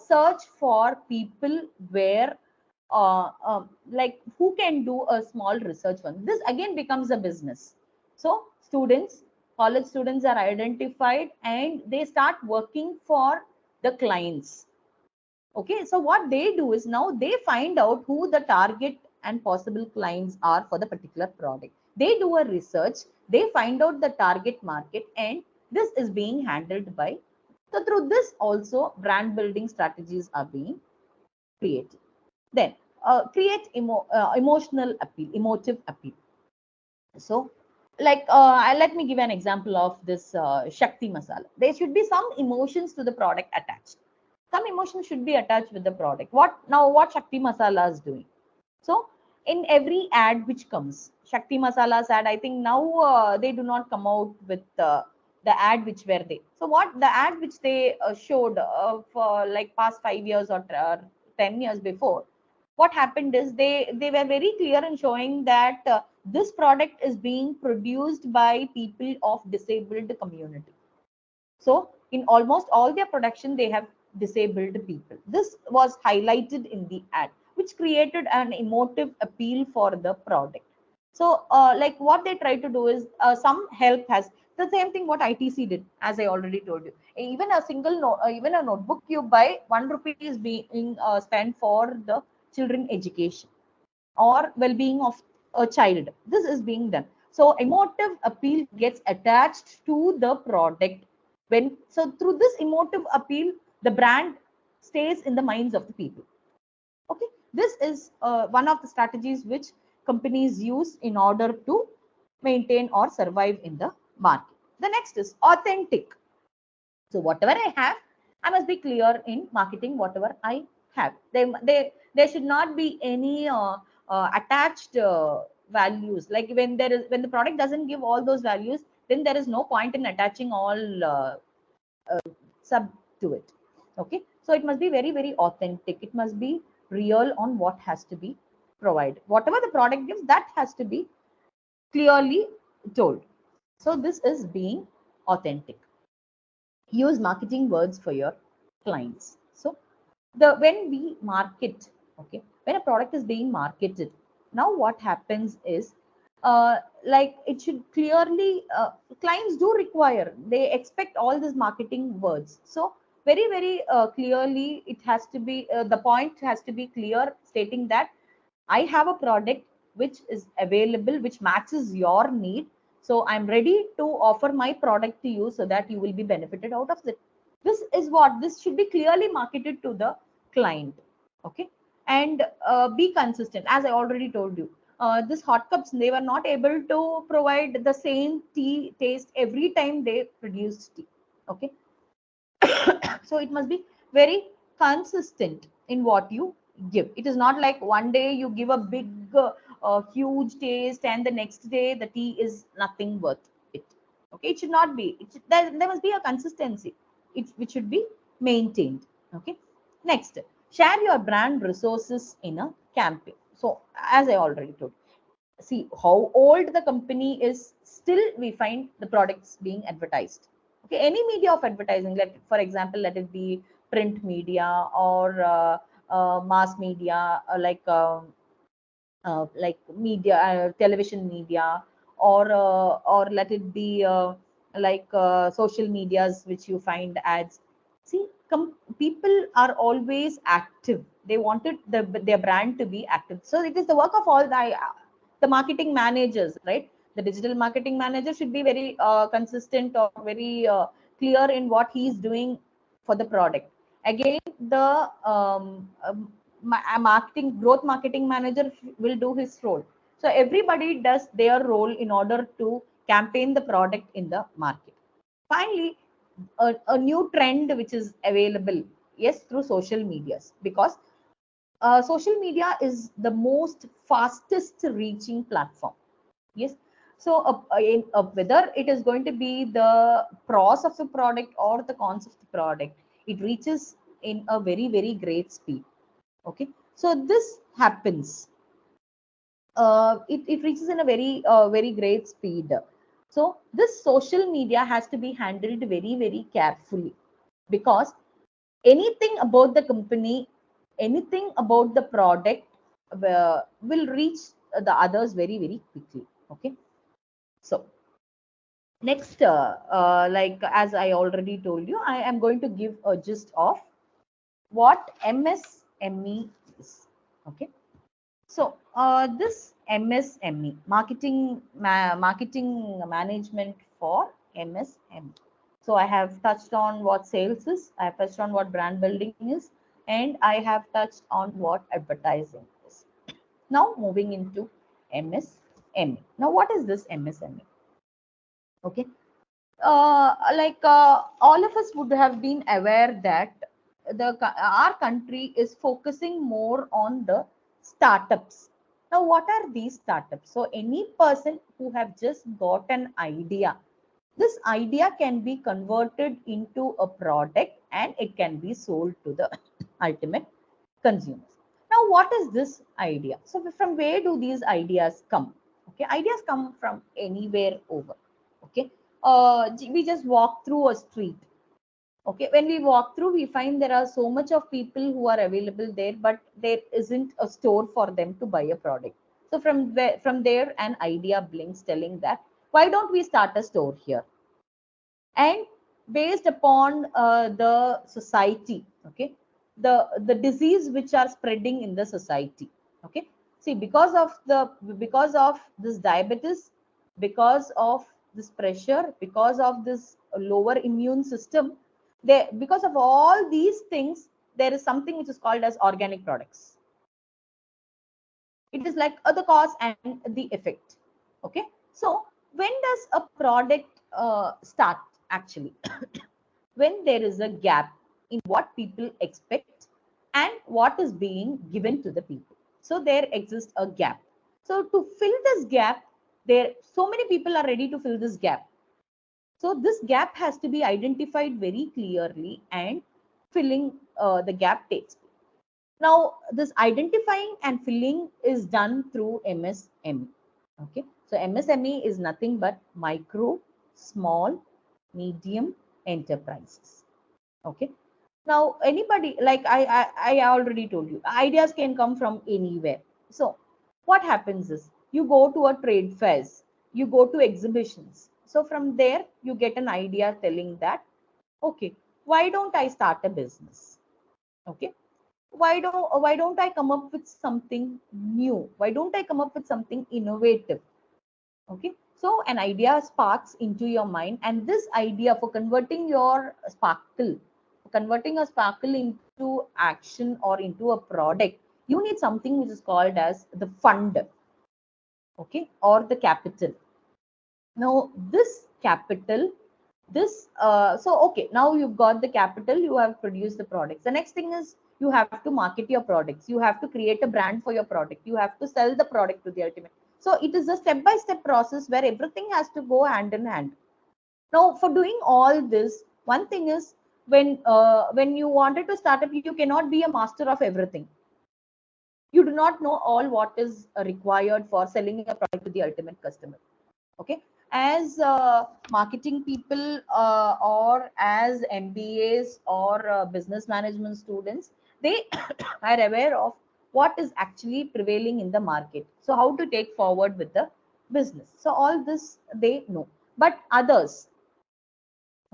search for people where like who can do a small research one. This again becomes a business. So college students are identified, and they start working for the clients. Okay, so what they do is, now they find out who the target and possible clients are for the particular product. They do a research, they find out the target market, and this is being handled by. So through this also, brand building strategies are being created. Then create emotional appeal, emotive appeal. So, like, let me give an example of this Shakti masala. There should be some emotions to the product attached. Some emotions should be attached with the product. What Shakti masala is doing? So, in every ad which comes, Shakti Masala's ad, I think now they do not come out with the ad which were they. So, what the ad which they showed for like past 5 years or 10 years before, what happened is they were very clear in showing that this product is being produced by people of disabled community. So in almost all their production, they have disabled people. This was highlighted in the ad, which created an emotive appeal for the product. So like what they try to do is some help has the same thing what ITC did, as I already told you. Even a single even a notebook you buy, 1 rupee is being spent for the children education or well-being of a child. This is being done. So emotive appeal gets attached to the product. So through this emotive appeal, the brand stays in the minds of the people. Okay, this is one of the strategies which companies use in order to maintain or survive in the market. The next is authentic. So whatever I have, I must be clear in marketing whatever I have. There should not be any attached values. Like when the product doesn't give all those values, then there is no point in attaching all sub to it. Okay, so it must be very very authentic. It must be real on what has to be provided. Whatever the product gives, that has to be clearly told. So this is being authentic. Use marketing words for your clients. So when we market, okay, when a product is being marketed, now what happens is like it should clearly clients do require, they expect all these marketing words. So very very clearly it has to be the point has to be clear, stating that I have a product which is available, which matches your need. So I'm ready to offer my product to you so that you will be benefited out of it. This should be clearly marketed to the client. Okay. And be consistent. As I already told you, this hot cups, they were not able to provide the same tea taste every time they produced tea. Okay. So it must be very consistent in what you give. It is not like one day you give a big huge taste and the next day the tea is nothing worth it. Okay, it should not be. There must be a consistency which should be maintained. Okay, next, share your brand resources in a campaign. So as I already told, see how old the company is, still we find the products being advertised. Okay, any media of advertising, for example, let it be print media or mass media, like media, television media, or let it be social medias which you find ads. See, people are always active. They wanted their brand to be active. So it is the work of all the marketing managers, right? The digital marketing manager should be very consistent or very clear in what he is doing for the product. Again, the a marketing manager will do his role. So everybody does their role in order to campaign the product in the market. Finally, a new trend which is available, yes, through social medias, because social media is the most fastest reaching platform. Yes. So whether it is going to be the pros of the product or the cons of the product, it reaches in a very very great speed. Okay, so this happens, it reaches in a very great speed. So this social media has to be handled very very carefully, because anything about the company, anything about the product will reach the others very very quickly. Okay, so next, like as I already told you, I am going to give a gist of what MSME is. Okay, so this MSME, marketing management for MSME. So I have touched on what sales is, I have touched on what brand building is, and I have touched on what advertising is. Now moving into MSME. Now what is this MSME? Okay, all of us would have been aware that our country is focusing more on the startups. Now what are these startups? So any person who have just got an idea, this idea can be converted into a product and it can be sold to the ultimate consumers. Now what is this idea? So from where do these ideas come? Okay, ideas come from anywhere over. Okay, we just walk through a street. Okay, when we walk through, we find there are so much of people who are available there, but there isn't a store for them to buy a product. So from there an idea blinks, telling that why don't we start a store here? And based upon the society, okay, the disease which are spreading in the society. Okay, see, because of this diabetes, because of this pressure, because of this lower immune system, there, because of all these things, there is something which is called as organic products. It is like the cause and the effect. Okay, so when does a product start actually? When there is a gap in what people expect and what is being given to the people. So there exists a gap. So to fill this gap, there so many people are ready to fill this gap. So this gap has to be identified very clearly, and filling the gap takes place. Now, this identifying and filling is done through MSME. Okay, so MSME is nothing but micro, small, medium enterprises. Okay, now anybody, like I already told you, ideas can come from anywhere. So what happens is you go to a trade fairs, you go to exhibitions. So from there you get an idea telling that, okay, why don't I start a business? Okay, why don't I come up with something new? Why don't I come up with something innovative? Okay, so an idea sparks into your mind, and this idea for converting a sparkle into action or into a product, you need something which is called as the fund, okay, or the capital. Now this capital, so okay, now you've got the capital, you have produced the products. The next thing is you have to market your products, you have to create a brand for your product, you have to sell the product to the ultimate. So it is a step-by-step process where everything has to go hand in hand. Now for doing all this, one thing is, when you wanted to start up, you cannot be a master of everything. You do not know all what is required for selling a product to the ultimate customer. Okay, as marketing people or as MBAs or business management students, they are aware of what is actually prevailing in the market, so how to take forward with the business. So all this they know. But others,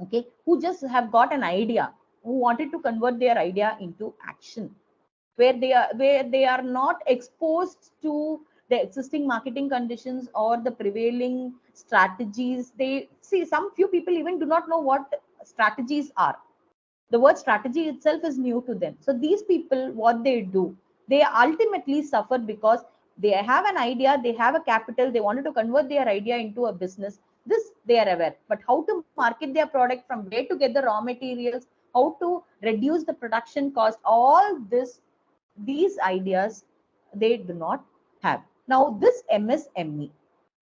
okay, who just have got an idea, who wanted to convert their idea into action, where they are not exposed to the existing marketing conditions or the prevailing strategies. They see, some few people even do not know what strategies are. The word strategy itself is new to them. So these people, what they do, they ultimately suffer because they have an idea, they have a capital, they wanted to convert their idea into a business. This they are aware, but how to market their product, from where to get the raw materials, how to reduce the production cost, all these ideas they do not have. Now this MSME,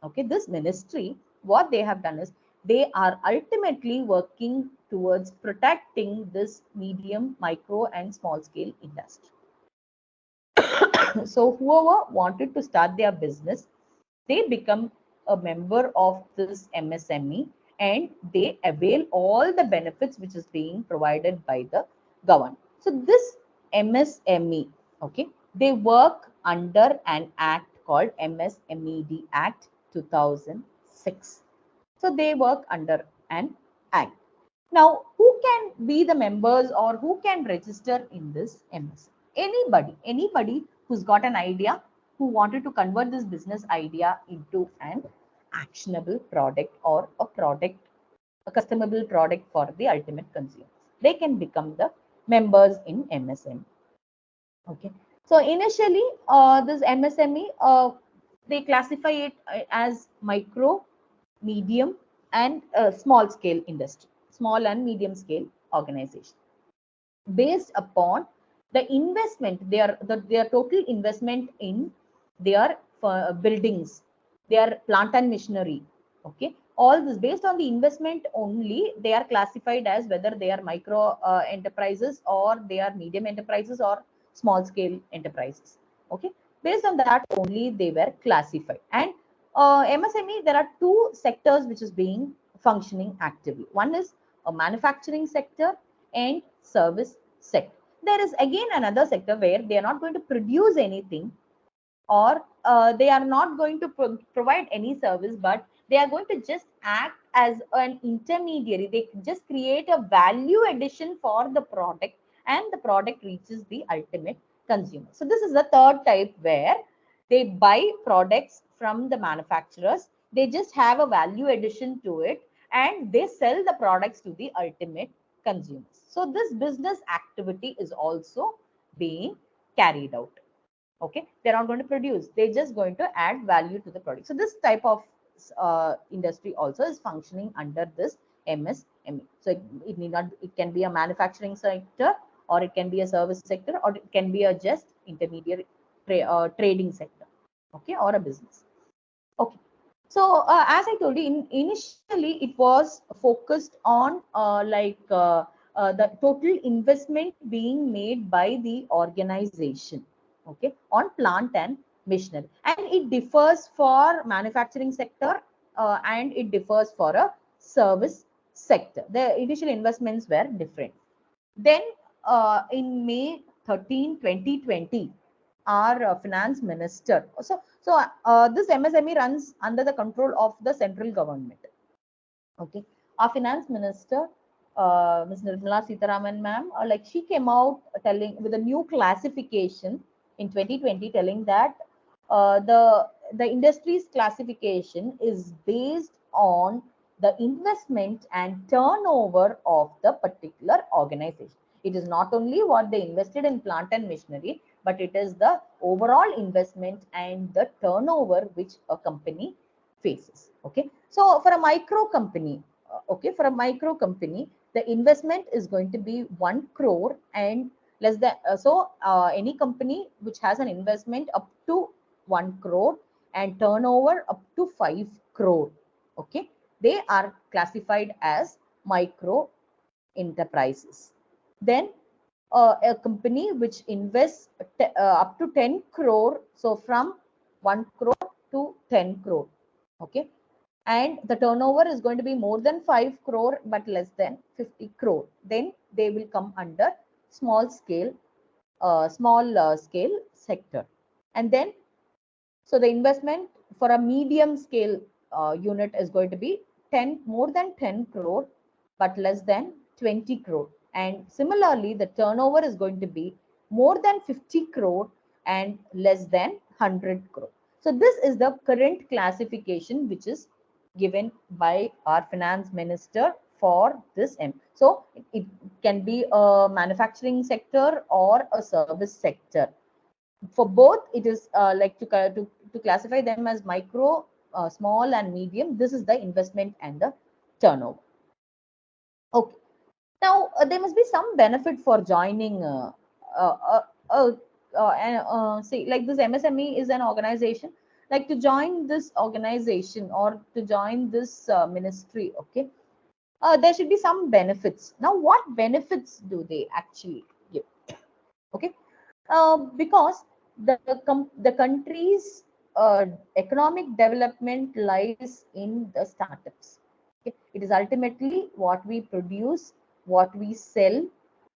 okay, this ministry, what they have done is they are ultimately working towards protecting this medium, micro and small scale industry. So whoever wanted to start their business, they become a member of this MSME, and they avail all the benefits which is being provided by the government. So this MSME, okay, they work under an act called MSMED Act 2006. So they work under an act. Now, who can be the members or who can register in this MS? Anybody who's got an idea, who wanted to convert this business idea into an actionable product or a customable product for the ultimate consumer. They can become the members in MSM. Okay. So initially, this MSME, they classify it as micro, medium, and small scale industry, small and medium scale organization, based upon the investment, their total investment in their buildings, their plant and machinery. Okay, all this based on the investment only, they are classified as whether they are micro enterprises, or they are medium enterprises, or small scale enterprises. Okay, based on that only they were classified. And MSME, there are two sectors which is being functioning actively. One is a manufacturing sector and service sector. There is again another sector where they are not going to produce anything, or they are not going to provide any service, but they are going to just act as an intermediary. They just create a value addition for the product, and the product reaches the ultimate consumer. So this is the third type, where they buy products from the manufacturers, they just have a value addition to it, and they sell the products to the ultimate consumers. So this business activity is also being carried out. Okay, they're not going to produce, they're just going to add value to the product. So this type of industry also is functioning under this MSME. So it need not, it can be a manufacturing sector, or it can be a service sector, or it can be a just intermediate trading sector. Okay, or a business. Okay, so as I told you, initially it was focused on the total investment being made by the organization, okay, on plant and machinery, and it differs for manufacturing sector, and it differs for a service sector. The initial investments were different. Then in May 13, 2020, our finance minister, this MSME runs under the control of the central government. Okay, our finance minister, Ms. Nirmala Sitharaman ma'am, like she came out telling with a new classification in 2020, telling that the industry's classification is based on the investment and turnover of the particular organization. It is not only what they invested in plant and machinery, but it is the overall investment and the turnover which a company faces. Okay, so for a micro company, the investment is going to be 1 crore and less than. Any company which has an investment up to 1 crore and turnover up to 5 crore, okay, they are classified as micro enterprises. Then a company which invests up to 10 crore, so from 1 crore to 10 crore, okay, and the turnover is going to be more than 5 crore but less than 50 crore, then they will come under small scale sector. And then, so the investment for a medium scale unit is going to be more than 10 crore but less than 20 crore. And similarly, the turnover is going to be more than 50 crore and less than 100 crore. So this is the current classification which is given by our finance minister for this M. So it can be a manufacturing sector or a service sector. For both, it is to classify them as micro, small and medium. This is the investment and the turnover. Okay, now there must be some benefit for joining say like this MSME is an organization, like to join this organization or to join this ministry. Okay, there should be some benefits. Now what benefits do they actually give? Okay, because the country's economic development lies in the startups. Okay? It is ultimately what we produce, what we sell,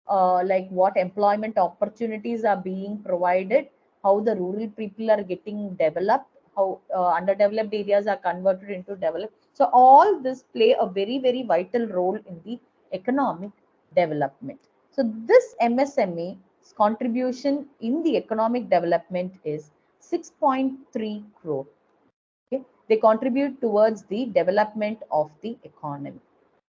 like what employment opportunities are being provided, how the rural people are getting developed, how underdeveloped areas are converted into developed. So all this play a very, very vital role in the economic development. So this MSME's contribution in the economic development is 6.3 crore. Okay, they contribute towards the development of the economy.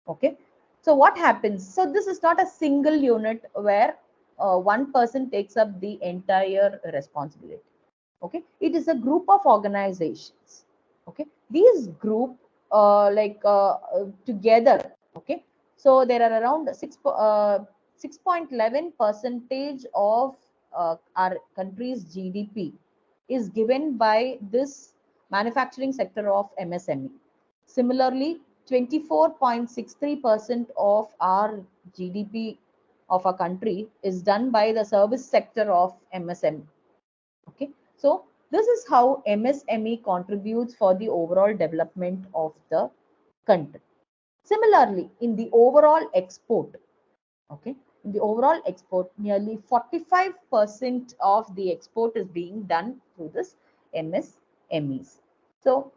Okay, so what happens? So this is not a single unit where one person takes up the entire responsibility. Okay, it is a group of organizations. Okay, these group together. Okay, so there are around 6.11 percentage of our country's GDP is given by this manufacturing sector of MSME. Similarly, 24.63% of our GDP of a country is done by the service sector of MSME. Okay, so this is how MSME contributes for the overall development of the country. Similarly, in the overall export, okay, in the overall export, nearly 45% of the export is being done through this MSMEs. So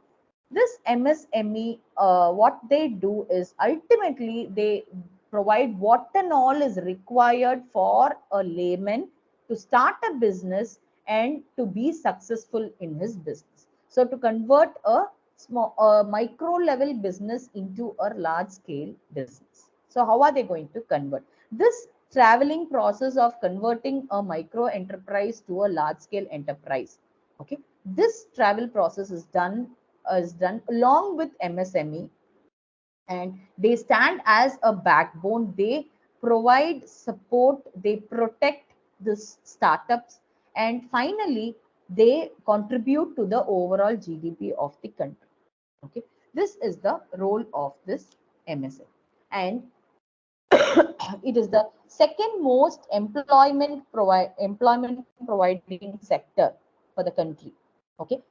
this MSME, what they do is ultimately they provide what and all is required for a layman to start a business and to be successful in his business. So to convert a micro level business into a large scale business. So how are they going to convert? This traveling process of converting a micro enterprise to a large scale enterprise. Okay, this travel process is done along with MSME, and they stand as a backbone. They provide support, they protect the startups, and finally they contribute to the overall GDP of the country. Okay, this is the role of this MSME, and it is the second most employment providing sector for the country. Okay,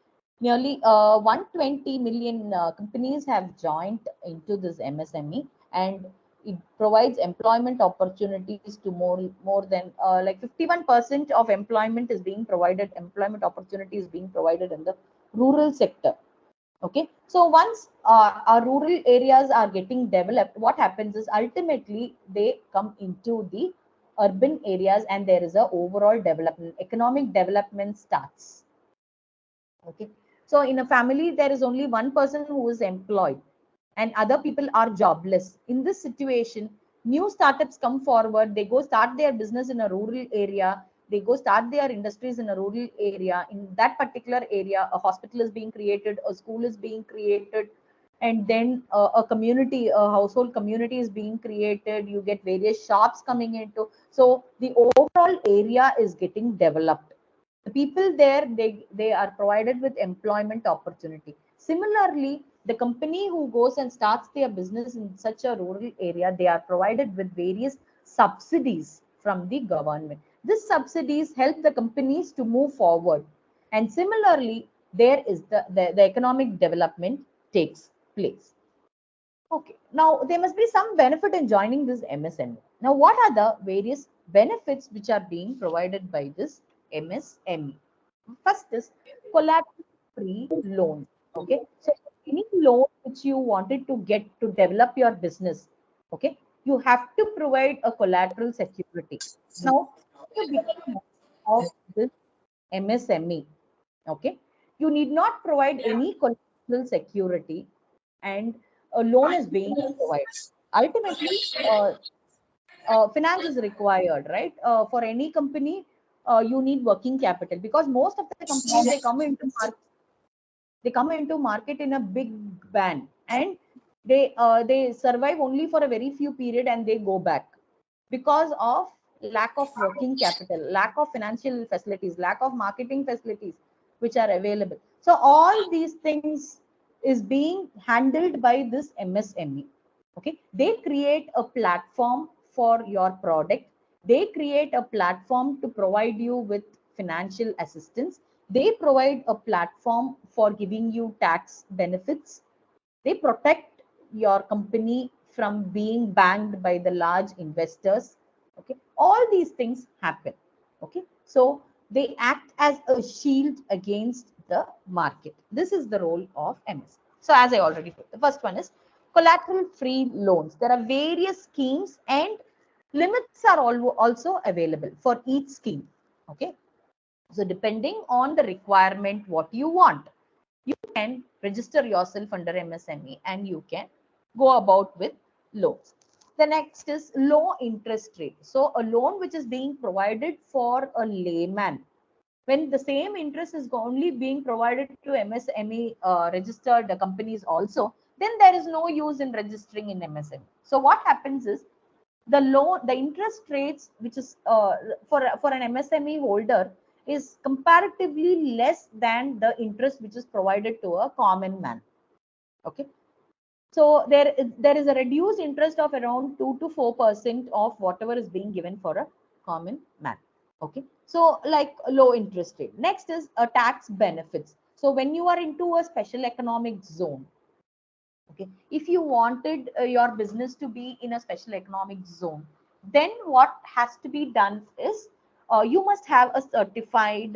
nearly 120 million companies have joined into this MSME, and it provides employment opportunities to more than like 51% of employment opportunities being provided in the rural sector. Okay, so once our rural areas are getting developed, what happens is ultimately they come into the urban areas, and there is a overall development, economic development starts. Okay, so in a family there is only one person who is employed and other people are jobless. In this situation, new startups come forward, they go start their business in a rural area, they go start their industries in a rural area. In that particular area, a hospital is being created, a school is being created, and then a community, a household community is being created. You get various shops coming into, so the overall area is getting developed. The people there, they are provided with employment opportunity. Similarly, the company who goes and starts their business in such a rural area, they are provided with various subsidies from the government. These subsidies help the companies to move forward, and similarly there is the economic development takes place. Okay, now there must be some benefit in joining this MSME. Now, what are the various benefits which are being provided by this MSME? First is collateral-free loans. Okay, so any loan which you wanted to get to develop your business, okay, you have to provide a collateral security. Now, to become of this MSME, okay, you need not provide any collateral security, and a loan is being provided. Ultimately, finance is required, right? For any company, you need working capital, because most of the companies, they come into market in a big bang, and they survive only for a very few period and they go back because of lack of working capital, lack of financial facilities, lack of marketing facilities which are available. So all these things is being handled by this MSME. Okay, they create a platform for your product, they create a platform to provide you with financial assistance, they provide a platform for giving you tax benefits, they protect your company from being banged by the large investors. Okay, all these things happen. Okay, so they act as a shield against the market. This is the role of MS. So as I already put, the first one is collateral free loans. There are various schemes, and limits are also available for each scheme. Okay, so depending on the requirement, what you want, you can register yourself under MSME and you can go about with loans. The next is low interest rate. So a loan which is being provided for a layman, when the same interest is only being provided to MSME registered companies also, then there is no use in registering in MSME. So what happens is the interest rates which is for an MSME holder is comparatively less than the interest which is provided to a common man. Okay. So there is a reduced interest of around 2 to 4% of whatever is being given for a common man. Okay. So like low interest rate. Next is a tax benefits. So when you are into a special economic zone, okay, if you wanted your business to be in a special economic zone, then what has to be done is you must have a certified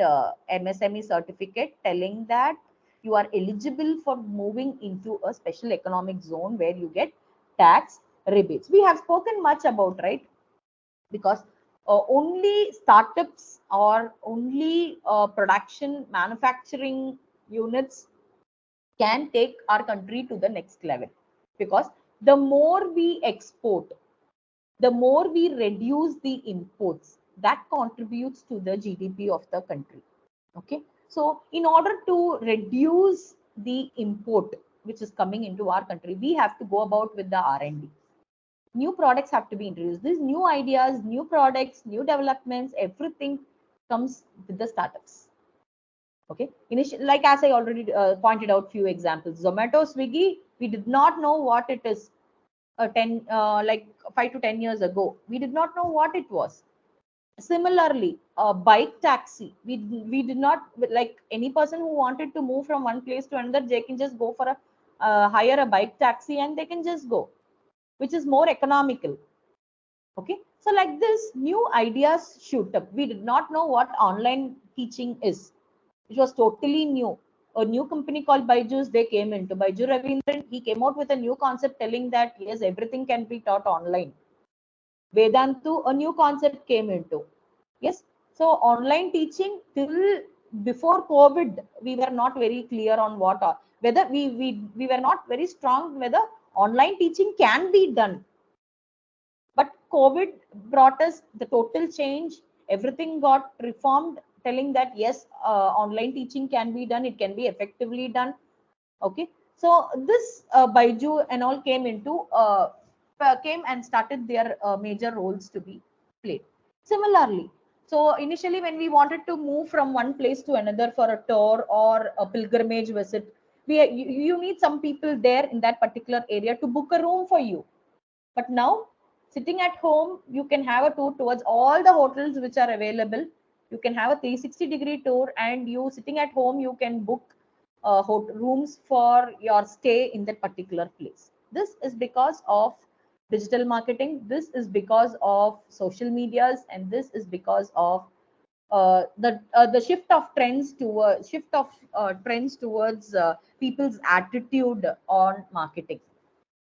MSME certificate telling that you are eligible for moving into a special economic zone where you get tax rebates. We have spoken much about, right? Because only startups or only production manufacturing units can take our country to the next level, because the more we export, the more we reduce the imports, that contributes to the GDP of the country. Okay, so in order to reduce the import which is coming into our country, we have to go about with the R&D. New products have to be introduced. These new ideas, new products, new developments, everything comes with the startups. Okay, initially, like as I already pointed out few examples, Zomato, Swiggy, we did not know what it is 5 to 10 years ago. We did not know what it was. Similarly, a bike taxi, we did not, like any person who wanted to move from one place to another, they can just go for a hire a bike taxi and they can just go, which is more economical. Okay, so like this, new ideas shoot up. We did not know what online teaching is, which was totally new. A new company called Byju's, they came into. Byju Ravindran, he came out with a new concept telling that yes, everything can be taught online. Vedantu, a new concept came into. Yes, so online teaching till before COVID, we were not very clear on whether we were not very strong whether online teaching can be done. But COVID brought us the total change. Everything got reformed, telling that yes, online teaching can be done. It can be effectively done. Okay, so this Baiju and all came and started their major roles to be played. Similarly, so initially when we wanted to move from one place to another for a tour or a pilgrimage visit, you need some people there in that particular area to book a room for you. But now, sitting at home, you can have a tour towards all the hotels which are available. You can have a 360-degree tour, and you sitting at home, you can book rooms for your stay in that particular place. This is because of digital marketing. This is because of social medias, and this is because of the shift of trends towards people's attitude on marketing.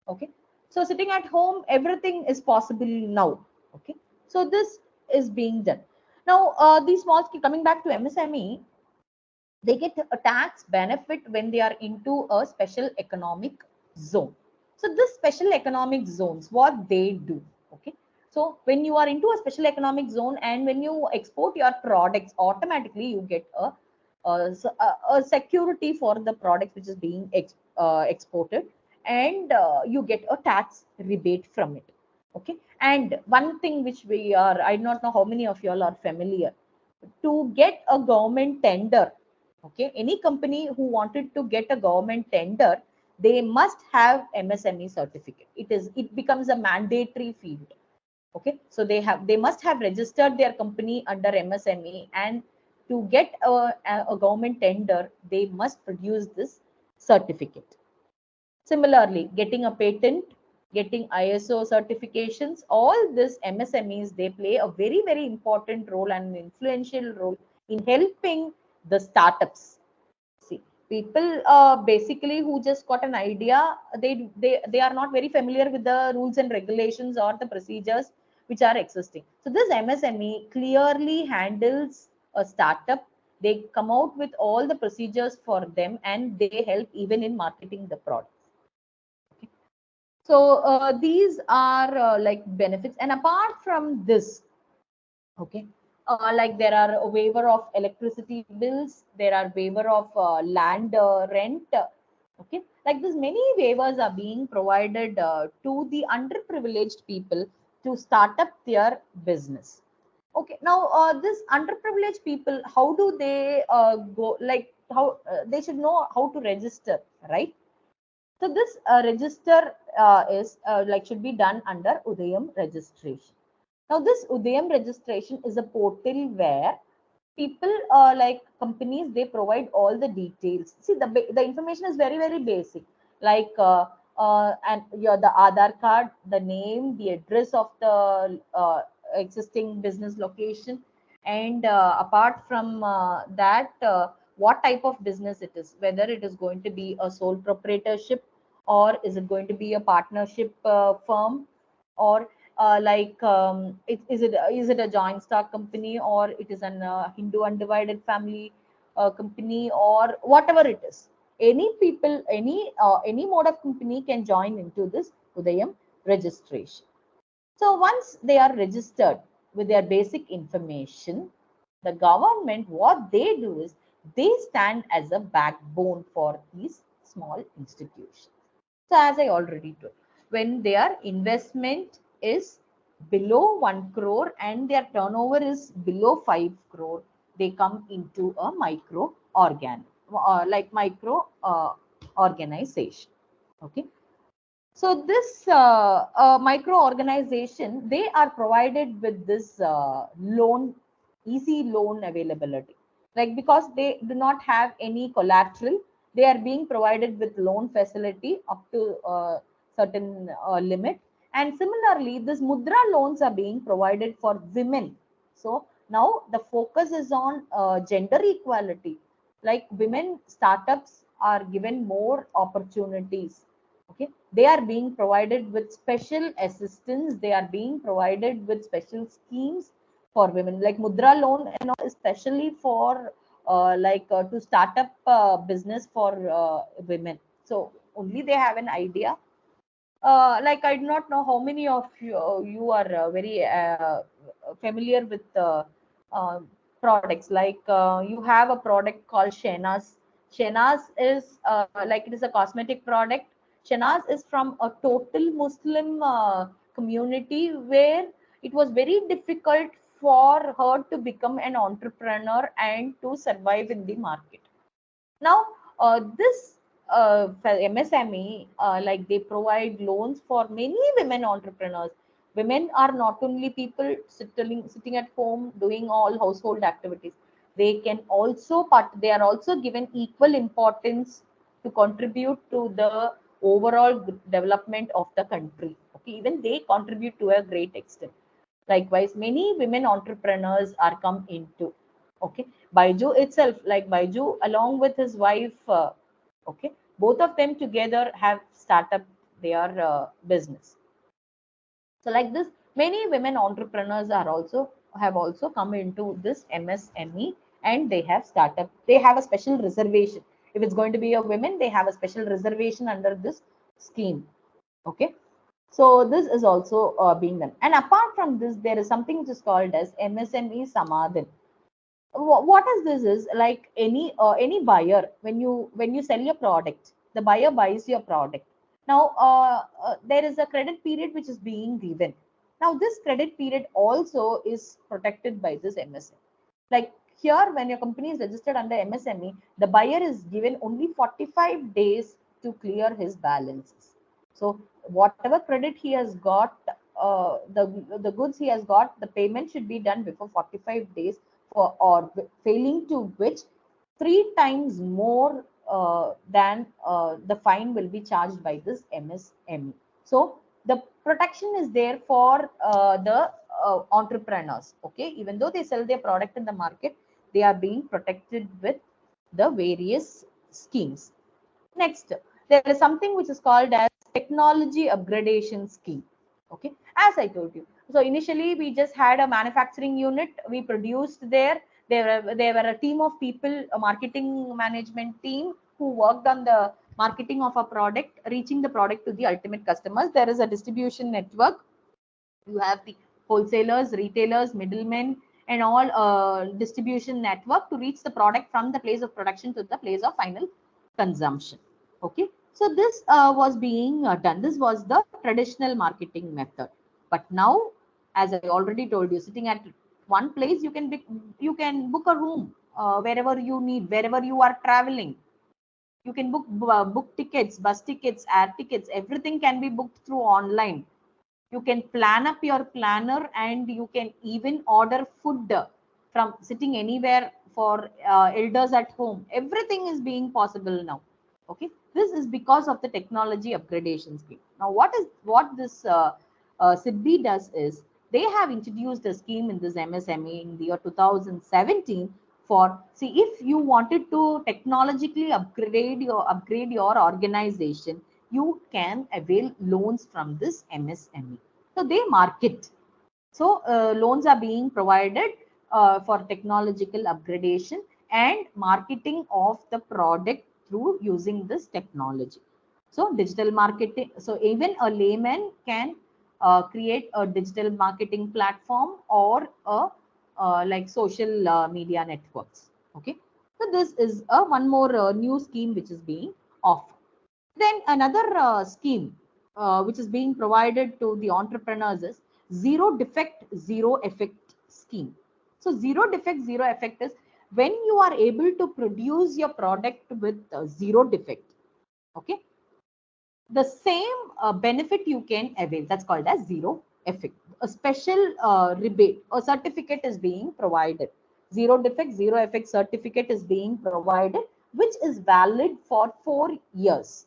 Okay, so sitting at home, everything is possible now. Okay, so this is being done now. These small scale, coming back to MSME, they get a tax benefit when they are into a special economic zone. So this special economic zones, what they do, okay, so when you are into a special economic zone and when you export your products, automatically you get a security for the products which is being exported, and you get a tax rebate from it. Okay, and one thing which I do not know how many of you all are familiar, to get a government tender. Okay, any company who wanted to get a government tender, they must have MSME certificate. It becomes a mandatory field. Okay, so they must have registered their company under MSME, and to get a government tender, they must produce this certificate. Similarly, getting a patent, getting ISO certifications, all this MSMEs, they play a very, very important role and an influential role in helping the startups. See, people basically who just got an idea, they are not very familiar with the rules and regulations or the procedures which are existing. So this MSME clearly handles a startup. They come out with all the procedures for them, and they help even in marketing the product. So these are like benefits. And apart from this, okay, like there are a waiver of electricity bills, there are waiver of land rent, okay, like this many waivers are being provided to the underprivileged people to start up their business. Okay, now this underprivileged people, how do they go, like how they should know how to register, right? So this register is like should be done under Udayam registration. Now this Udayam registration is a portal where people like companies, they provide all the details. See, the information is very basic, like and your the Aadhaar card, the name, the address of the existing business location, and apart from that, what type of business it is, whether it is going to be a sole proprietorship, or is it going to be a partnership firm, or is it a joint stock company, or it is an Hindu undivided family company, or whatever it is. Any people, any mode of company can join into this Udayam registration. So once they are registered with their basic information, the government, what they do is they stand as a backbone for these small institutions. So as I already told, when their investment is below 1 crore and their turnover is below 5 crore, they come into a micro organization. Okay. So this micro organization, they are provided with this loan, easy loan availability. Like because they do not have any collateral, they are being provided with loan facility up to certain limit. And similarly, this Mudra loans are being provided for women. So now the focus is on gender equality. Like women startups are given more opportunities. Okay, they are being provided with special assistance, they are being provided with special schemes for women, like Mudra loan, and especially for to start up business for women. So only they have an idea. Like I do not know how many of you are very familiar with uh, products. Like you have a product called Shenas. Shenas is like it is a cosmetic product. Shenas is from a total Muslim community where it was very difficult for her to become an entrepreneur and to survive in the market. Now, this MSME, like they provide loans for many women entrepreneurs. Women are not only people sitting at home doing all household activities. They can also they are also given equal importance to contribute to the overall development of the country. Okay, even they contribute to a great extent. Likewise, many women entrepreneurs are come into. Okay, Baiju itself, like Baiju along with his wife, okay, both of them together have started their business. So like this, many women entrepreneurs are also have also come into this MSME, and they have startup. They have a special reservation. If it's going to be a women, they have a special reservation under this scheme. Okay. So this is also being done. And apart from this, there is something which is called as MSME Samadhan. What is this is like any buyer, when you sell your product, the buyer buys your product. Now there is a credit period which is being given. Now this credit period also is protected by this MSME. Like here, when your company is registered under MSME, the buyer is given only 45 days to clear his balances. So whatever credit he has got, the goods he has got, the payment should be done before 45 days, for or failing to which 3 times more than the fine will be charged by this MSME. So the protection is there for the entrepreneurs. Okay, even though they sell their product in the market, they are being protected with the various schemes. Next, there is something which is called as technology upgradation scheme. Okay, as I told you. So initially we just had a manufacturing unit. We produced there. There were a team of people, a marketing management team who worked on the marketing of a product, reaching the product to the ultimate customers. There is a distribution network. You have the wholesalers, retailers, middlemen, and all distribution network to reach the product from the place of production to the place of final consumption. Okay, so this was being done. This was the traditional marketing method. But now, as I already told you, sitting at one place, you can book a room wherever you need, wherever you are traveling. You can book tickets, bus tickets, air tickets. Everything can be booked through online. You can plan up your planner, and you can even order food from sitting anywhere for elders at home. Everything is being possible now. Okay, this is because of the technology upgradation scheme. Now, what this SIDBI does is they have introduced a scheme in this MSME in the year 2017 for, see, if you wanted to technologically upgrade your organization, you can avail loans from this MSME. So they market. So loans are being provided for technological upgradation and marketing of the product through using this technology. So digital marketing. So even a layman can create a digital marketing platform or a like social media networks. Okay. So this is one more new scheme which is being offered. Then another scheme which is being provided to the entrepreneurs is zero defect, zero effect scheme. So zero defect, zero effect is when you are able to produce your product with zero defect. Okay. The same benefit you can avail. That's called as zero effect. A special rebate or certificate is being provided. Zero defect, zero effect certificate is being provided, which is valid for 4 years.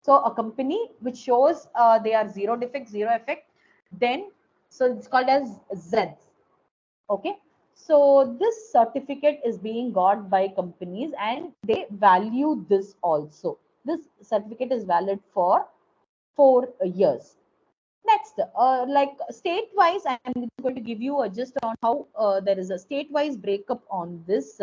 So a company which shows they are zero defect, zero effect, then so it's called as ZEDS. Okay. So this certificate is being got by companies and they value this also. This certificate is valid for 4 years. Next, like state-wise, I'm going to give you a gist on how there is a state-wise breakup on this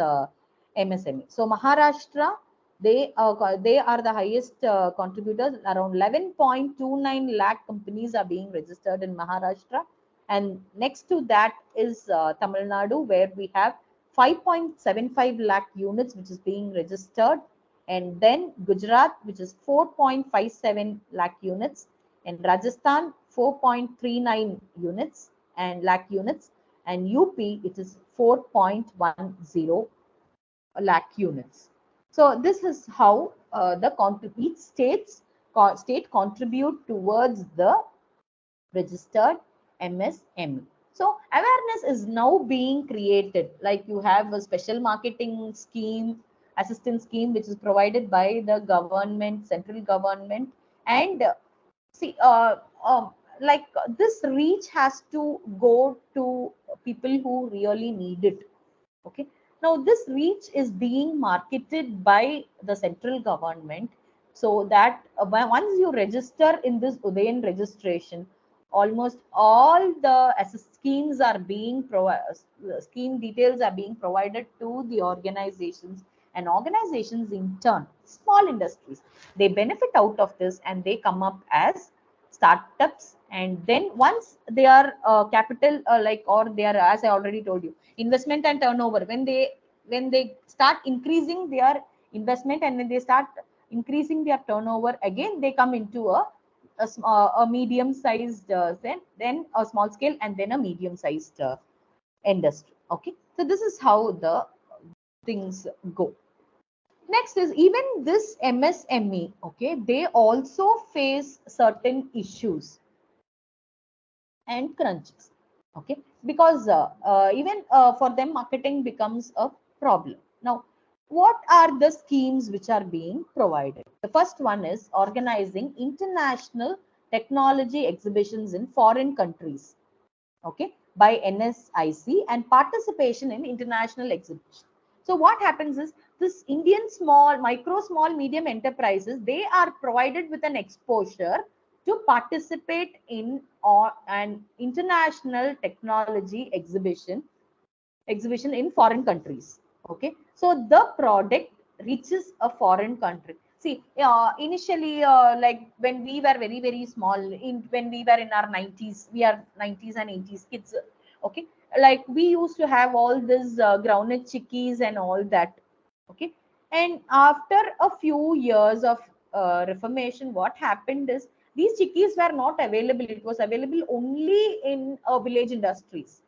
MSME. So Maharashtra, they are the highest contributors. Around 11.29 lakh companies are being registered in Maharashtra, and next to that is Tamil Nadu, where we have 5.75 lakh units which is being registered, and then Gujarat, which is 4.57 lakh units, and Rajasthan 4.39 units and lakh units, and UP it is 4.10 lakh units. So this is how each state contribute towards the registered MSME. So awareness is now being created. Like you have a special marketing scheme, assistance scheme, which is provided by the government, central government, and see, like this reach has to go to people who really need it. Okay. Now this reach is being marketed by the central government, so that once you register in this Udayan registration, almost all the schemes are being provided. Scheme details are being provided to the organizations, and organizations in turn, small industries, they benefit out of this and they come up as startups. And then once they are capital like, or they are, as I already told you, investment and turnover, when they start increasing their investment and when they start increasing their turnover, again they come into a medium sized then a small scale, and then a medium sized industry. Okay, so this is how the things go. Next is even this MSME, okay, they also face certain issues and crunches. Okay, because even for them marketing becomes a problem. Now, what are the schemes which are being provided? The first one is organizing international technology exhibitions in foreign countries, okay, by NSIC, and participation in international exhibitions. So what happens is this Indian small, medium enterprises, they are provided with an exposure to participate in an international technology exhibition in foreign countries. Okay, so the product reaches a foreign country. See, initially, like when we were very, very small, when we were in our 90s, we are 90s and 80s kids, okay? Like we used to have all this groundnut chickies and all that, okay? And after a few years of reformation, what happened is these chickies were not available. It was available only in village industries.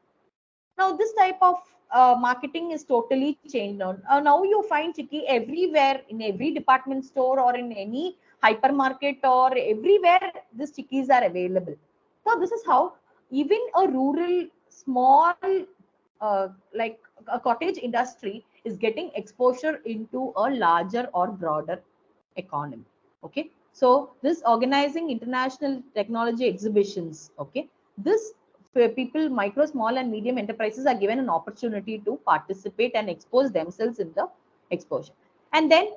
Now this type of marketing is totally changed now. Now you find chicky everywhere in every department store or in any hypermarket or everywhere these chickies are available. So this is how even a rural small like a cottage industry is getting exposure into a larger or broader economy. Okay, so this organizing international technology exhibitions, okay, this people, micro, small, and medium enterprises are given an opportunity to participate and expose themselves in the exposure. And then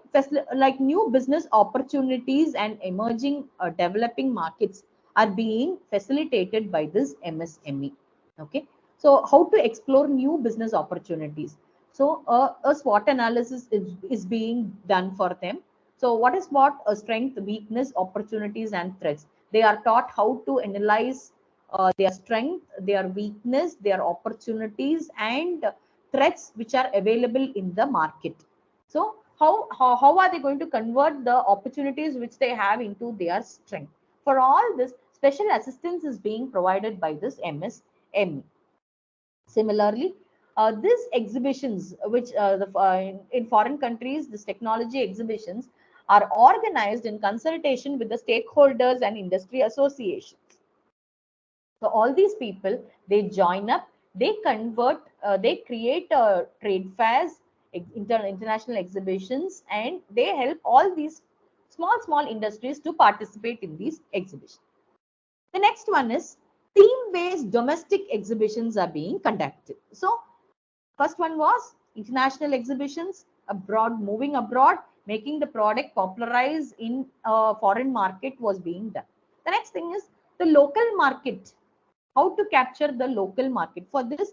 like new business opportunities and emerging developing markets are being facilitated by this MSME. Okay, so how to explore new business opportunities? So a SWOT analysis is being done for them. So what is SWOT? A strength, weakness, opportunities, and threats. They are taught how to analyze their strength, their weakness, their opportunities, and threats which are available in the market. So how are they going to convert the opportunities which they have into their strength? For all this, special assistance is being provided by this MSME. Similarly, these exhibitions, which in foreign countries, these technology exhibitions are organized in consultation with the stakeholders and industry associations. So all these people, they join up, they convert, they create trade fairs, international exhibitions, and they help all these small industries to participate in these exhibitions. The next one is theme-based domestic exhibitions are being conducted. So first one was international exhibitions, abroad, moving abroad, making the product popularize in a foreign market was being done. The next thing is the local market, how to capture the local market. For this,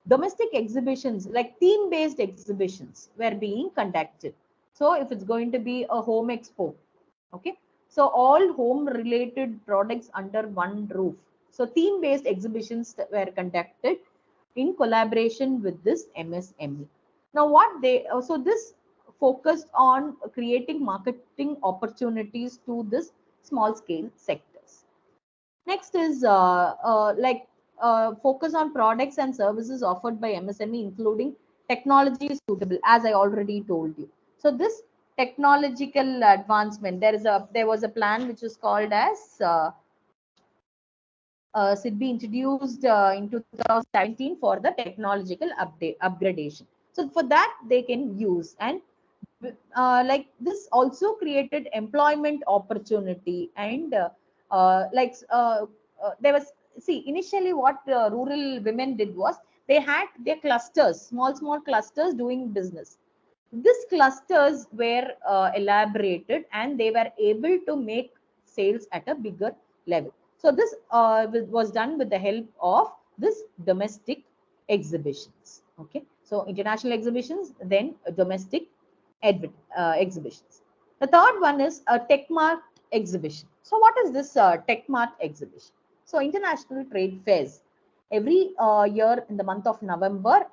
domestic exhibitions like theme-based exhibitions were being conducted. So if it's going to be a home expo, okay, so all home related products under one roof. So theme based exhibitions were conducted in collaboration with this MSME. Now what they, so this focused on creating marketing opportunities to this small scale sectors. Next is like focus on products and services offered by MSME, including technology suitable, as I already told you. So this technological advancement, there was a plan which is called as should be introduced in 2017 for the technological upgradation. So for that they can use, and like this also created employment opportunity, and there was, see, initially what rural women did was they had their clusters, small clusters doing business. These clusters were elaborated and they were able to make sales at a bigger level. So this was done with the help of this domestic exhibitions. Okay, so international exhibitions, then domestic exhibitions. The third one is a TechMart exhibition. So what is this TechMart exhibition? So international trade fairs. Every year in the month of November,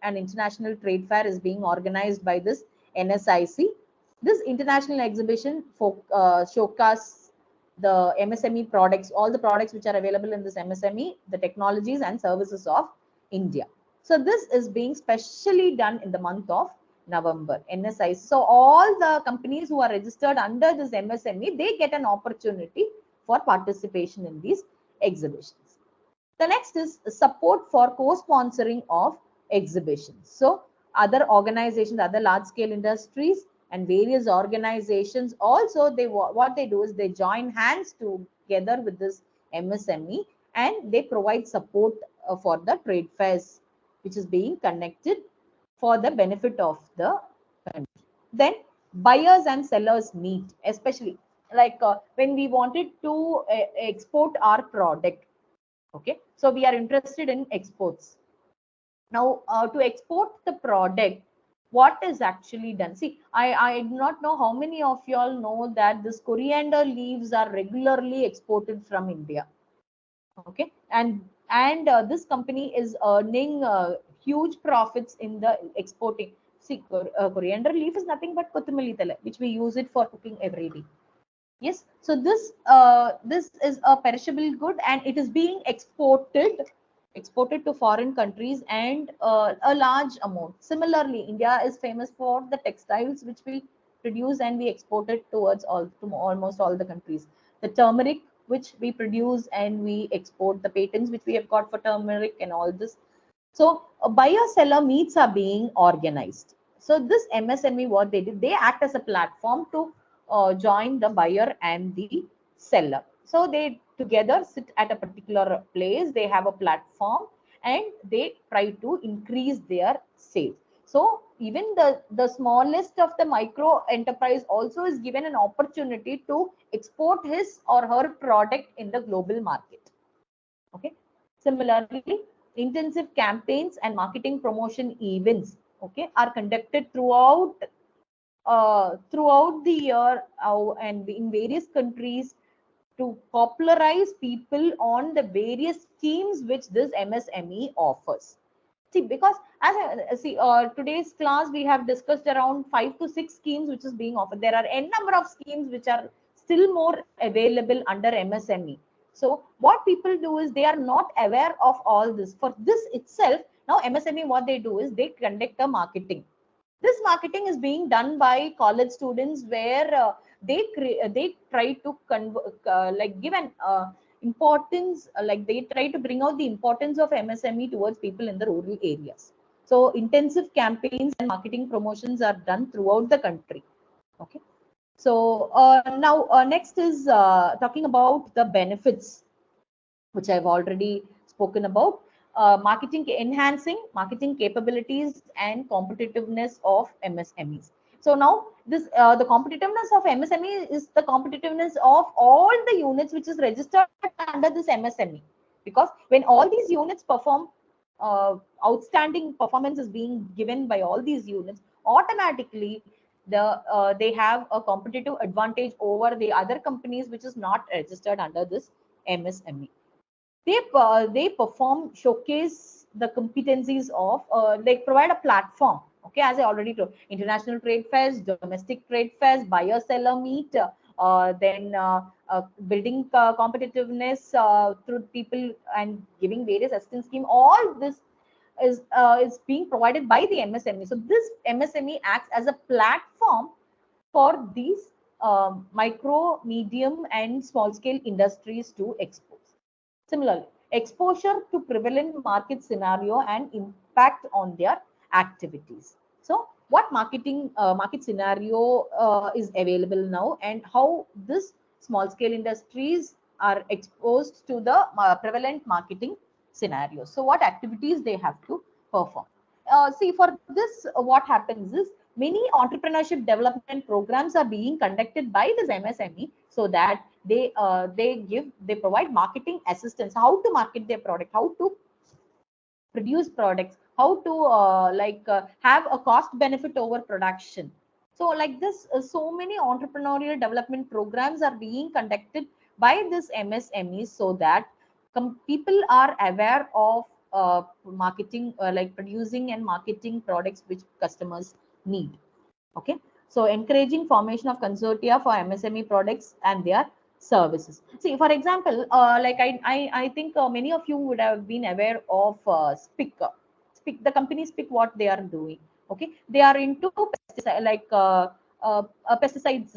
an international trade fair is being organized by this NSIC. This international exhibition showcases the MSME products, all the products which are available in this MSME, the technologies and services of India. So this is being specially done in the month of November, NSIC. So all the companies who are registered under this MSME, they get an opportunity for participation in these exhibitions. The next is support for co-sponsoring of exhibitions. So other organizations, other large-scale industries and various organizations also, they what they do is they join hands together with this MSME and they provide support for the trade fairs which is being conducted for the benefit of the country. Then buyers and sellers meet, especially like when we wanted to export our product. Okay, so we are interested in exports. Now, to export the product, what is actually done. See, I do not know how many of y'all know that this coriander leaves are regularly exported from India. Okay, and this company is earning huge profits in the exporting. See, coriander leaf is nothing but kothumali thala, which we use it for cooking every day. Yes, so this is a perishable good and it is being exported to foreign countries and a large amount. Similarly, India is famous for the textiles which we produce and we export it towards almost all the countries. The turmeric which we produce and we export, the patents which we have got for turmeric and all this. So buyer-seller meets are being organized. So this MSME, what they did, they act as a platform to join the buyer and the seller. So they together sit at a particular place, they have a platform and they try to increase their sales. So even the smallest of the micro enterprise also is given an opportunity to export his or her product in the global market. Okay. Similarly, intensive campaigns and marketing promotion events, okay, are conducted throughout the year and in various countries to popularize people on the various schemes which this MSME offers. See, because as I see, today's class we have discussed around 5 to 6 schemes which is being offered. There are n number of schemes which are still more available under MSME. So what people do is they are not aware of all this. For this itself, now MSME what they do is they conduct a marketing. This marketing is being done by college students where they try to like give an importance, like they try to bring out the importance of MSME towards people in the rural areas. So intensive campaigns and marketing promotions are done throughout the country. Okay. So now next is talking about the benefits, which I've already spoken about. Enhancing marketing capabilities and competitiveness of MSMEs. So now this the competitiveness of MSME is the competitiveness of all the units which is registered under this MSME. Because when all these units perform, outstanding performance is being given by all these units, automatically they have a competitive advantage over the other companies which is not registered under this MSME. They perform, showcase the competencies of they provide a platform. Okay, as I already told, international trade fairs, domestic trade fairs, buyer seller meet, then building competitiveness through people and giving various assistance scheme. All this is being provided by the MSME. So this MSME acts as a platform for these micro, medium, and small scale industries to export. Similarly, exposure to prevalent market scenario and impact on their activities. So, what market scenario is available now, and how this small scale industries are exposed to the prevalent marketing scenarios. So, what activities they have to perform? See, for this, what happens is many entrepreneurship development programs are being conducted by this MSME so that they provide marketing assistance, how to market their product, how to produce products, how to have a cost benefit over production. So like this, so many entrepreneurial development programs are being conducted by this MSME so that people are aware of marketing, like producing and marketing products which customers need. Okay, so encouraging formation of consortia for MSME products and their services. See, for example, like I think many of you would have been aware of Spic. Spic, the company Spic, what they are doing. Okay, they are into pesticide, like pesticides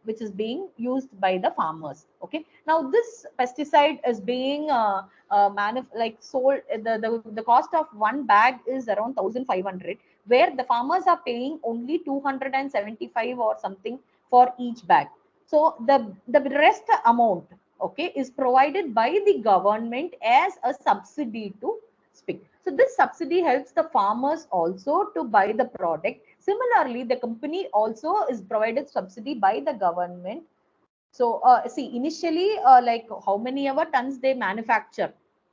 which is being used by the farmers. Okay, now this pesticide is being like sold. The cost of one bag is around 1,500, where the farmers are paying only 275 or something for each bag. So the rest amount, okay, is provided by the government as a subsidy to Spic. So this subsidy helps the farmers also to buy the product. Similarly, the company also is provided subsidy by the government. So see, initially, like how many ever tons they manufacture,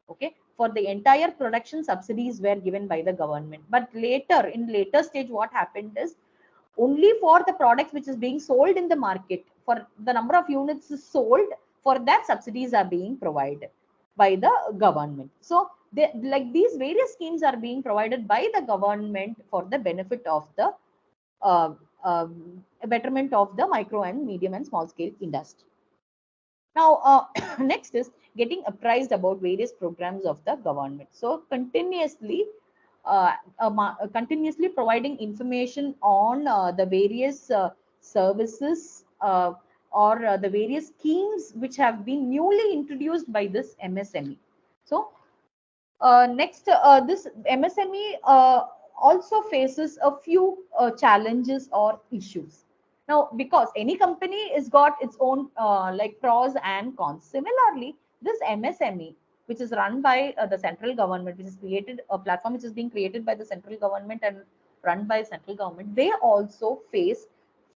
okay, for the entire production, subsidies were given by the government. But later, in later stage, what happened is only for the products which is being sold in the market, for the number of units is sold, for that subsidies are being provided by the government. So like these various schemes are being provided by the government for the benefit of the uh, betterment of the micro and medium and small scale industry. Now, next is getting apprised about various programs of the government. So continuously providing information on the various services or the various schemes which have been newly introduced by this MSME. So next, this MSME also faces a few challenges or issues. Now, because any company has got its own like pros and cons. Similarly, this MSME, which is run by the central government, which is created a platform which is being created by the central government and run by central government, they also face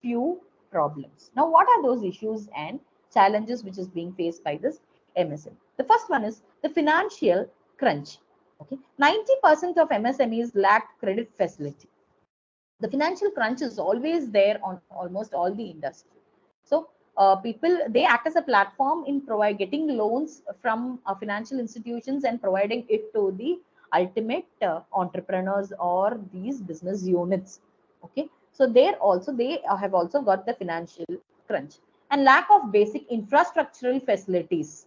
few problems. Now, what are those issues and challenges which is being faced by this MSME? The first one is the financial crunch. Okay, 90% of MSMEs lack credit facility. The financial crunch is always there on almost all the industry. So people, they act as a platform in getting loans from financial institutions and providing it to the ultimate entrepreneurs or these business units. Okay, so they have also got the financial crunch and lack of basic infrastructural facilities.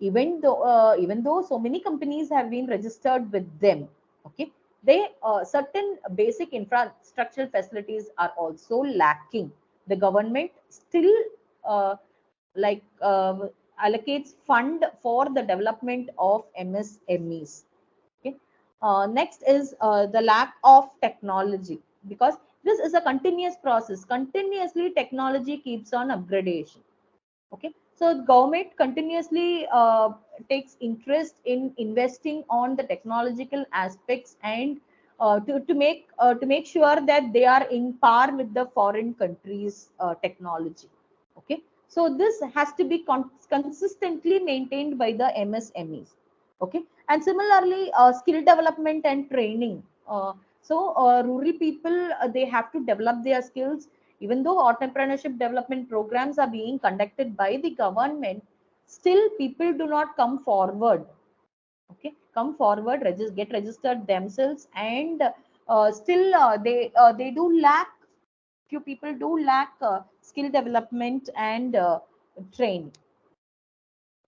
Even though so many companies have been registered with them, okay, they certain basic infrastructural facilities are also lacking. The government still uh, like allocates fund for the development of MSMEs. Okay. Next is the lack of technology, because this is a continuous process. Continuously, technology keeps on upgradation. Okay, so the government continuously takes interest in investing on the technological aspects and to make sure that they are in par with the foreign countries technology. Okay, so this has to be consistently maintained by the MSMEs. Okay, and similarly skill development and training. Rural people, they have to develop their skills. Even though entrepreneurship development programs are being conducted by the government, still people do not come forward. Okay, come forward, get registered themselves, and still they do lack. Few people do lack skill development and training.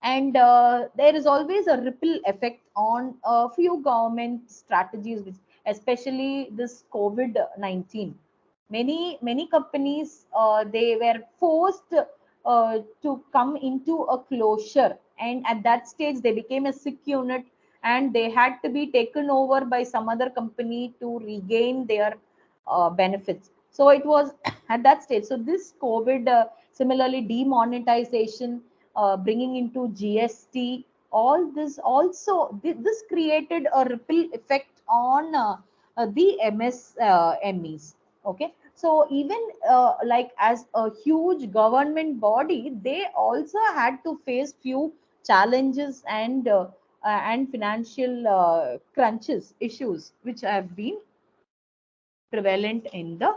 And there is always a ripple effect on a few government strategies, which, especially this COVID-19. Many companies, they were forced to come into a closure, and at that stage they became a sick unit, and they had to be taken over by some other company to regain their benefits. So it was at that stage. So this COVID, similarly demonetization, bringing into GST, all this also, this created a ripple effect on the MSMEs. Okay, so even like as a huge government body, they also had to face few challenges and financial crunches issues which have been prevalent in the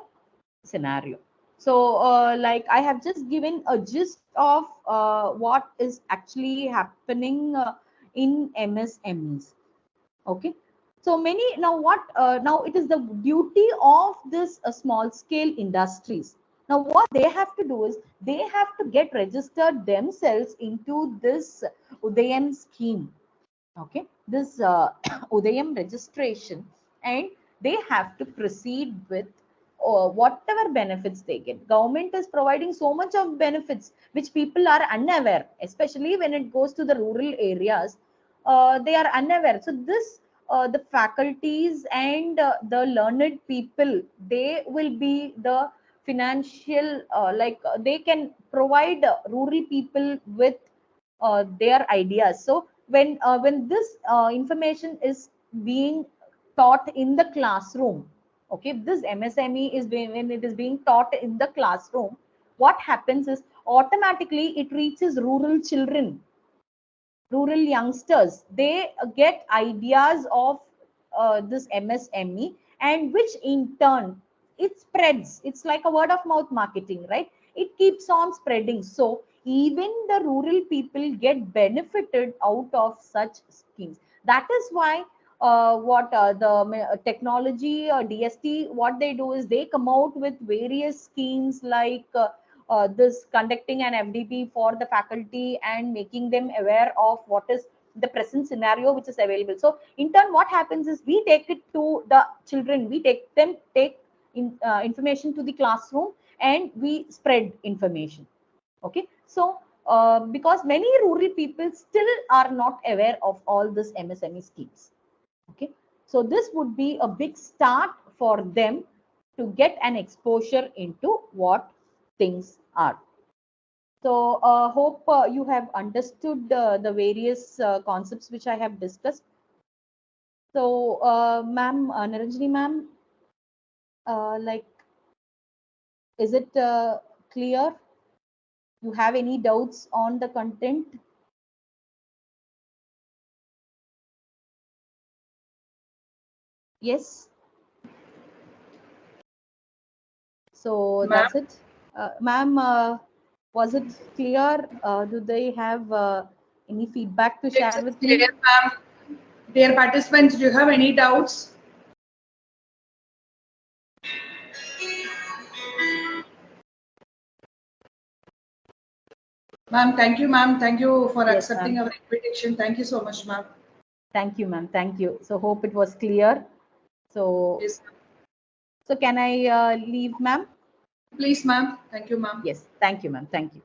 scenario. So, like I have just given a gist of what is actually happening in MSMEs. Okay. So many now what now it is the duty of this small scale industries. Now what they have to do is they have to get registered themselves into this Udayam scheme. Okay, this Udayam registration, and they have to proceed with whatever benefits they get. Government is providing so much of benefits which people are unaware, especially when it goes to the rural areas. They are unaware. So this the faculties and the learned people, they will be the financial they can provide rural people with their ideas. So when this information is being taught in the classroom, okay, this MSME is when it is being taught in the classroom, what happens is automatically it reaches rural children. rural youngsters, they get ideas of this MSME, and which in turn it spreads. It's like a word of mouth marketing, right? It keeps on spreading. So even the rural people get benefited out of such schemes. That is why the technology DST, what they do is they come out with various schemes like this conducting an FDP for the faculty and making them aware of what is the present scenario which is available. So in turn, what happens is we take it to the children, we take information to the classroom, and we spread information. Okay, so because many rural people still are not aware of all this MSME schemes. Okay, so this would be a big start for them to get an exposure into what things are. So hope you have understood the various concepts which I have discussed. So ma'am, Niranjani ma'am, like, is it clear? You have any doubts on the content? Yes. So that's it. Ma'am, was it clear? Do they have any feedback to share with me? Clear, ma'am. Dear participants, do you have any doubts? Ma'am, thank you, ma'am. Thank you for Yes, accepting ma'am. our invitation. Thank you so much, ma'am. Thank you, ma'am. Thank you. So hope it was clear. So, Yes. so can I leave, ma'am? Please, ma'am. Thank you, ma'am. Yes. Thank you, ma'am. Thank you.